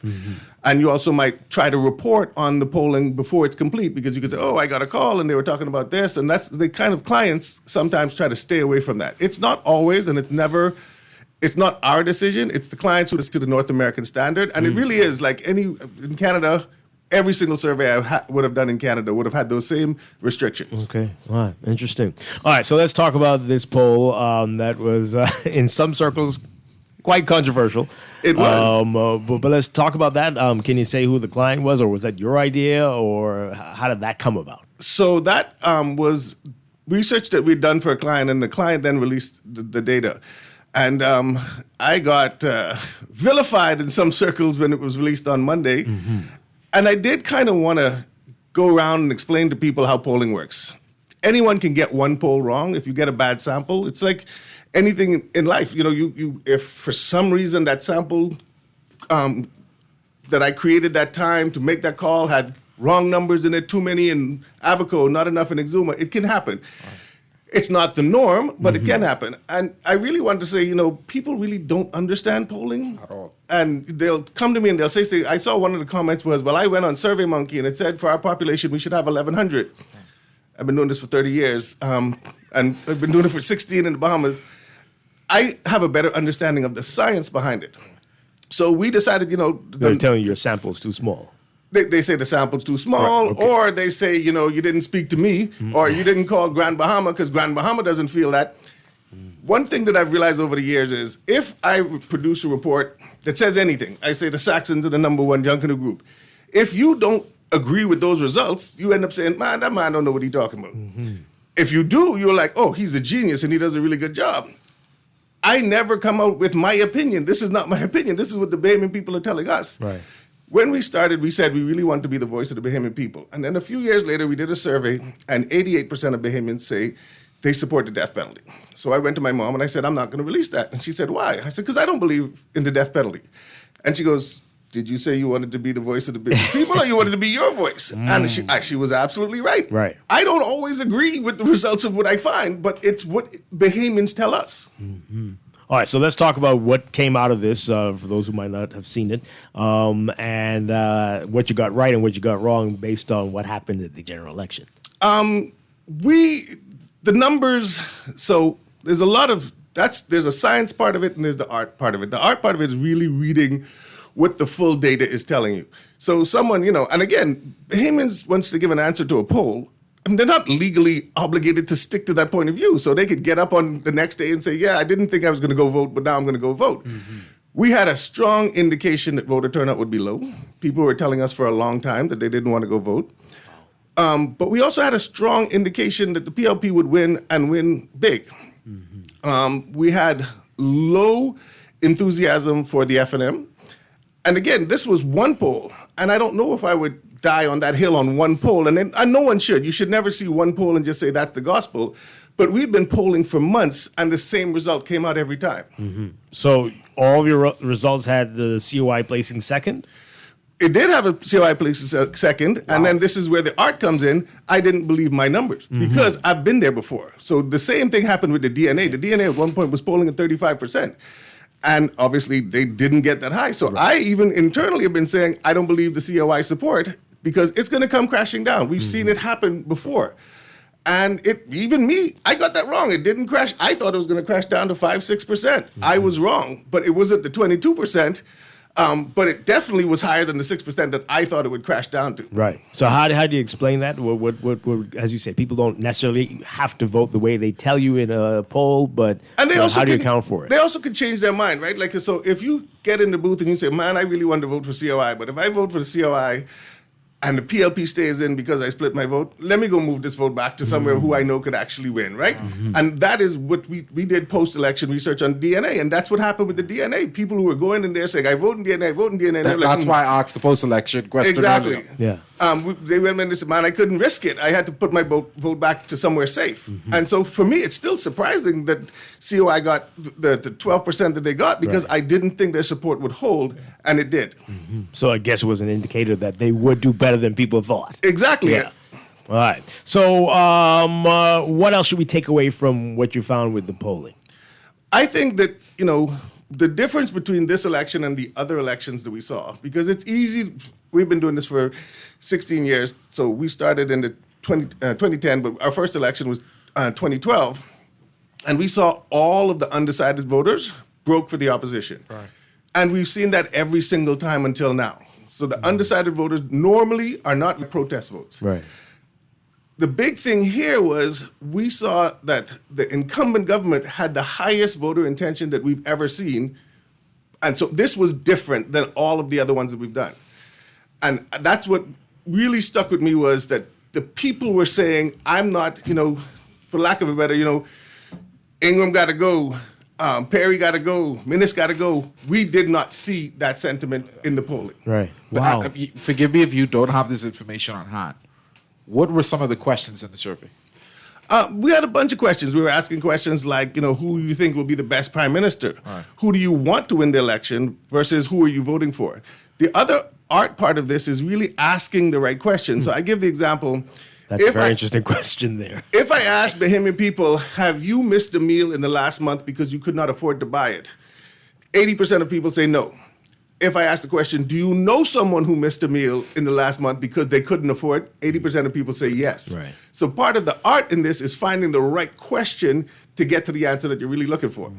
And you also might try to report on the polling before it's complete because you could say, oh, I got a call and they were talking about this. And that's the kind of clients sometimes try to stay away from that. It's not always, and it's not our decision. It's the clients who to the North American standard. And it really is like in Canada, every single survey I would have done in Canada would have had those same restrictions. Okay. All right. Interesting. All right. So let's talk about this poll that was in some circles quite controversial. It was. But let's talk about that. Can you say who the client was, or was that your idea, or how did that come about? So that was research that we'd done for a client, and the client then released the data. And I got vilified in some circles when it was released on Monday. And I did kind of want to go around and explain to people how polling works. Anyone can get one poll wrong if you get a bad sample. It's like anything in life. You know, you if for some reason that sample that I created that time to make that call had wrong numbers in it, too many in Abaco, not enough in Exuma, it can happen. It's not the norm, but it can happen. And I really wanted to say, you know, people really don't understand polling. At all. And they'll come to me and they'll say, I saw one of the comments was, well, I went on SurveyMonkey and it said for our population we should have 1,100. I've been doing this for 30 years, and I've been doing it for 16 in the Bahamas. I have a better understanding of the science behind it. So we decided, you know... They're telling you your sample is too small. They say the sample's too small, Right, okay. or they say, you know, you didn't speak to me, or you didn't call Grand Bahama because Grand Bahama doesn't feel that. One thing that I've realized over the years is if I produce a report that says anything, I say the Saxons are the number one junk in the group. If you don't agree with those results, you end up saying, man, that man don't know what he's talking about. If you do, you're like, oh, he's a genius and he does a really good job. I never come out with my opinion. This is not my opinion. This is what the Bahamian people are telling us. Right. When we started, we said we really wanted to be the voice of the Bahamian people. And then a few years later, we did a survey, and 88% of Bahamians say they support the death penalty. So I went to my mom and I said, I'm not going to release that. And she said, why? I said, because I don't believe in the death penalty. And she goes, did you say you wanted to be the voice of the people or you wanted to be your voice? And she was absolutely right. Right. I don't always agree with the results of what I find, but it's what Bahamians tell us. All right, so let's talk about what came out of this for those who might not have seen it, and what you got right and what you got wrong based on what happened at the general election. The numbers, so there's a lot of, there's a science part of it and there's the art part of it. The art part of it is really reading what the full data is telling you. So someone, you know, and again, Bahamians wants to give an answer to a poll, and they're not legally obligated to stick to that point of view. So they could get up on the next day and say, yeah, I didn't think I was going to go vote, but now I'm going to go vote. We had a strong indication that voter turnout would be low. People were telling us for a long time that they didn't want to go vote. But we also had a strong indication that the PLP would win and win big. We had low enthusiasm for the FNM. And again, this was one poll. And I don't know if I would die on that hill on one poll. And no one should. You should never see one poll and just say that's the gospel. But we've been polling for months, and the same result came out every time. So all of your results had the COI placing second? It did have a COI placing second, and then this is where the art comes in. I didn't believe my numbers because I've been there before. So the same thing happened with the DNA. The DNA at one point was polling at 35%. And obviously, they didn't get that high. So I even internally have been saying, I don't believe the COI support because it's going to come crashing down. We've seen it happen before. And even me, I got that wrong. It didn't crash. I thought it was going to crash down to 5-6%. I was wrong, but it wasn't the 22%. But it definitely was higher than the 6% that I thought it would crash down to. Right. So how do you explain that? What, as you say, people don't necessarily have to vote the way they tell you in a poll, but and they also how do you account for it? They also could change their mind, right? Like, so if you get in the booth and you say, man, I really want to vote for COI, but if I vote for the COI and the PLP stays in because I split my vote, let me go move this vote back to somewhere who I know could actually win, right? And that is what we did post-election research on DNA, and that's what happened with the DNA. People who were going in there saying, I vote in DNA, I vote in DNA. That's why I asked the post-election question exactly. earlier. Yeah. They went in and said, man, I couldn't risk it. I had to put my vote back to somewhere safe. And so for me, it's still surprising that COI got the 12% that they got because I didn't think their support would hold, and it did. So I guess it was an indicator that they would do better than people thought. Exactly. Yeah. All right. So what else should we take away from what you found with the polling? I think that, you know, the difference between this election and the other elections that we saw, because it's easy, we've been doing this for 16 years, so we started in the 2010, but our first election was 2012, and we saw all of the undecided voters broke for the opposition. Right. And we've seen that every single time until now. So the undecided voters normally are not protest votes. Right. The big thing here was we saw that the incumbent government had the highest voter intention that we've ever seen. And so this was different than all of the other ones that we've done. And that's what really stuck with me was that the people were saying, I'm not, you know, for lack of a better, you know, Ingram got to go. Perry got to go, Minnis got to go. We did not see that sentiment in the polling. Right. But Wow. forgive me if you don't have this information on hand. What were some of the questions in the survey? We had a bunch of questions. We were asking questions like, who you think will be the best prime minister? Right. Who do you want to win the election versus who are you voting for? The other art part of this is really asking the right question. So I give the example. That's a very interesting question there. If I ask Bahamian people, have you missed a meal in the last month because you could not afford to buy it? 80% of people say no. If I ask the question, do you know someone who missed a meal in the last month because they couldn't afford? 80% of people say yes. Right. So part of the art in this is finding the right question to get to the answer that you're really looking for.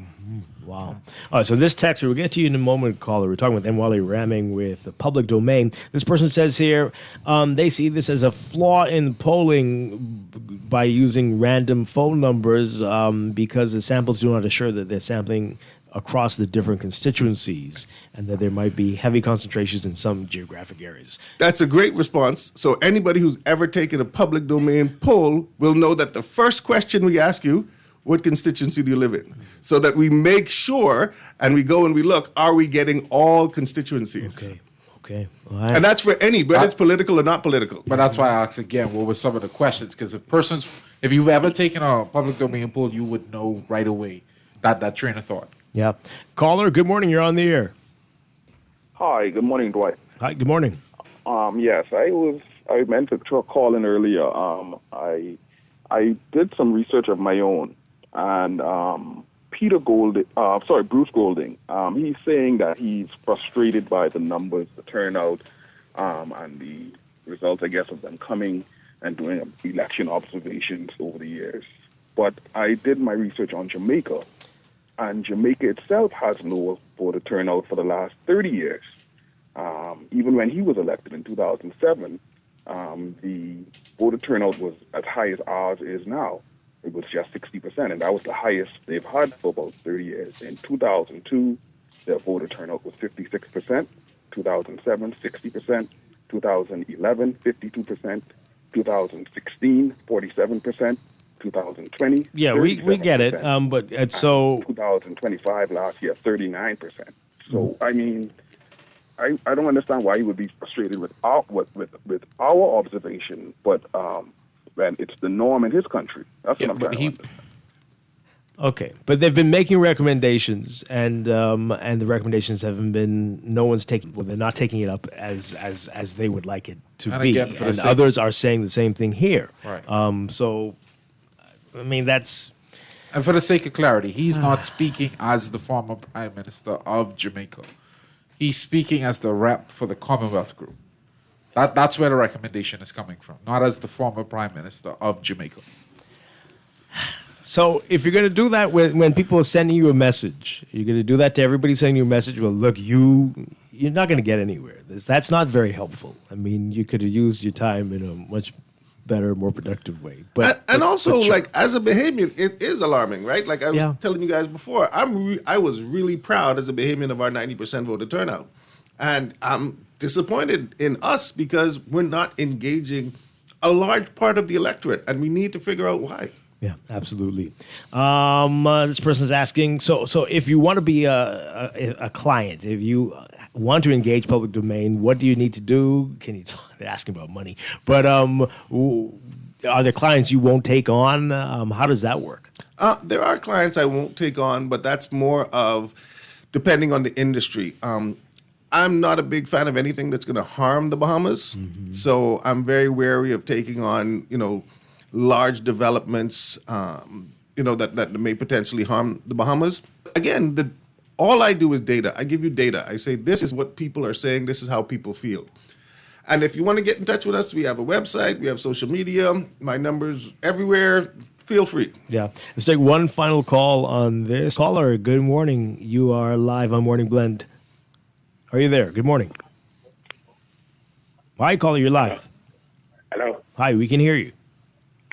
Wow. All right, so this text, we'll get to you in a moment, caller. We're talking with Mwale ramming with the public domain. This person says here they see this as a flaw in polling by using random phone numbers because the samples do not assure that they're sampling across the different constituencies and that there might be heavy concentrations in some geographic areas. That's a great response. So anybody who's ever taken a public domain poll will know that the first question we ask you, what constituency do you live in? So that we make sure and we go and we look, are we getting all constituencies? Okay. And that's for any, whether it's political or not political. But that's why I asked again, what were some of the questions? Because if you've ever taken a public domain poll, you would know right away that train of thought. Yeah. Caller, good morning. You're on the air. Hi, good morning, Dwight. Hi, good morning. Yes, I meant to call in earlier. I did some research of my own, and Bruce Golding, he's saying that he's frustrated by the numbers, the turnout, and the results, I guess, of them coming and doing election observations over the years. But I did my research on Jamaica, and Jamaica itself has lower voter turnout for the last 30 years. Even when he was elected in 2007, the voter turnout was as high as ours is now. It was just 60%, and that was the highest they've had for about 30 years. In 2002, their voter turnout was 56%, 2007, 60%, 2011, 52%, 2016, 47%, 2020. Yeah, we get it. But it's so 2025 last year, 39%. So I mean, I don't understand why he would be frustrated with our observation, but when it's the norm in his country. That's what I'm trying to understand. Okay, but they've been making recommendations, and the recommendations haven't been. No one's taking. Well, they're not taking it up as they would like it to And be. again, for the And sake- others are saying the same thing here. Right. So, I mean, that's. And for the sake of clarity, he's not speaking as the former Prime Minister of Jamaica. He's speaking as the rep for the Commonwealth Group. That's where the recommendation is coming from, not as the former Prime Minister of Jamaica. So if you're going to do that when people are sending you a message, you're going to do that to everybody sending you a message. Well, look, you're not going to get anywhere. That's not very helpful. I mean, you could have used your time in a much better, more productive way. But also, sure. like as a Bahamian, it is alarming, right? Like I was telling you guys before, I was really proud as a Bahamian of our 90% voter turnout, and I'm disappointed in us because we're not engaging a large part of the electorate, and we need to figure out why. Yeah, absolutely. This person's asking, so if you want to be a client, if you want to engage public domain, what do you need to do? They're asking about money, but are there clients you won't take on? How does that work? There are clients I won't take on, but that's more of depending on the industry. I'm not a big fan of anything that's going to harm the Bahamas, so I'm very wary of taking on, large developments, that may potentially harm the Bahamas. Again, all I do is data. I give you data. I say, this is what people are saying. This is how people feel. And if you want to get in touch with us, we have a website. We have social media. My number's everywhere. Feel free. Yeah. Let's take one final call on this. Caller, good morning. You are live on Morning Blend. Are you there? Good morning. Hi, caller. You're live. Hello. Hi, we can hear you.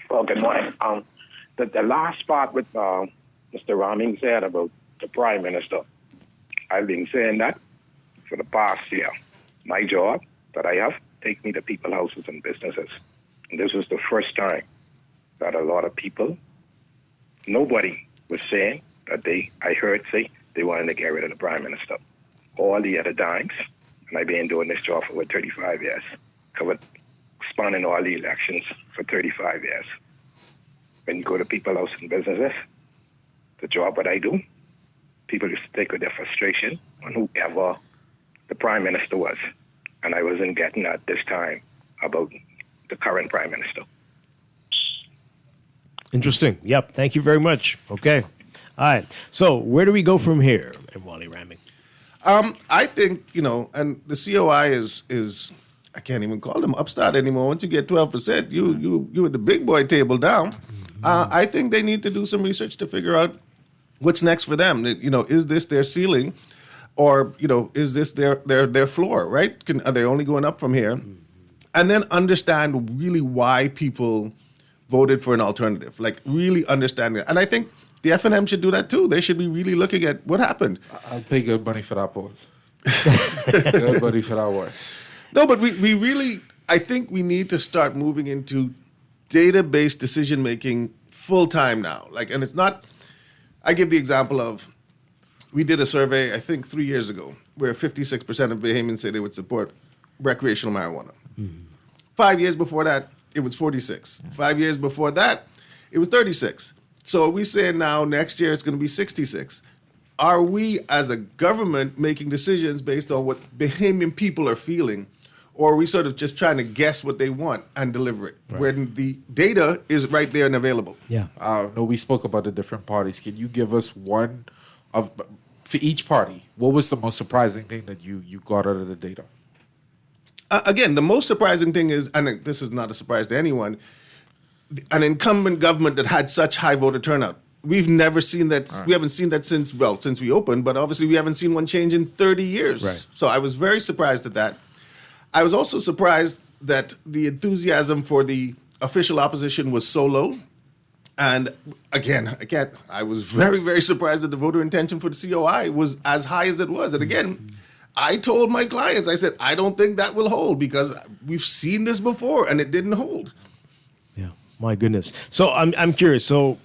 Well, good morning. The last part with Mr. Raming said about the Prime Minister, I've been saying that for the past year. My job that I have take me to people's houses and businesses. And this was the first time that a lot of people, nobody was saying that I heard say they wanted to get rid of the Prime Minister. All the other times, and I've been doing this job for over 35 years, covered spanning all the elections for 35 years. When you go to people's house and businesses, the job that I do, people used to take with their frustration on whoever the Prime Minister was. And I wasn't getting at this time about the current Prime Minister. Interesting. Yep. Thank you very much. Okay. All right. So where do we go from here, Wally Raming? I think, and the COI is I can't even call them upstart anymore. Once you get 12%, you at the big boy table down. I think they need to do some research to figure out what's next for them. Is this their ceiling, or is this their floor? Right? Are they only going up from here? And then understand really why people voted for an alternative. Like really understanding it. And I think the FNM should do that too. They should be really looking at what happened. I'll pay good money for that poll. Good money for that work. No, but we really, I think we need to start moving into data-based decision-making full-time now. And it's not, I give the example of, we did a survey, I think 3 years ago, where 56% of Bahamians say they would support recreational marijuana. 5 years before that, it was 46. 5 years before that, it was 36. So we say now next year it's going to be 66. Are we as a government making decisions based on what Bahamian people are feeling, or are we sort of just trying to guess what they want and deliver it, when the data is right there and available? Yeah. No, we spoke about the different parties. Can you give us one for each party, what was the most surprising thing that you got out of the data? Again, the most surprising thing is, and this is not a surprise to anyone, an incumbent government that had such high voter turnout. We've never seen that. Right. We haven't seen that since we opened, but obviously we haven't seen one change in 30 years. Right. So I was very surprised at that. I was also surprised that the enthusiasm for the official opposition was so low. And again, I was very, very surprised that the voter intention for the COI was as high as it was. And again, I told my clients, I said, I don't think that will hold because we've seen this before and it didn't hold. Yeah, my goodness. So I'm curious. So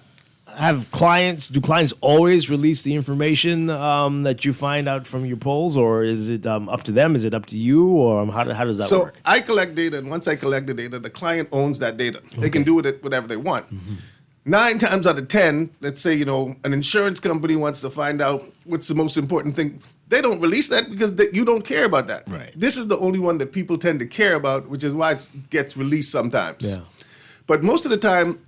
do clients always release the information that you find out from your polls, or is it up to them? Is it up to you, or how does that work? So I collect data, and once I collect the data, the client owns that data. Okay. They can do with it whatever they want. 9 times out of 10, let's say, an insurance company wants to find out what's the most important thing. They don't release that because you don't care about that. Right. This is the only one that people tend to care about, which is why it gets released sometimes. Yeah. But most of the time,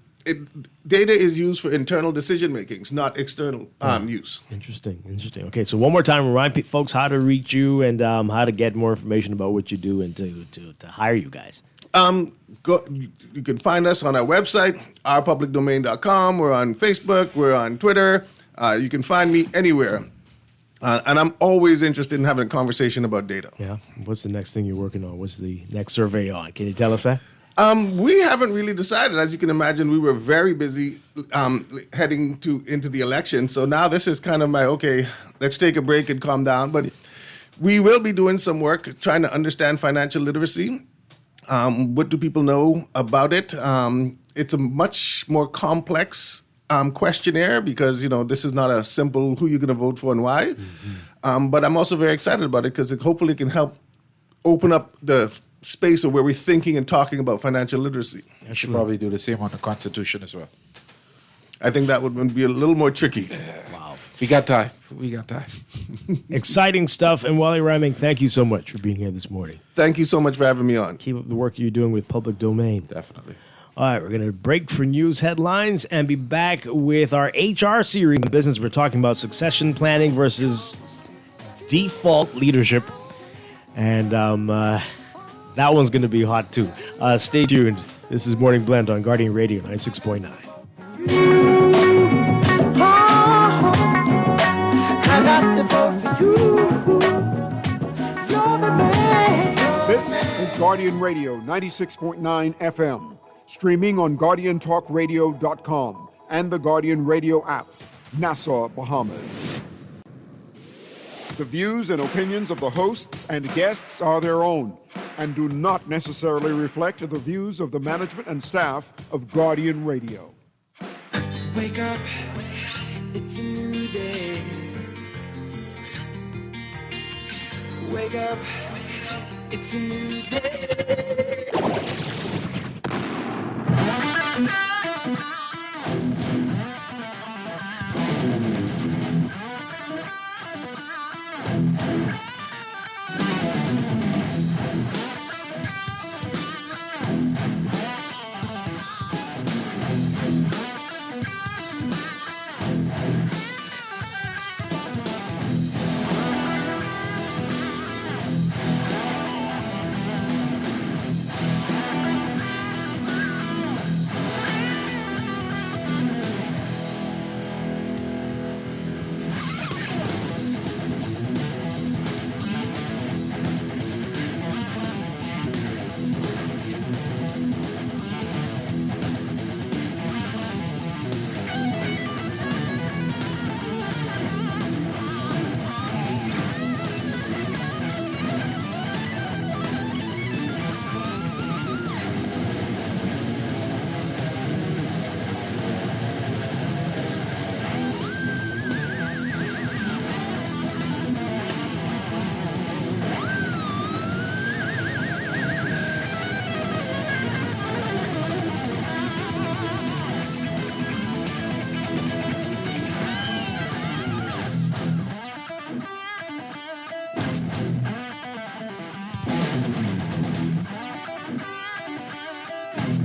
data is used for internal decision makings, not external use. Interesting. Okay, so one more time, remind folks how to reach you and how to get more information about what you do and to hire you guys. You can find us on our website, ourpublicdomain.com. We're on Facebook. We're on Twitter. You can find me anywhere. And I'm always interested in having a conversation about data. Yeah. What's the next thing you're working on? What's the next survey on? Can you tell us that? We haven't really decided. As you can imagine, we were very busy heading into the election. So now this is kind of let's take a break and calm down. But we will be doing some work trying to understand financial literacy. What do people know about it? It's a much more complex questionnaire because, this is not a simple who you're going to vote for and why. But I'm also very excited about it because it hopefully can help open up the space of where we're thinking and talking about financial literacy. I should probably do the same on the Constitution as well. I think that would be a little more tricky. Wow. We got time. Exciting stuff. And Wally Raming, thank you so much for being here this morning. Thank you so much for having me on. Keep up the work you're doing with Public Domain. Definitely. All right, we're going to break for news headlines and be back with our HR series in business. We're talking about succession planning versus default leadership. And that one's going to be hot, too. Stay tuned. This is Morning Blend on Guardian Radio 96.9. I got to vote for you. You're the man. This is Guardian Radio 96.9 FM. Streaming on GuardianTalkRadio.com and the Guardian Radio app. Nassau, Bahamas. The views and opinions of the hosts and guests are their own and do not necessarily reflect the views of the management and staff of Guardian Radio. Wake up, it's a new day. Wake up, it's a new day.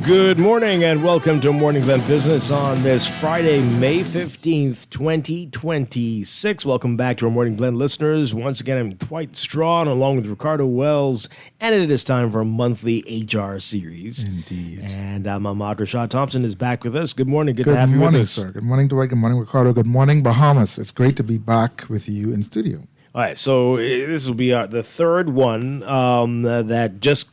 Good morning and welcome to Morning Blend Business on this Friday, May 15th, 2026. Welcome back to our Morning Blend listeners. Once again, I'm Dwight Strachan along with Ricardo Wells, and it is time for a monthly HR series. Indeed. And Ahmad Rashad Thompson is back with us. Good morning. Good to have you with us. Good morning, sir. Good morning, Dwight. Good morning, Ricardo. Good morning, Bahamas. It's great to be back with you in studio. All right, so this will be the third one that just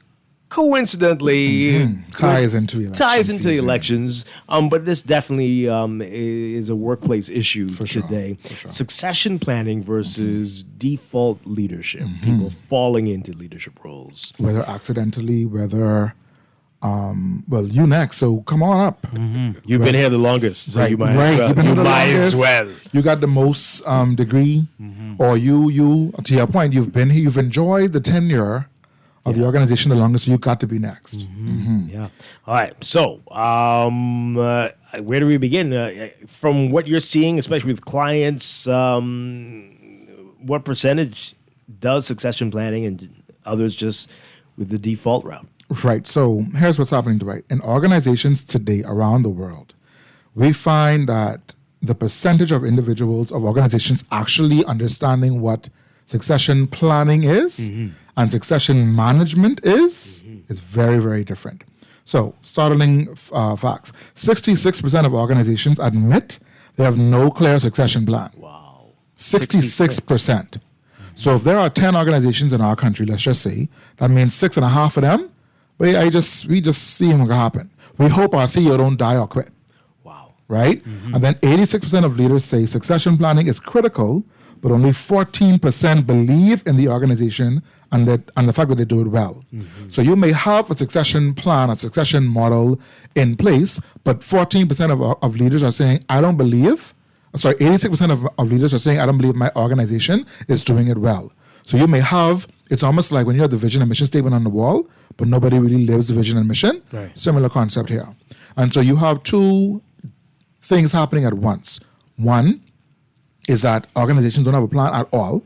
coincidentally ties into the elections, but this definitely is a workplace issue today. Sure. Succession planning versus default leadership, people falling into leadership roles, whether accidentally, whether you next, so come on up. You've been here the longest, so right, you might as well. You got the most degree, or you to your point, you've been here, you've enjoyed the tenure of the organization the longest, so you got to be next. Yeah. All right. So, where do we begin? From what you're seeing, especially with clients, what percentage does succession planning and others just with the default route? Right. So here's what's happening, Dwight. In organizations today around the world, we find that the percentage of individuals, of organizations actually understanding what succession planning is and succession management is very, very different. So, startling facts. 66% of organizations admit they have no clear succession plan. Wow. 66%. So, if there are 10 organizations in our country, let's just say, that means 6.5 of them, we just see what happen. We hope our CEO don't die or quit. Wow. Right? And then 86% of leaders say succession planning is critical, but only 14% believe in the organization and the fact that they do it well. So you may have a succession plan, a succession model in place, but 14% of leaders are saying, I don't believe, 86% of leaders are saying, I don't believe my organization is doing it well. So you may have, it's almost like when you have the vision and mission statement on the wall, but nobody really lives the vision and mission. Right. Similar concept here. And so you have two things happening at once. One is that organizations don't have a plan at all.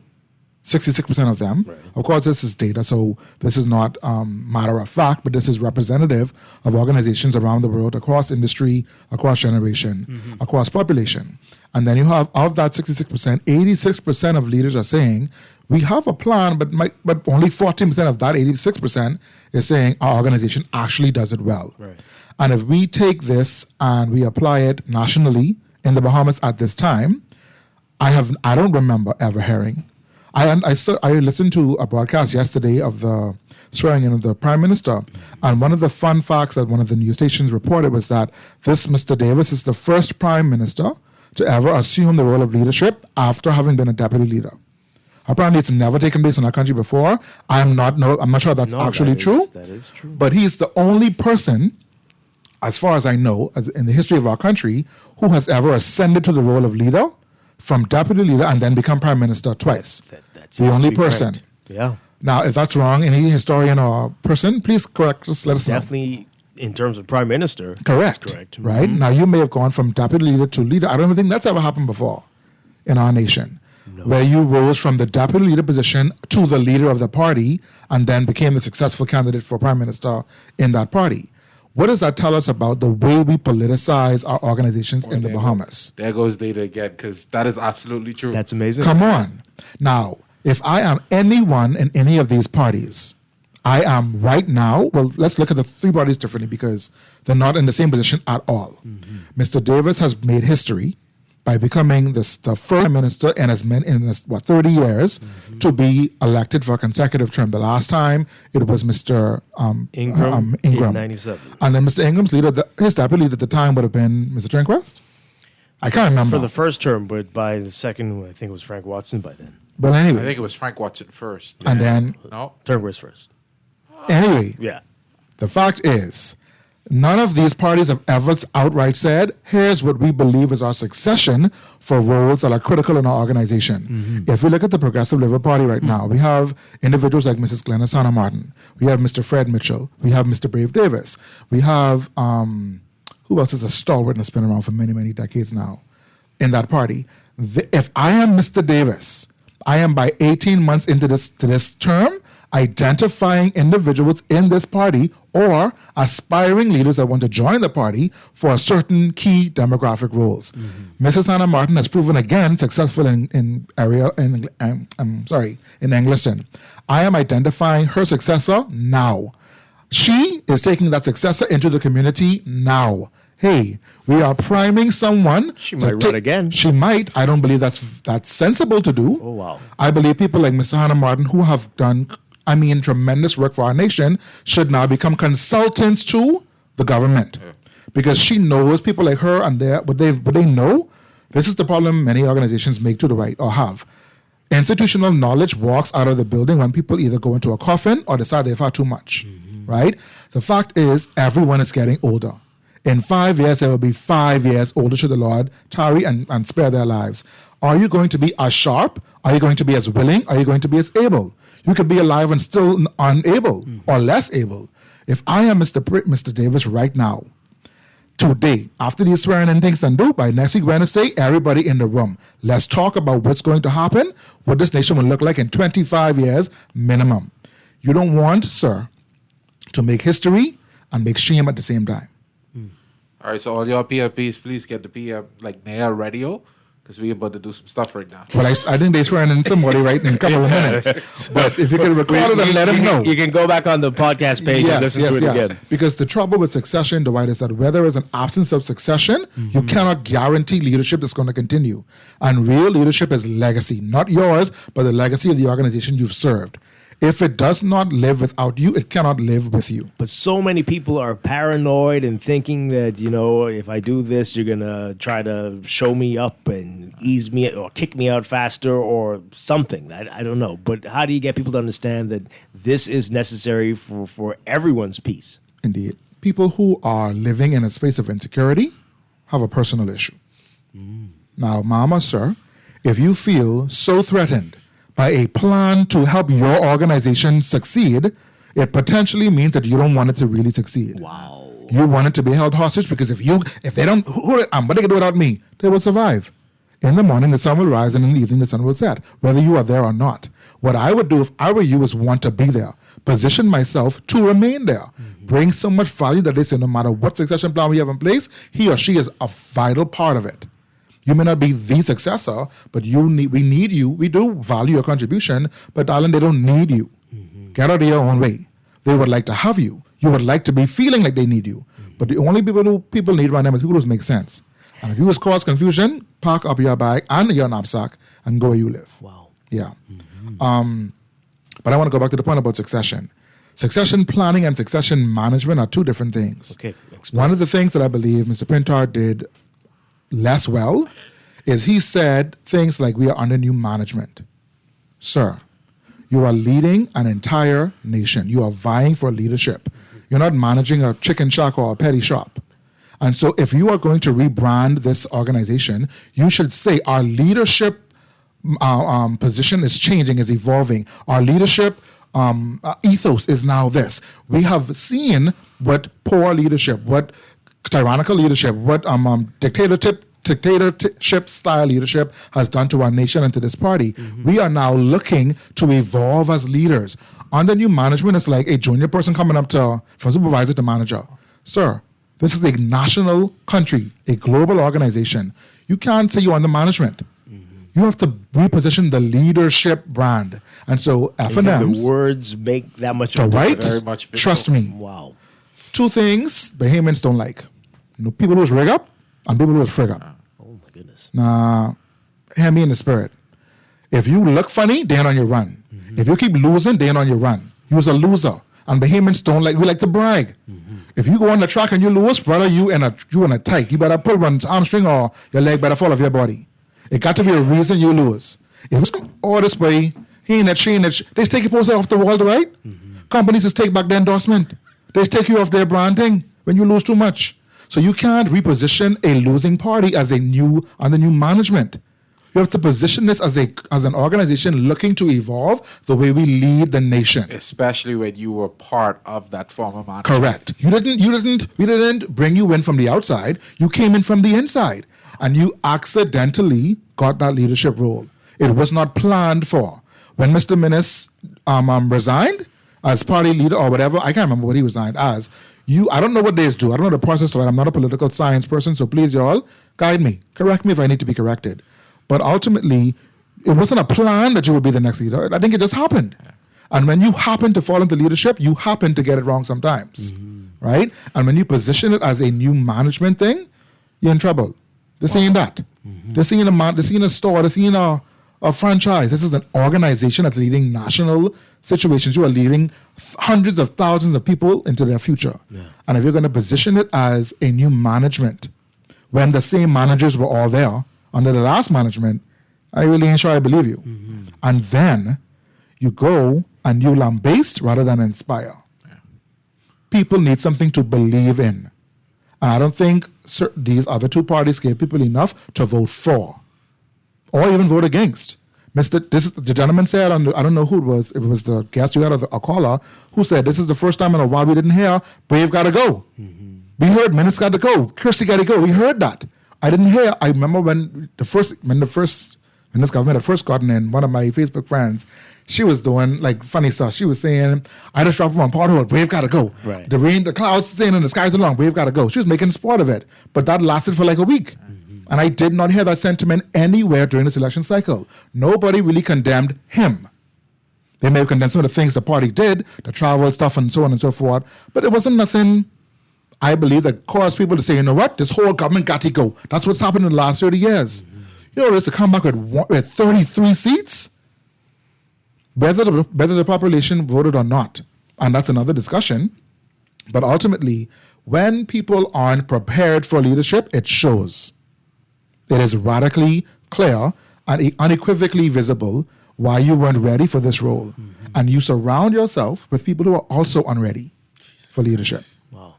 66% of them. Right. Of course, this is data, so this is not matter of fact, but this is representative of organizations around the world, across industry, across generation, across population. And then you have, of that 66%, 86% of leaders are saying, we have a plan, but only 14% of that 86% is saying our organization actually does it well. Right. And if we take this and we apply it nationally in the Bahamas at this time, I don't remember ever hearing. I listened to a broadcast yesterday of the swearing in of the Prime Minister, and one of the fun facts that one of the news stations reported was that this Mr. Davis is the first Prime Minister to ever assume the role of leadership after having been a deputy leader. Apparently, it's never taken place in our country before. I'm not sure that's actually true. That is true. But he's the only person, as far as I know, in the history of our country, who has ever ascended to the role of leader from deputy leader and then become prime minister twice. That's the only person. Yeah. Now, if that's wrong, any historian or person, please correct us, let us know. Definitely in terms of prime minister. Correct. That's correct. Right? Mhm. Now, you may have gone from deputy leader to leader. I don't even think that's ever happened before in our nation, where you rose from the deputy leader position to the leader of the party and then became the successful candidate for prime minister in that party. What does that tell us about the way we politicize our organizations in the Bahamas? There goes data again, because that is absolutely true. That's amazing. Come on. Now, if I am anyone in any of these parties, I am right now, well, let's look at the three parties differently because they're not in the same position at all. Mr. Davis has made history by becoming the first minister in 30 years to be elected for a consecutive term. The last time it was Mr. Ingram in 97. And then Mr. Ingram's leader, his deputy leader at the time would have been Mr. Turnquist? I can't remember. For the first term, but by the second, I think it was Frank Watson by then. But anyway. I think it was Frank Watson first. And then... No. Turnquist first. Anyway. Yeah. The fact is, none of these parties have ever outright said, here's what we believe is our succession for roles that are critical in our organization. If we look at the Progressive Labour Party right now, we have individuals like Mrs. Glennis Hannah Martin. We have Mr. Fred Mitchell. We have Mr. Brave Davis. We have, who else is a stalwart and has been around for many, many decades now in that party? If I am Mr. Davis, I am by 18 months into this term, identifying individuals in this party or aspiring leaders that want to join the party for certain key demographic roles. Mrs. Hannah Martin has proven again successful in Engliston. I am identifying her successor now. She is taking that successor into the community now. Hey, we are priming someone. She might run again. She might. I don't believe that's sensible to do. Oh, wow. I believe people like Mr. Hannah Martin, who have done, tremendous work for our nation, should now become consultants to the government. Because she knows people like her and what they know. This is the problem many organizations make to Dwight or have. Institutional knowledge walks out of the building when people either go into a coffin or decide they've had too much, right? The fact is, everyone is getting older. In 5 years, there will be 5 years older should the Lord tarry and spare their lives. Are you going to be as sharp? Are you going to be as willing? Are you going to be as able? You could be alive and still unable or less able. If I am Mr. Davis right now, today, after these swearing in things done do, by next week, Wednesday, everybody in the room, let's talk about what's going to happen, what this nation will look like in 25 years minimum. You don't want, sir, to make history and make shame at the same time. All right, so all your PFPs, please get the PF like Naya Radio, because we're about to do some stuff right now. Well, I think they swear in somebody right in a couple of minutes. But if you can record it and let them know. You can go back on the podcast page and listen to it again. Because the trouble with succession, Dwight, is that where there is an absence of succession, you cannot guarantee leadership is going to continue. And real leadership is legacy, not yours, but the legacy of the organization you've served. If it does not live without you, it cannot live with you. But so many people are paranoid and thinking that, if I do this, you're going to try to show me up and ease me or kick me out faster or something. I don't know. But how do you get people to understand that this is necessary for everyone's peace? Indeed. People who are living in a space of insecurity have a personal issue. Now, mama, sir, if you feel so threatened by a plan to help your organization succeed, it potentially means that you don't want it to really succeed. Wow. You want it to be held hostage because if they don't, what are they going to do without me? They will survive. In the morning, the sun will rise, and in the evening, the sun will set, whether you are there or not. What I would do if I were you is want to be there, position myself to remain there, bring so much value that they say no matter what succession plan we have in place, he or she is a vital part of it. You may not be the successor, but we need you. We do value your contribution, but darling, they don't need you. Get out of your own way. They would like to have you. You would like to be feeling like they need you. But the only people need right now is people who make sense. And if you cause confusion, pack up your bag and your knapsack and go where you live. Wow. Yeah. But I want to go back to the point about succession. Succession planning and succession management are two different things. Okay. One of the things that I believe Mr. Pintar did less well is he said things like we are under new management. Sir, you are leading an entire nation. You are vying for leadership. You're not managing a chicken shack or a petty shop. And so if you are going to rebrand this organization, you should say our leadership position is changing, is evolving. Our leadership ethos is now this. We have seen what poor leadership, what tyrannical leadership, what dictatorship style leadership has done to our nation and to this party. We are now looking to evolve as leaders. Under new management, it's like a junior person coming up from supervisor to manager. Sir, this is a national country, a global organization. You can't say you're under management. You have to reposition the leadership brand. And so F&M's... The words make that much of a Dwight, difference. Very much. trust me. Wow. Two things Bahamians don't like. People who rig up and people who frig up. Oh, my goodness. Nah, hear me in the spirit. If you look funny, they ain't on your run. If you keep losing, they ain't on your run. You're a loser. And Bahamians don't like, we like to brag. If you go on the track and you lose, brother, you in a tight. You better pull one hamstring or your leg better fall off your body. It got to be a reason you lose. If it's all this way, he ain't that, she ain't that. They take your poster off the wall, right? Companies just take back the endorsement. They just take you off their branding when you lose too much. So you can't reposition a losing party as under new management. You have to position this as an organization looking to evolve the way we lead the nation. Especially when you were part of that former management. Correct. We didn't bring you in from the outside. You came in from the inside. And you accidentally got that leadership role. It was not planned for. When Mr. Minnis resigned as party leader or whatever, I can't remember what he resigned as. I don't know what they do. I don't know the process to it. I'm not a political science person, so please, y'all, guide me. Correct me if I need to be corrected. But ultimately, it wasn't a plan that you would be the next leader. I think it just happened. And when you happen to fall into leadership, you happen to get it wrong sometimes, right? And when you position it as a new management thing, you're in trouble. This ain't that. This ain't a store. This ain't a franchise. This is an organization that's leading national situations. You are leading hundreds of thousands of people into their future. Yeah. And if you're going to position it as a new management, when the same managers were all there under the last management, I really ain't sure I believe you. And then you go and you lambaste rather than inspire. Yeah. People need something to believe in. And I don't think these other two parties gave people enough to vote for or even vote against. The gentleman said, I don't know who it was the guest you had or a caller, who said, this is the first time in a while we didn't hear, Brave got to go. We heard Minutes got to go, Kirsty got to go. We heard that. I didn't hear, I remember when this government had first gotten in, one of my Facebook friends, she was doing like funny stuff. She was saying, I just dropped one pothole, Brave gotta go. Right. The rain, the clouds staying in the sky too long, Brave gotta go. She was making sport of it. But that lasted for like a week. And I did not hear that sentiment anywhere during this election cycle. Nobody really condemned him. They may have condemned some of the things the party did, the travel stuff and so on and so forth. But it wasn't nothing, I believe, that caused people to say, you know what, this whole government got to go. That's what's happened in the last 30 years. You know, there's to come back with 33 seats. Whether the population voted or not, and that's another discussion, but ultimately, when people aren't prepared for leadership, it shows. It is radically clear and unequivocally visible why you weren't ready for this role. And you surround yourself with people who are also unready for leadership. Wow.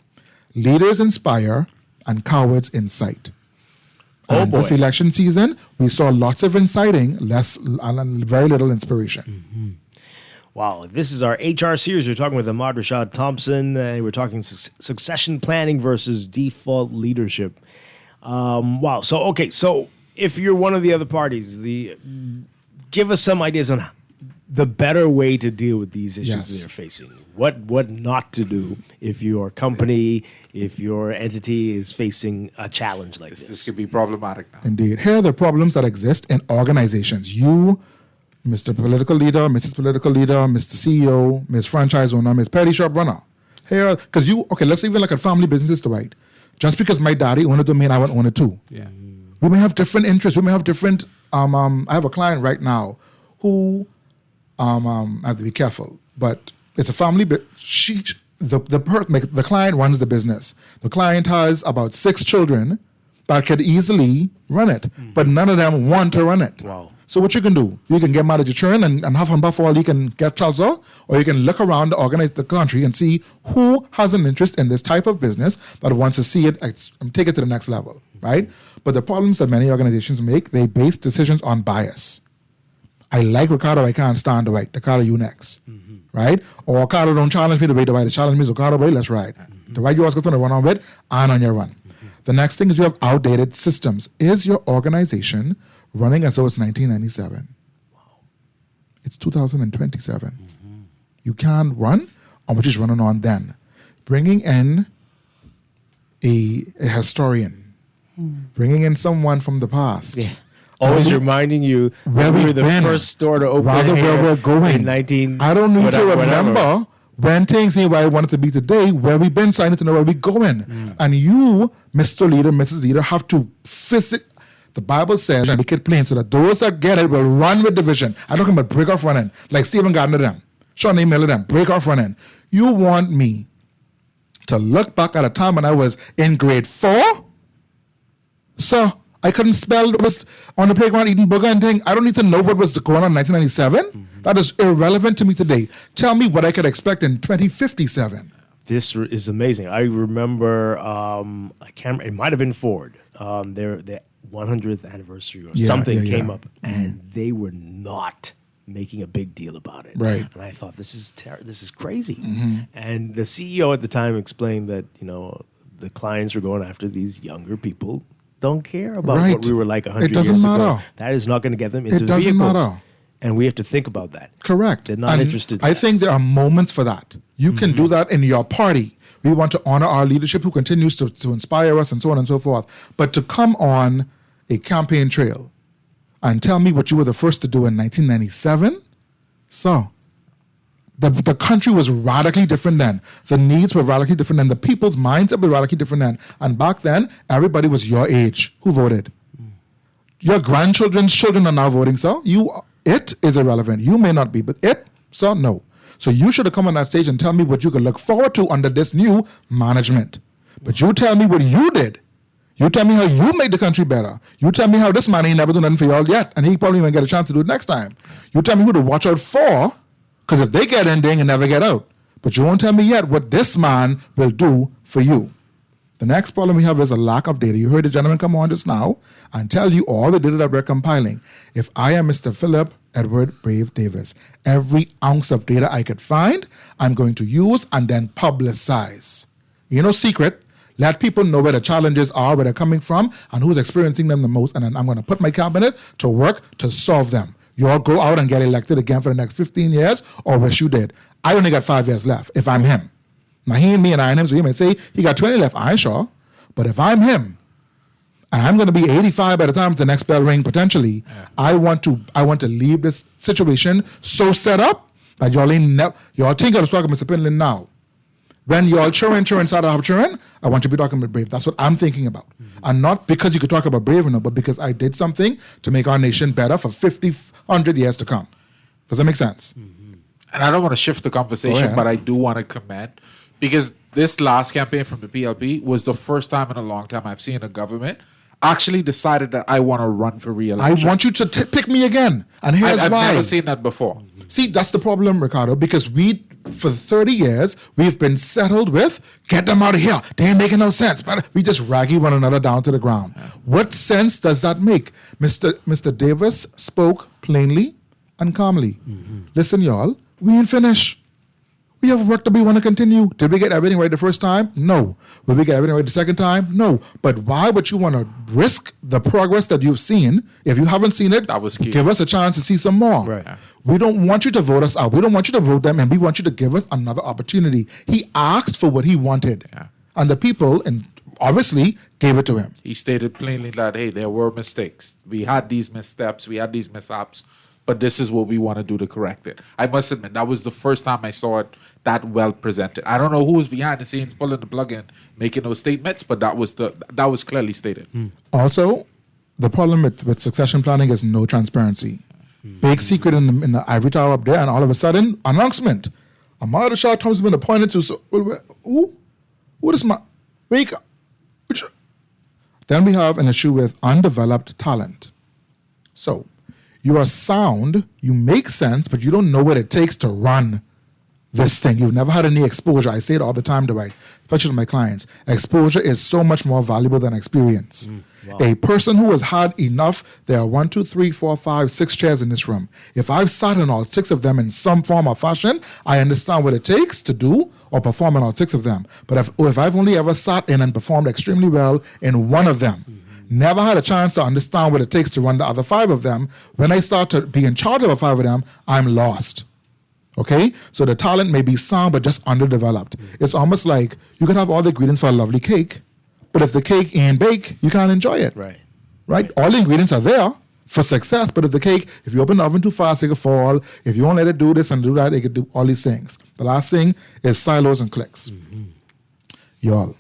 Leaders inspire and cowards incite. And this election season, we saw lots of inciting, very little inspiration. Wow. This is our HR series. We're talking with Ahmad Rashad Thompson. We're talking succession planning versus default leadership. Wow. So if you're one of the other parties, give us some ideas on the better way to deal with these issues they're facing. What not to do if your company, if your entity is facing a challenge like this. This could be problematic now. Indeed. Here are the problems that exist in organizations. You, Mr. Political Leader, Mrs. Political Leader, Mr. CEO, Ms. Franchise Owner, Ms. Petty Shop Runner. Here, because let's even look at family businesses, Dwight. Just because my daddy owned it doesn't mean I want to own it too. Yeah. We may have different interests. We may have different, I have a client right now who, I have to be careful, but it's a family, but the client runs the business. The client has about 6 children that could easily run it, but none of them want to run it. Wow. So what you can do, you can get mad at your children and have fun before you can get child support, or you can look around the country and see who has an interest in this type of business that wants to see it and take it to the next level, right? But the problems that many organizations make, they base decisions on bias. I like Ricardo, I can't stand Dwight. Ricardo, you next. Right? Or Ricardo don't challenge me the way Dwight challenge me, so Ricardo, boy, let's ride. Dwight, you ask us to run on with, and on your run. The next thing is you have outdated systems. Is your organization running as though it's 1997? Wow. It's 2027. You can't run on what is running on then. Bringing in a historian, bringing in someone from the past. Yeah. Always reminding you where we we were the been, first store to open rather here where we're going. in 19. I don't need whatever, to remember whatever. when things ain't where I want it to be today, where we've been, so I need to know where we're going. And you, Mr. Leader, Mrs. Leader, have to the Bible says, and make it plain, so that those that get it will run with division. I'm talking about break off running, like Stephen Gardner them, Sean A. Miller them, break off running. You want me to look back at a time when I was in grade 4? So I couldn't spell, was on the playground eating burger and thing. I don't need to know what was going on in 1997. That is irrelevant to me today. Tell me what I could expect in 2057. This is amazing. I remember, I can't. It might have been Ford. Their 100th anniversary or something came up, and they were not making a big deal about it. Right. And I thought, this is crazy. And the CEO at the time explained that the clients were going after these younger people. Don't care about what we were like 100 years ago. It doesn't matter. That is not going to get them into the vehicles. It doesn't matter. And we have to think about that. Correct. They're not interested. I think there are moments for that. You can do that in your party. We want to honor our leadership who continues to inspire us and so on and so forth. But to come on a campaign trail and tell me what you were the first to do in 1997? So, the country was radically different then. The needs were radically different then. The people's mindset were radically different then. And back then, everybody was your age who voted. Your grandchildren's children are now voting, so it is irrelevant. You may not be, but no. So you should have come on that stage and tell me what you could look forward to under this new management. But you tell me what you did. You tell me how you made the country better. You tell me how this man ain't never done nothing for y'all yet, and he probably won't get a chance to do it next time. You tell me who to watch out for, because if they get in, they can never get out. But you won't tell me yet what this man will do for you. The next problem we have is a lack of data. You heard the gentleman come on just now and tell you all the data that we're compiling. If I am Mr. Philip Edward Brave Davis, every ounce of data I could find, I'm going to use and then publicize. Secret. Let people know where the challenges are, where they're coming from, and who's experiencing them the most. And then I'm going to put my cabinet to work to solve them. You all go out and get elected again for the next 15 years, or wish you did. I only got 5 years left if I'm him. Now, he and me and I and him, so you may say he got 20 left. I ain't sure. But if I'm him, and I'm going to be 85 by the time the next bell ring potentially, I want to leave this situation so set up that y'all think I was talking to Mr. Pinlin now. When y'all children inside of children, I want you to be talking about Brave. That's what I'm thinking about. And not because you could talk about Brave, but because I did something to make our nation better for 50, 100 years to come. Does that make sense? And I don't want to shift the conversation, but I do want to commend, because this last campaign from the PLP was the first time in a long time I've seen a government actually decided that I want to run for re-election. I want you to pick me again. And here's why. I've never seen that before. See, that's the problem, Ricardo, because for 30 years, we've been settled with, get them out of here. They ain't making no sense. But we just raggy one another down to the ground. What sense does that make? Mr. Davis spoke plainly and calmly. Listen, y'all, we ain't finished. We have work that we want to continue. Did we get everything right the first time? No. Will we get everything right the second time? No. But why would you want to risk the progress that you've seen? If you haven't seen it, that was key. Give us a chance to see some more. Right. We don't want you to vote us out. We don't want you to vote them, and we want you to give us another opportunity. He asked for what he wanted. And the people, and obviously, gave it to him. He stated plainly that, hey, there were mistakes. We had these missteps. We had these mishaps. But this is what we want to do to correct it. I must admit, that was the first time I saw it that well presented. I don't know who was behind the scenes pulling the plug in, making those statements, but that was clearly stated. Also, the problem with succession planning is no transparency. Big secret in the ivory tower up there, and all of a sudden, announcement. Ahmad Shah Thomas has been appointed to... Who is my... Then we have an issue with undeveloped talent. So, you are sound, you make sense, but you don't know what it takes to run this thing. You've never had any exposure. I say it all the time, Dwight, especially to my clients. Exposure is so much more valuable than experience. Wow. A person who has had enough, there are 1, 2, 3, 4, 5, 6 chairs in this room. If I've sat in all 6 of them in some form or fashion, I understand what it takes to do or perform in all 6 of them. But if I've only ever sat in and performed extremely well in one of them, never had a chance to understand what it takes to run the other 5 of them, when I start to be in charge of a 5 of them, I'm lost. Okay? So the talent may be sound, but just underdeveloped. It's almost like you can have all the ingredients for a lovely cake, but if the cake ain't baked, you can't enjoy it. Right? All the ingredients are there for success, but if the cake, if you open the oven too fast, it could fall. If you won't let it do this and do that, it could do all these things. The last thing is silos and cliques. Y'all,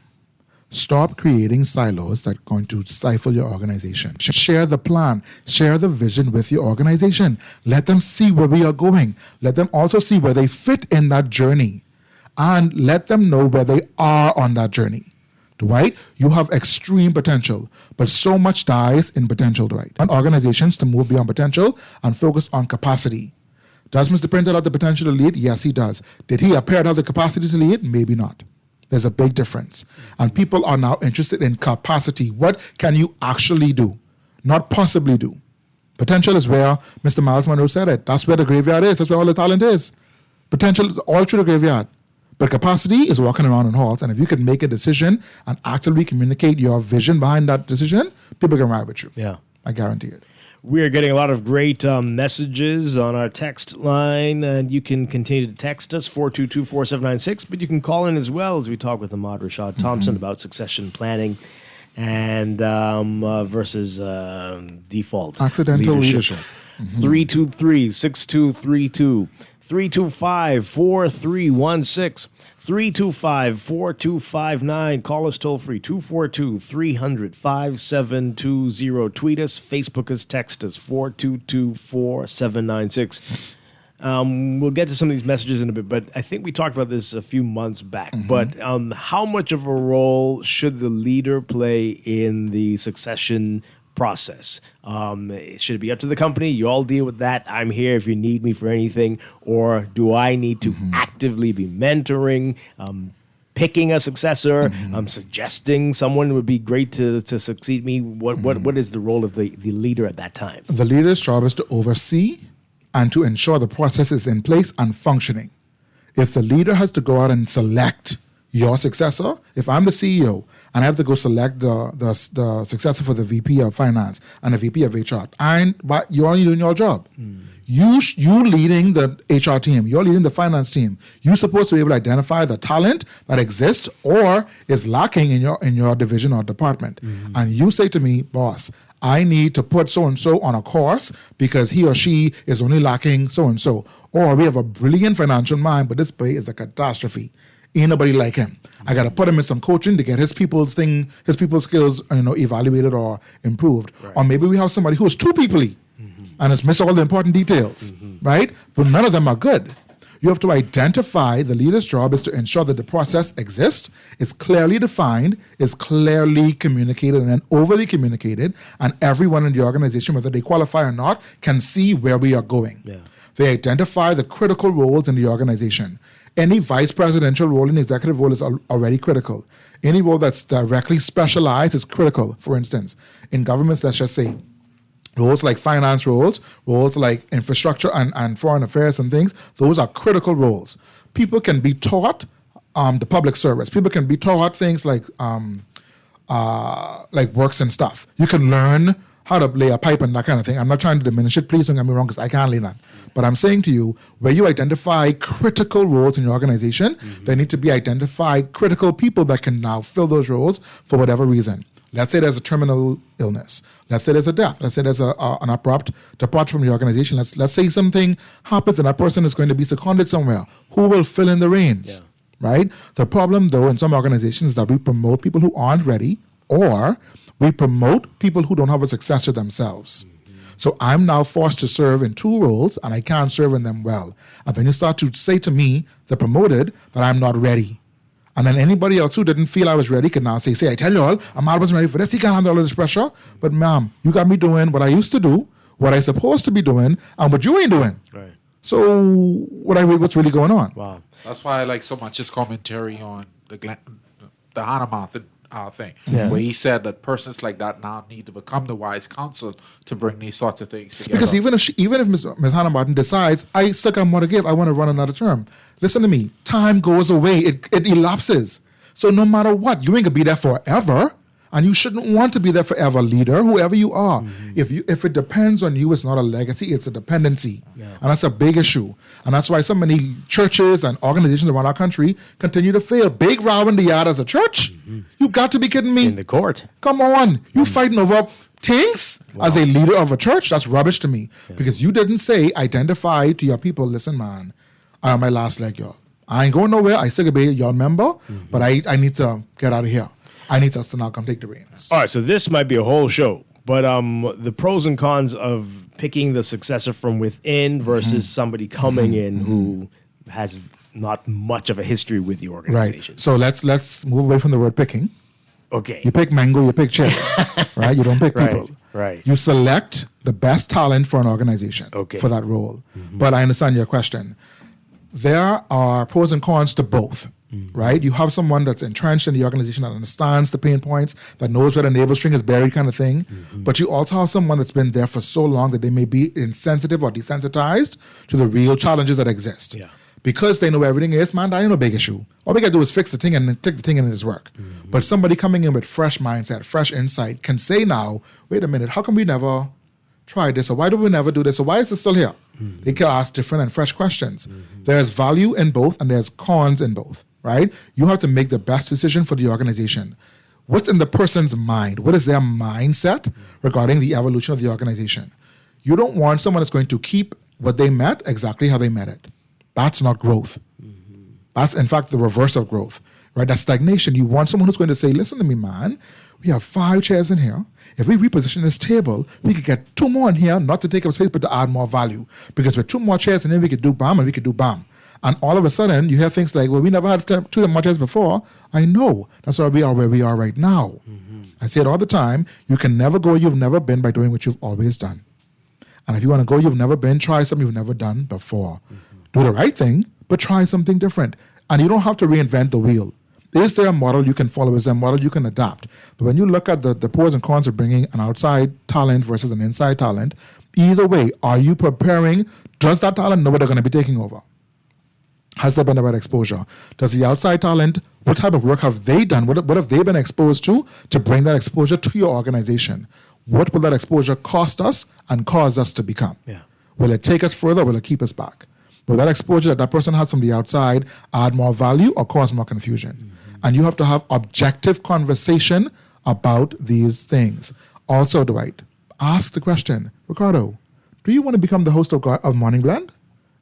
stop creating silos that are going to stifle your organization. Share the plan. Share the vision with your organization. Let them see where we are going. Let them also see where they fit in that journey. And let them know where they are on that journey. Dwight, you have extreme potential, but so much dies in potential, Dwight. And organizations to move beyond potential and focus on capacity. Does Mr. Printer have the potential to lead? Yes, he does. Did he appear to have the capacity to lead? Maybe not. There's a big difference. And people are now interested in capacity. What can you actually do? Not possibly do. Potential is where Mr. Miles Monroe said it. That's where the graveyard is. That's where all the talent is. Potential is all through the graveyard. But capacity is walking around in halls. And if you can make a decision and actively communicate your vision behind that decision, people can ride with you. Yeah. I guarantee it. We are getting a lot of great messages on our text line, and you can continue to text us, 422-4796, but you can call in as well as we talk with Ahmad Rashad Thompson about succession planning and versus default accidental leadership. 323-6232, 325-4316, 325-4259. Call us toll free, 242-300-5720. Tweet us, Facebook us, text us, 422-4796. We'll get to some of these messages in a bit, but I think we talked about this a few months back. But how much of a role should the leader play in the succession process? Should it be up to the company? You all deal with that. I'm here if you need me for anything. Or do I need to actively be mentoring, picking a successor, suggesting someone would be great to succeed me? What is the role of the leader at that time? The leader's job is to oversee and to ensure the process is in place and functioning. If the leader has to go out and select your successor, if I'm the CEO and I have to go select the successor for the VP of Finance and the VP of HR, but you're only doing your job. You leading the HR team, you're leading the finance team. You're supposed to be able to identify the talent that exists or is lacking in your division or department. And you say to me, boss, I need to put so-and-so on a course because he or she is only lacking so-and-so. Or we have a brilliant financial mind, but this pay is a catastrophe. Ain't nobody like him. I got to put him in some coaching to get his people's skills, evaluated or improved. Right. Or maybe we have somebody who is too people-y and has missed all the important details, right? But none of them are good. You have to identify, the leader's job is to ensure that the process exists, is clearly defined, is clearly communicated and overly communicated, and everyone in the organization, whether they qualify or not, can see where we are going. Yeah. They identify the critical roles in the organization. Any vice presidential role and executive role is already critical. Any role that's directly specialized is critical. For instance, in governments, let's just say, roles like finance roles like infrastructure and foreign affairs and things, those are critical roles. People can be taught the public service. People can be taught things like works and stuff. You can learn how to lay a pipe and that kind of thing. I'm not trying to diminish it. Please don't get me wrong, because I can't lay that. But I'm saying to you, where you identify critical roles in your organization, there need to be identified critical people that can now fill those roles for whatever reason. Let's say there's a terminal illness. Let's say there's a death. Let's say there's an abrupt departure from the organization. Let's say something happens and that person is going to be seconded somewhere. Who will fill in the reins? Yeah. Right? The problem, though, in some organizations is that we promote people who aren't ready, or we promote people who don't have a successor themselves. So I'm now forced to serve in two roles, and I can't serve in them well. And then you start to say to me, the promoted, that I'm not ready. And then anybody else who didn't feel I was ready could now say, I tell you all, Ahmad wasn't ready for this. He can't handle all this pressure. But ma'am, you got me doing what I used to do, what I supposed to be doing, and what you ain't doing. Right. So what's really going on? Wow. That's why I like so much his commentary on the Hannah Martin thing, Yeah. where he said that persons like that now need to become the wise counsel to bring these sorts of things together. Because even if Ms. Hannah Martin decides, I still got more to give, I want to run another term. Listen to me. Time goes away. It elapses. So no matter what, you ain't gonna be there forever. And you shouldn't want to be there forever, leader, whoever you are. Mm-hmm. If it depends on you, it's not a legacy, it's a dependency. And that's a big issue. And that's why so many churches and organizations around our country continue to fail. Big row in the yard as a church? You got to be kidding me. In the court. Come on. You fighting over things as a leader of a church? That's rubbish to me. Because you didn't identify to your people, listen, man, I am my last leg, y'all. I ain't going nowhere. I still gonna be your member, but I need to get out of here. I need us to now come take the reins. All right, so this might be a whole show, but the pros and cons of picking the successor from within versus somebody coming in who has not much of a history with the organization. Right. So let's move away from the word picking. Okay. You pick mango, you pick cherry, right? You don't pick Right, people. right. You select the best talent for an organization for that role. But I understand your question. There are pros and cons to both. Right? You have someone that's entrenched in the organization that understands the pain points, that knows where the navel string is buried kind of thing. But you also have someone that's been there for so long that they may be insensitive or desensitized to the real challenges that exist. Because they know everything is, man, that ain't no big issue. All we got to do is fix the thing and click the thing and it's work. But somebody coming in with fresh mindset, fresh insight can say now, wait a minute, how come we never try this? Or why do we never do this? Or why is it still here? They can ask different and fresh questions. There's value in both and there's cons in both. Right? You have to make the best decision for the organization. What's in the person's mind? What is their mindset regarding the evolution of the organization? You don't want someone that's going to keep what they met exactly how they met it. That's not growth. That's, in fact, the reverse of growth. Right? That's stagnation. You want someone who's going to say, listen to me, man, we have 5 chairs in here. If we reposition this table, we could get 2 more in here, not to take up space, but to add more value. Because with 2 more chairs in here, we could do BAM and we could do BAM. And all of a sudden, you hear things like, well, we never had 2 more chairs before. I know. That's why we are where we are right now. I say it all the time. You can never go where you've never been by doing what you've always done. And if you want to go you've never been, try something you've never done before. Do the right thing, but try something different. And you don't have to reinvent the wheel. Is there a model you can follow? Is there a model you can adapt? But when you look at the pros and cons of bringing an outside talent versus an inside talent, either way, are you preparing? Does that talent know what they're going to be taking over? Has there been the right exposure? Does the outside talent, what type of work have they done? What have they been exposed to bring that exposure to your organization? What will that exposure cost us and cause us to become? Will it take us further or will it keep us back? Will that exposure that person has from the outside add more value or cause more confusion? And you have to have objective conversation about these things. Also, Dwight, ask the question, Ricardo, do you want to become the host of Morning Blend?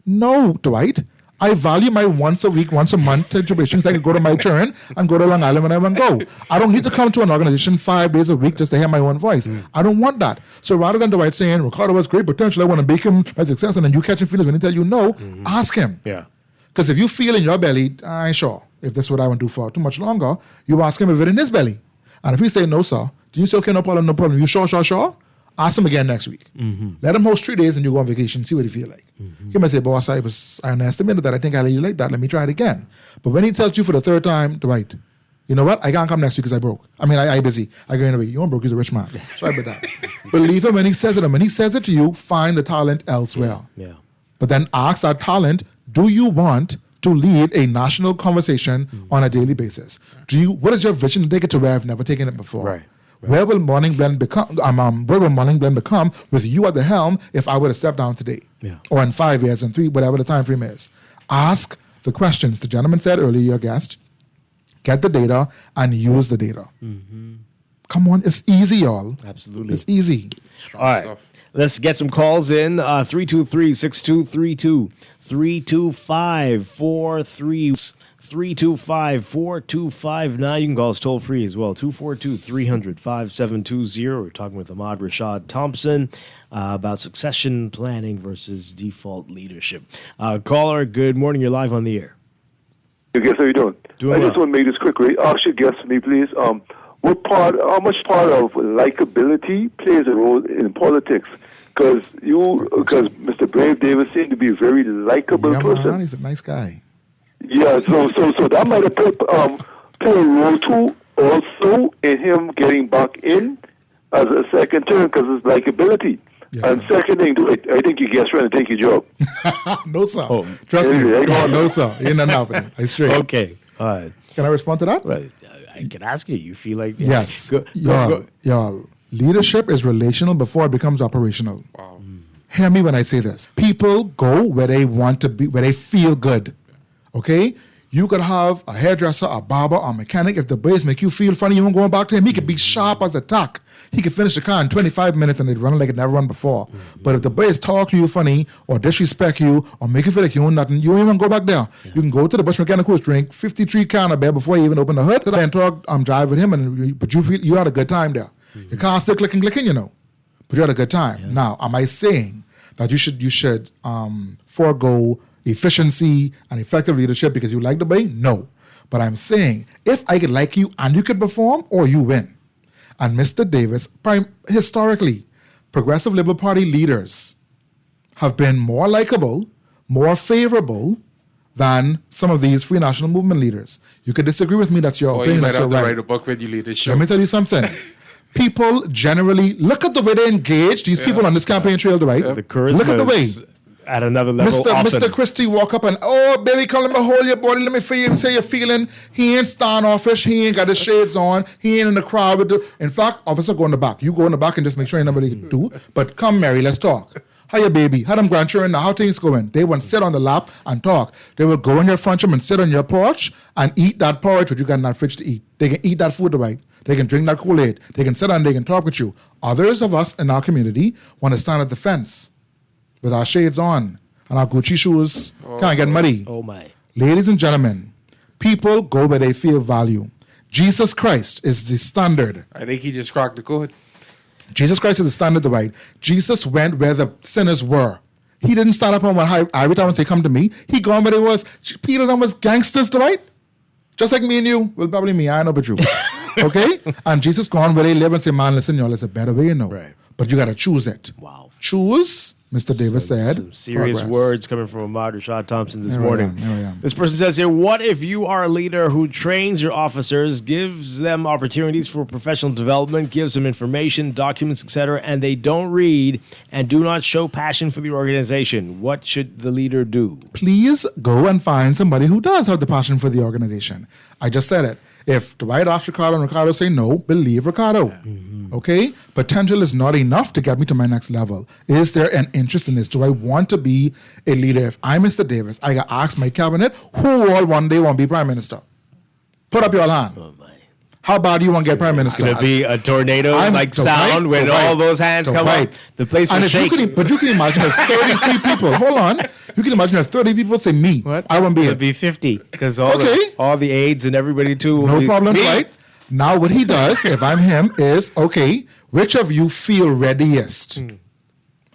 No, Dwight. I value my once a week, once a month interventions. I can go to my turn and go to Long Island when I want to go. I don't need to come to an organization 5 days a week just to hear my own voice. I don't want that. So rather than Dwight saying, Ricardo has great potential, I want to make him a success, and then you catching feelings when he tell you no, ask him. Because if you feel in your belly, I ain't sure if this is what I want to do for too much longer, you ask him if it's in his belly. And if he say, no, sir, do you say, okay, no problem, no problem. You sure? Ask him again next week. Let him host 3 days and you go on vacation, see what he feel like. He might say, boss, I underestimated that. I think I really like that. Let me try it again. But when he tells you for the 3rd time, Dwight, you know what? I can't come next week because I broke. I mean, I busy. I go in a week. You don't broke, he's a rich man. Sorry about that. Believe him when he says it. And when he says it to you, find the talent elsewhere. But then ask that talent, do you want to lead a national conversation on a daily basis? What is your vision to take it to where I've never taken it before? Where will Morning Blend become? Where will Morning Blend become with you at the helm if I were to step down today, or in 5 years, in 3, whatever the time frame is? Ask the questions. The gentleman said earlier, your guest, get the data and use the data. Come on, it's easy, y'all. Absolutely, it's easy. All right, let's get some calls in. 323-6232, 325-43. 325-4259. You can call us toll free as well. 242-300-5720. We're talking with Ahmad Rashad Thompson about succession planning versus default leadership. Caller, good morning. You're live on the air. Hey, guess how you doing? Doing I well. just want to make this quick. Ask your guest for me, please. how much part of likability plays a role in politics? Because Mr. Brave Davis seemed to be a very likable person. Man, he's a nice guy. Yeah, so that might have play a role too, also in him getting back in as a second term because of his likability. Yes, and second thing, I think you guys trying to take your job. No, sir. Trust me. No, sir. Ain't nothing happening. I straight. Okay. All right. Can I respond to that? Well, I can ask you. You feel like yes. Go. Y'all, leadership is relational before it becomes operational. Wow. Hear me when I say this. People go where they want to be, where they feel good. Okay? You could have a hairdresser, a barber, a mechanic. If the boys make you feel funny, you won't go back to him. He could be sharp as a tack. He could finish the car in 25 minutes and they'd run like it never run before. But if the boys talk to you funny or disrespect you or make you feel like you own nothing, you won't even go back there. You can go to the bush mechanic who's drink 53 can of beer before you even open the hood and talk, drive with him, but you feel you had a good time there. Your car still clicking, you know. But you had a good time. Now, am I saying that you should forego efficiency and effective leadership because you like the bay? No. But I'm saying if I could like you and you could perform, or you win. And Mr. Davis, historically, Progressive Liberal Party leaders have been more likable, more favorable than some of these Free National Movement leaders. You could disagree with me, that's your opinion. You might that's have your to right. write a book when you lead this show. Let me tell you something. People generally, look at the way they engage these people on this campaign trail, right? The charisma look at the way. At another level. Mr. Christie walk up and, oh, baby, come let me hold your body. Let me feel you, say you're feeling. He ain't standoffish. He ain't got his shades on. He ain't in the crowd. In fact, officer, go in the back. You go in the back and just make sure ain't nobody do. But come, Mary, let's talk. How your baby? How them grandchildren now? How things going? They won't sit on the lap and talk. They will go in your front room and sit on your porch and eat that porridge which you got in that fridge to eat. They can eat that food, right? They can drink that Kool-Aid. They can sit and they can talk with you. Others of us in our community want to stand at the fence with our shades on and our Gucci shoes can't get muddy. Oh my. Ladies and gentlemen, people go where they feel value. Jesus Christ is the standard. I think he just cracked the code. Jesus Christ is the standard, right? Jesus went where the sinners were. He didn't stand up on one high every time and say, come to me. He gone where they was. Peter them was gangsters, right? Just like me and you. Well, probably me. I know but you. Okay? And Jesus gone where they live and say, man, listen, y'all, it's a better way, you know. Right. But you got to choose it. Wow. Choose, Mr. Davis said. Some serious progress. words coming from Ahmad Rashad Thompson this There morning. I am. This person says here, what if you are a leader who trains your officers, gives them opportunities for professional development, gives them information, documents, etc., and they don't read and do not show passion for the organization? What should the leader do? Please go and find somebody who does have the passion for the organization. I just said it. If Dwight asks Ricardo and Ricardo say no, believe Ricardo. Mm-hmm. Okay? Potential is not enough to get me to my next level. Is there an interest in this? Do I want to be a leader? If I'm Mr. Davis, I got asked my cabinet, who all one day want to be prime minister? Put up your hand. Oh my. How bad do you want to get prime minister? It's going to be a tornado-like sound when all those hands come up. The place will shake. But you can imagine if 33 people, hold on, you can imagine if 30 people say me, What? I won't be It'll it. be 50 because all the aides and everybody too will No be problem, me. right? Now what he does, if I'm him, is, okay, which of you feel readiest?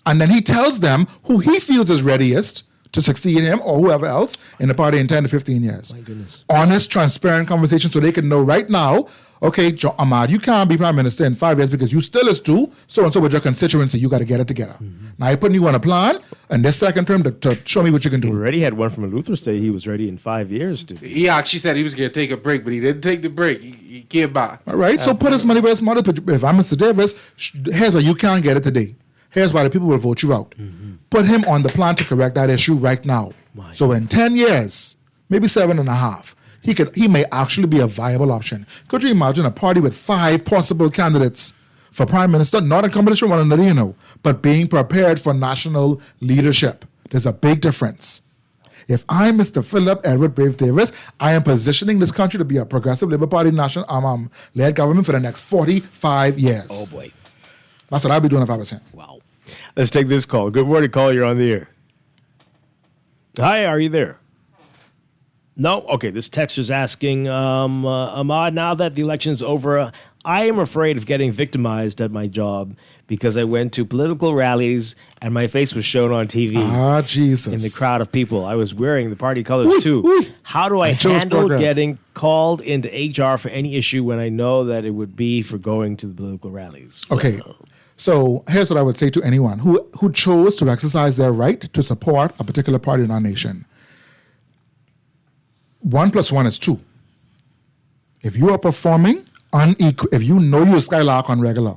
And then he tells them who he feels is readiest to succeed him or whoever else in the party in 10 to 15 years. My goodness. Honest, transparent conversation so they can know right now, okay, Ahmad, you can't be prime minister in 5 years because you still is too so-and-so with your constituency. You got to get it together. Now I putting you on a plan and this second term to show me what you can do. We already had one from Luther say he was ready in 5 years. He actually said he was going to take a break, but he didn't take the break. He came back. All right, so put his money where his mouth is. But if I'm Mr. Davis, here's why you can't get it today. Here's why the people will vote you out. Put him on the plan to correct that issue right now. So in 10 years, maybe 7.5, he may actually be a viable option. Could you imagine a party with 5 possible candidates for prime minister, not in competition with one another, you know, but being prepared for national leadership? There's a big difference. If I'm Mr. Philip Edward Brave Davis, I am positioning this country to be a progressive Labour Party national led government for the next 45 years. Oh boy. That's what I'll be doing if I was him. Wow. Let's take this call. Good morning, call. You're on the air. Hi, are you there? No? Okay, this texter's asking, Ahmad, now that the election is over, I am afraid of getting victimized at my job because I went to political rallies and my face was shown on TV. Ah, Jesus. In the crowd of people. I was wearing the party colors too. How do I handle getting called into HR for any issue when I know that it would be for going to the political rallies? Okay. So here's what I would say to anyone who chose to exercise their right to support a particular party in our nation. 1 + 1 is 2. If you are performing unequal, if you know you're skylark on regular,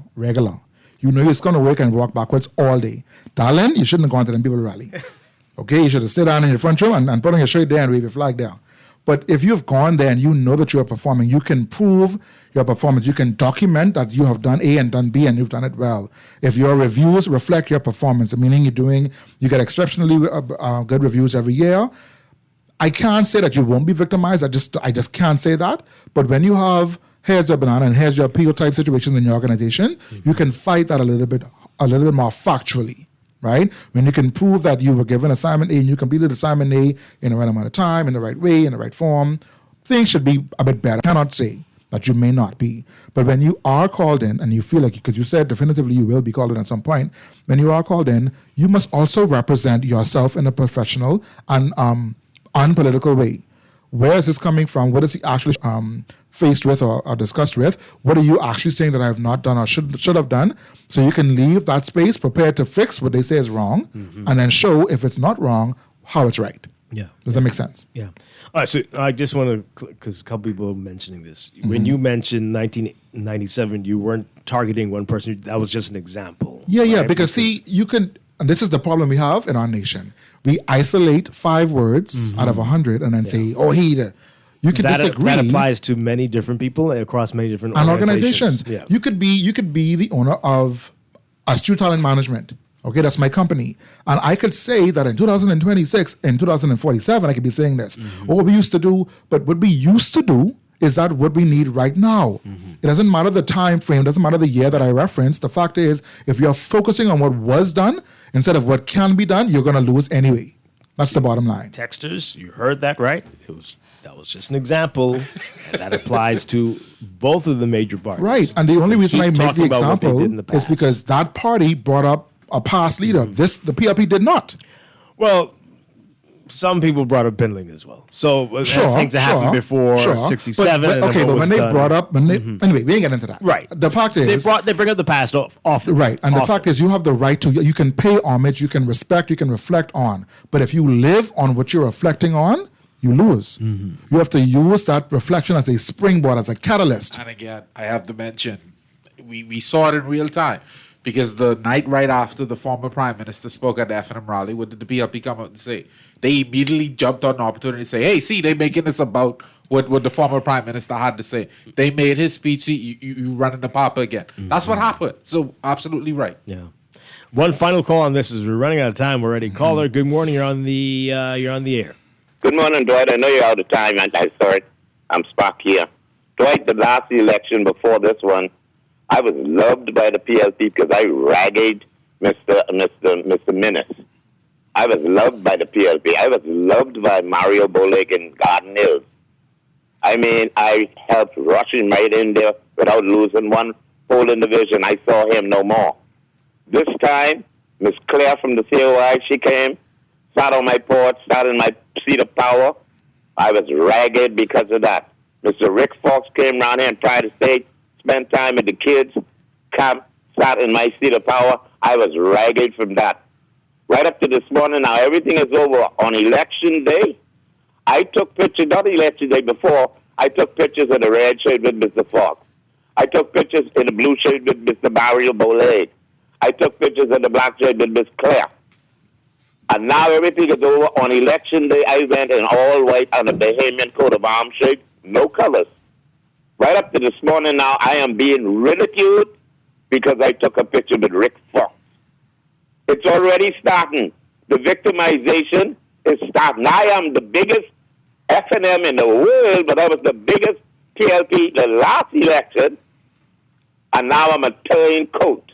you know you're going to work and walk backwards all day, darling, you shouldn't have gone to them people rally. Okay, you should have stayed down in your front room and put on your shirt there and wave your flag down. But if you've gone there and you know that you're performing, you can prove your performance. You can document that you have done A and done B and you've done it well. If your reviews reflect your performance, meaning you get exceptionally good reviews every year, I can't say that you won't be victimized. I just can't say that. But when you have here's your banana and here's your peel type situations in your organization, you can fight that a little bit more factually. Right? When you can prove that you were given assignment A and you completed assignment A in the right amount of time, in the right way, in the right form, things should be a bit better. I cannot say that you may not be. But when you are called in and you feel like, because you said definitively you will be called in at some point, when you are called in, you must also represent yourself in a professional and unpolitical way. Where is this coming from? What is he actually faced with or discussed with? What are you actually saying that I have not done or should have done? So you can leave that space prepared to fix what they say is wrong and then show if it's not wrong, how it's right. Yeah. Does that make sense? Yeah. All right. So I just want to, because a couple people were mentioning this. When you mentioned 1997, you weren't targeting one person. That was just an example. Yeah, right? Because see, you can, and this is the problem we have in our nation. We isolate 5 words out of 100 and then say, oh, you can disagree. That applies to many different people across many different organizations. Yeah. You could be the owner of Astute Talent Management. Okay, that's my company. And I could say that in 2026, in 2047, I could be saying this. Or what we used to do, but what we used to do is that what we need right now. It doesn't matter the time frame, doesn't matter the year that I referenced. The fact is, if you're focusing on what was done instead of what can be done, you're going to lose anyway. That's the bottom line. Texters, you heard that right? That was just an example, and that applies to both of the major parties. Right, and the only reason I make the example is because that party brought up a past leader. The PLP did not. Well, some people brought up Pindling as well. So things that happened before 67. But when they brought up, anyway, we ain't getting into that. Right. The fact is, they bring up the past off. Right, and the fact is, you have the right to. You can pay homage, you can respect, you can reflect on. But if you live on what you're reflecting on, you lose. You have to use that reflection as a springboard, as a catalyst. And again, I have to mention, we saw it in real time. Because the night right after the former prime minister spoke at the F&M rally, what did the PLP come out and say? They immediately jumped on the opportunity to say, hey, see, they're making this about what the former prime minister had to say. They made his speech, see, you running the papa again. That's what happened. So absolutely right. Yeah. One final call on this, as we're running out of time already. Caller, good morning. You're on the air. Good morning, Dwight. I know you're out of time, and I saw it. I'm Spock here. Dwight, the last election before this one, I was loved by the PLP because I ragged Mr. Minnis. I was loved by the PLP. I was loved by Mario Boleg in Garden Hills. I mean, I helped rush him right in there without losing one polling division. I saw him no more. This time, Miss Claire from the COI, she came, sat on my porch, sat in my seat of power. I was ragged because of that. Mr. Rick Fox came around here and tried to stay, spend time with the kids, sat in my seat of power. I was ragged from that. Right up to this morning now, everything is over. On election day, I took pictures, not election day before, I took pictures of the red shirt with Mr. Fox. I took pictures in the blue shirt with Mr. Mario Boleg. I took pictures of the black shirt with Miss Claire. And now everything is over. On election day, I went in all white on a Bahamian coat of arms shirt, no colors. Right up to this morning now, I am being ridiculed because I took a picture with Rick Fox. It's already starting. The victimization is starting. I am the biggest F&M in the world, but I was the biggest PLP the last election, and now I'm a turncoat.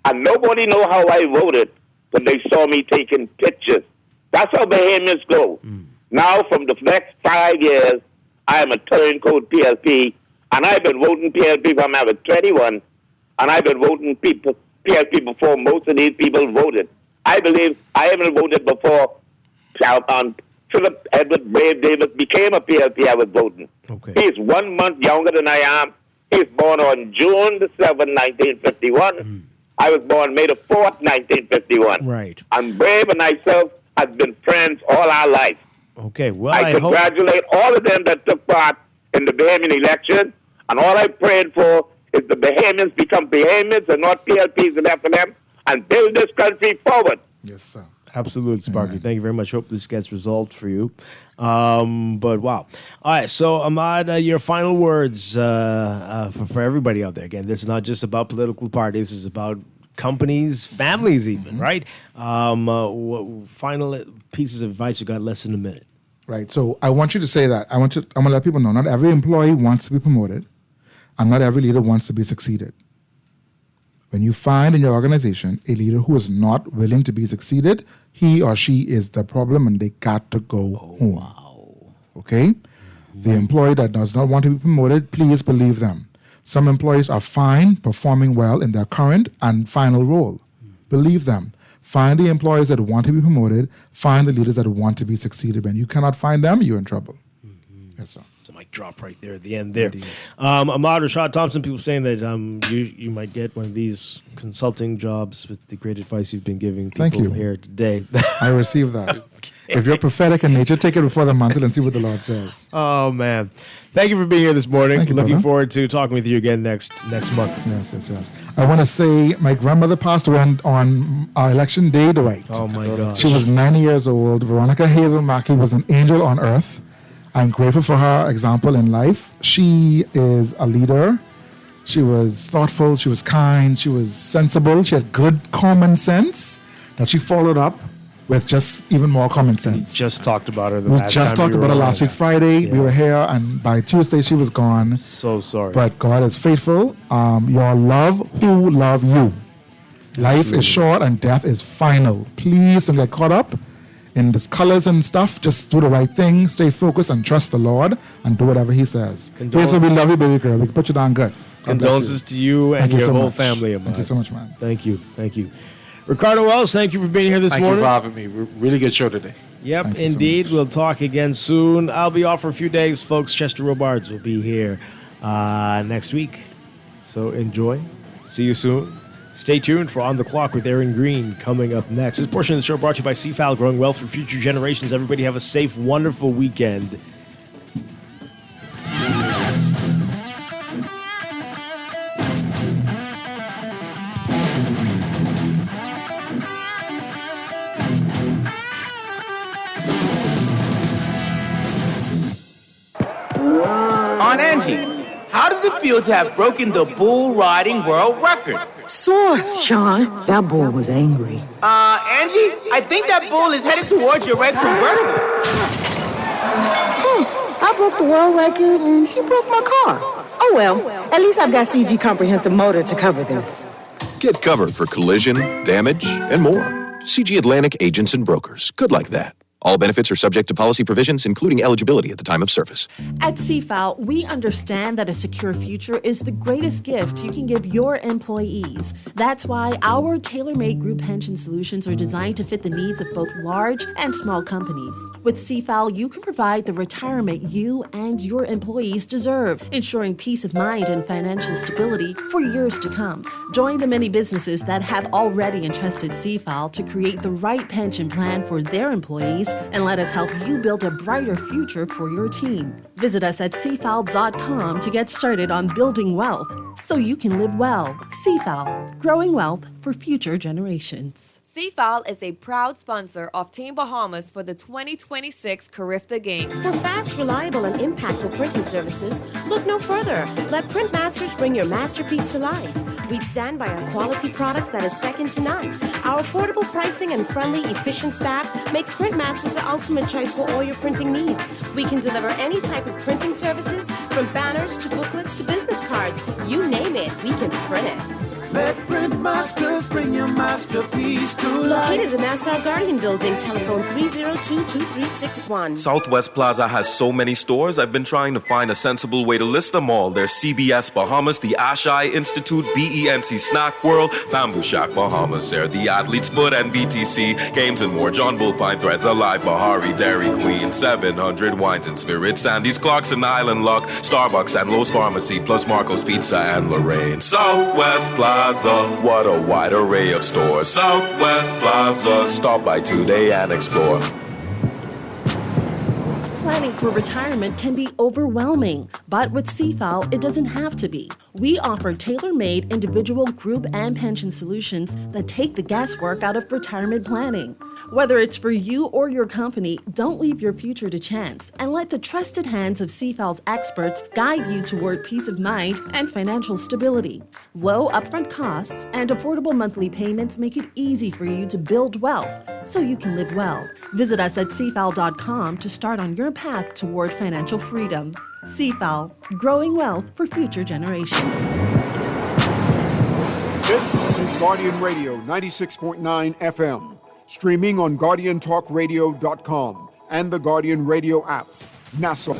And nobody know how I voted, but they saw me taking pictures. That's how Bahamians go. Now, from the next 5 years, I am a turncoat PLP, And I've been voting PLP from I was 21, and I've been voting PLP before most of these people voted. I believe I haven't voted before Philip Edward Brave Davis became a PLP. I was voting. Okay. He's 1 month younger than I am. He's born on June the 7th, 1951. I was born May the 4th, 1951. Right. And Brave and myself have been friends all our life. Okay, well, I congratulate all of them that took part in the Bahamian election, and all I prayed for is the Bahamians become Bahamians and not PLPs left for them, and build this country forward. Yes, sir. Absolutely, Sparky. Thank you very much. Hope this gets resolved for you. But wow. All right, so Ahmad, your final words for everybody out there. Again, this is not just about political parties. This is about companies, families even, right? Final pieces of advice. You got less than a minute. Right. So I want you to say that. I'm going to let people know not every employee wants to be promoted, and not every leader wants to be succeeded. When you find in your organization a leader who is not willing to be succeeded, he or she is the problem, and they got to go home. Wow. Okay? The employee that does not want to be promoted, please believe them. Some employees are fine, performing well in their current and final role. Believe them. Find the employees that want to be promoted. Find the leaders that want to be succeeded. When you cannot find them, you're in trouble. Yes, sir. It's a mic drop right there at the end there. Ahmad Rashad Thompson, people saying that you might get one of these consulting jobs with the great advice you've been giving people Thank you. here today. I received that. If you're prophetic in nature, take it before the mantle and see what the Lord says. Oh, man. Thank you for being here this morning. Thank you, Looking brother. forward to talking with you again next month. Yes. I want to say my grandmother passed away on our election day, Dwight. Oh, my God. She was 90 years old. Veronica Hazel Mackey was an angel on earth. I'm grateful for her example in life. She is a leader. She was thoughtful. She was kind. She was sensible. She had good common sense that she followed up with just even more common sense. We just talked about her We just talked about her last week Friday. We were here, and by Tuesday she was gone. So sorry. But God is faithful. Your love who love you. Life is short and death is final. Please don't get caught up in the colors and stuff. Just do the right thing. Stay focused and trust the Lord and do whatever He says. Hazel, we love you, baby girl. We can put you down good. God bless Condolences to you and Thank you your so whole much. family, Ahmad. Thank you so much, man. Thank you. Ricardo Wells, thank you for being here this Thank morning. you for having me. Really good show today. Yep, indeed. We'll talk again soon. I'll be off for a few days, folks. Chester Robards will be here next week. So enjoy. See you soon. Stay tuned for On the Clock with Aaron Green coming up next. This portion of the show brought to you by CFAL, growing wealth for future generations. Everybody have a safe, wonderful weekend. On Angie, how does it feel to have broken the bull riding world record? Sore, Sean. That bull was angry. Angie, I think that bull is headed towards your red convertible. I broke the world record and he broke my car. Oh well, at least I've got CG Comprehensive Motor to cover this. Get covered for collision, damage, and more. CG Atlantic Agents and Brokers. Good like that. All benefits are subject to policy provisions, including eligibility at the time of service. At CFAL, we understand that a secure future is the greatest gift you can give your employees. That's why our tailor-made group pension solutions are designed to fit the needs of both large and small companies. With CFAL, you can provide the retirement you and your employees deserve, ensuring peace of mind and financial stability for years to come. Join the many businesses that have already entrusted CFAL to create the right pension plan for their employees, and let us help you build a brighter future for your team. Visit us at cfal.com to get started on building wealth so you can live well. CFAL, growing wealth for future generations. CFAL is a proud sponsor of Team Bahamas for the 2026 Carifta Games. For fast, reliable, and impactful printing services, look no further. Let Printmasters bring your masterpiece to life. We stand by our quality products that is second to none. Our affordable pricing and friendly, efficient staff makes Printmasters the ultimate choice for all your printing needs. We can deliver any type of printing services, from banners to booklets to business cards. You name it, we can print it. Let Print Masters bring your masterpiece to life. Located in the Nassau Guardian Building, telephone 302-2361. Southwest Plaza has so many stores, I've been trying to find a sensible way to list them all. There's CBS Bahamas, the Asheye Institute, BENC Snack World, Bamboo Shack Bahamas, Air, the Athlete's Foot, and BTC. Games and more, John Bullfine Threads, Alive, Bahari, Dairy Queen, 700 Wines and Spirits, Sandy's Clocks and Island Luck, Starbucks and Lowe's Pharmacy, plus Marco's Pizza and Lorraine. Southwest Plaza, what a wide array of stores. Southwest Plaza, stop by today and explore. Planning for retirement can be overwhelming, but with CFAL, it doesn't have to be. We offer tailor-made individual, group, and pension solutions that take the guesswork out of retirement planning. Whether it's for you or your company, don't leave your future to chance and let the trusted hands of CFAL's experts guide you toward peace of mind and financial stability. Low upfront costs and affordable monthly payments make it easy for you to build wealth so you can live well. Visit us at cfal.com to start on your path toward financial freedom. CFAL, growing wealth for future generations. This is Guardian Radio 96.9 FM, streaming on GuardianTalkRadio.com and the Guardian Radio app. Nassau.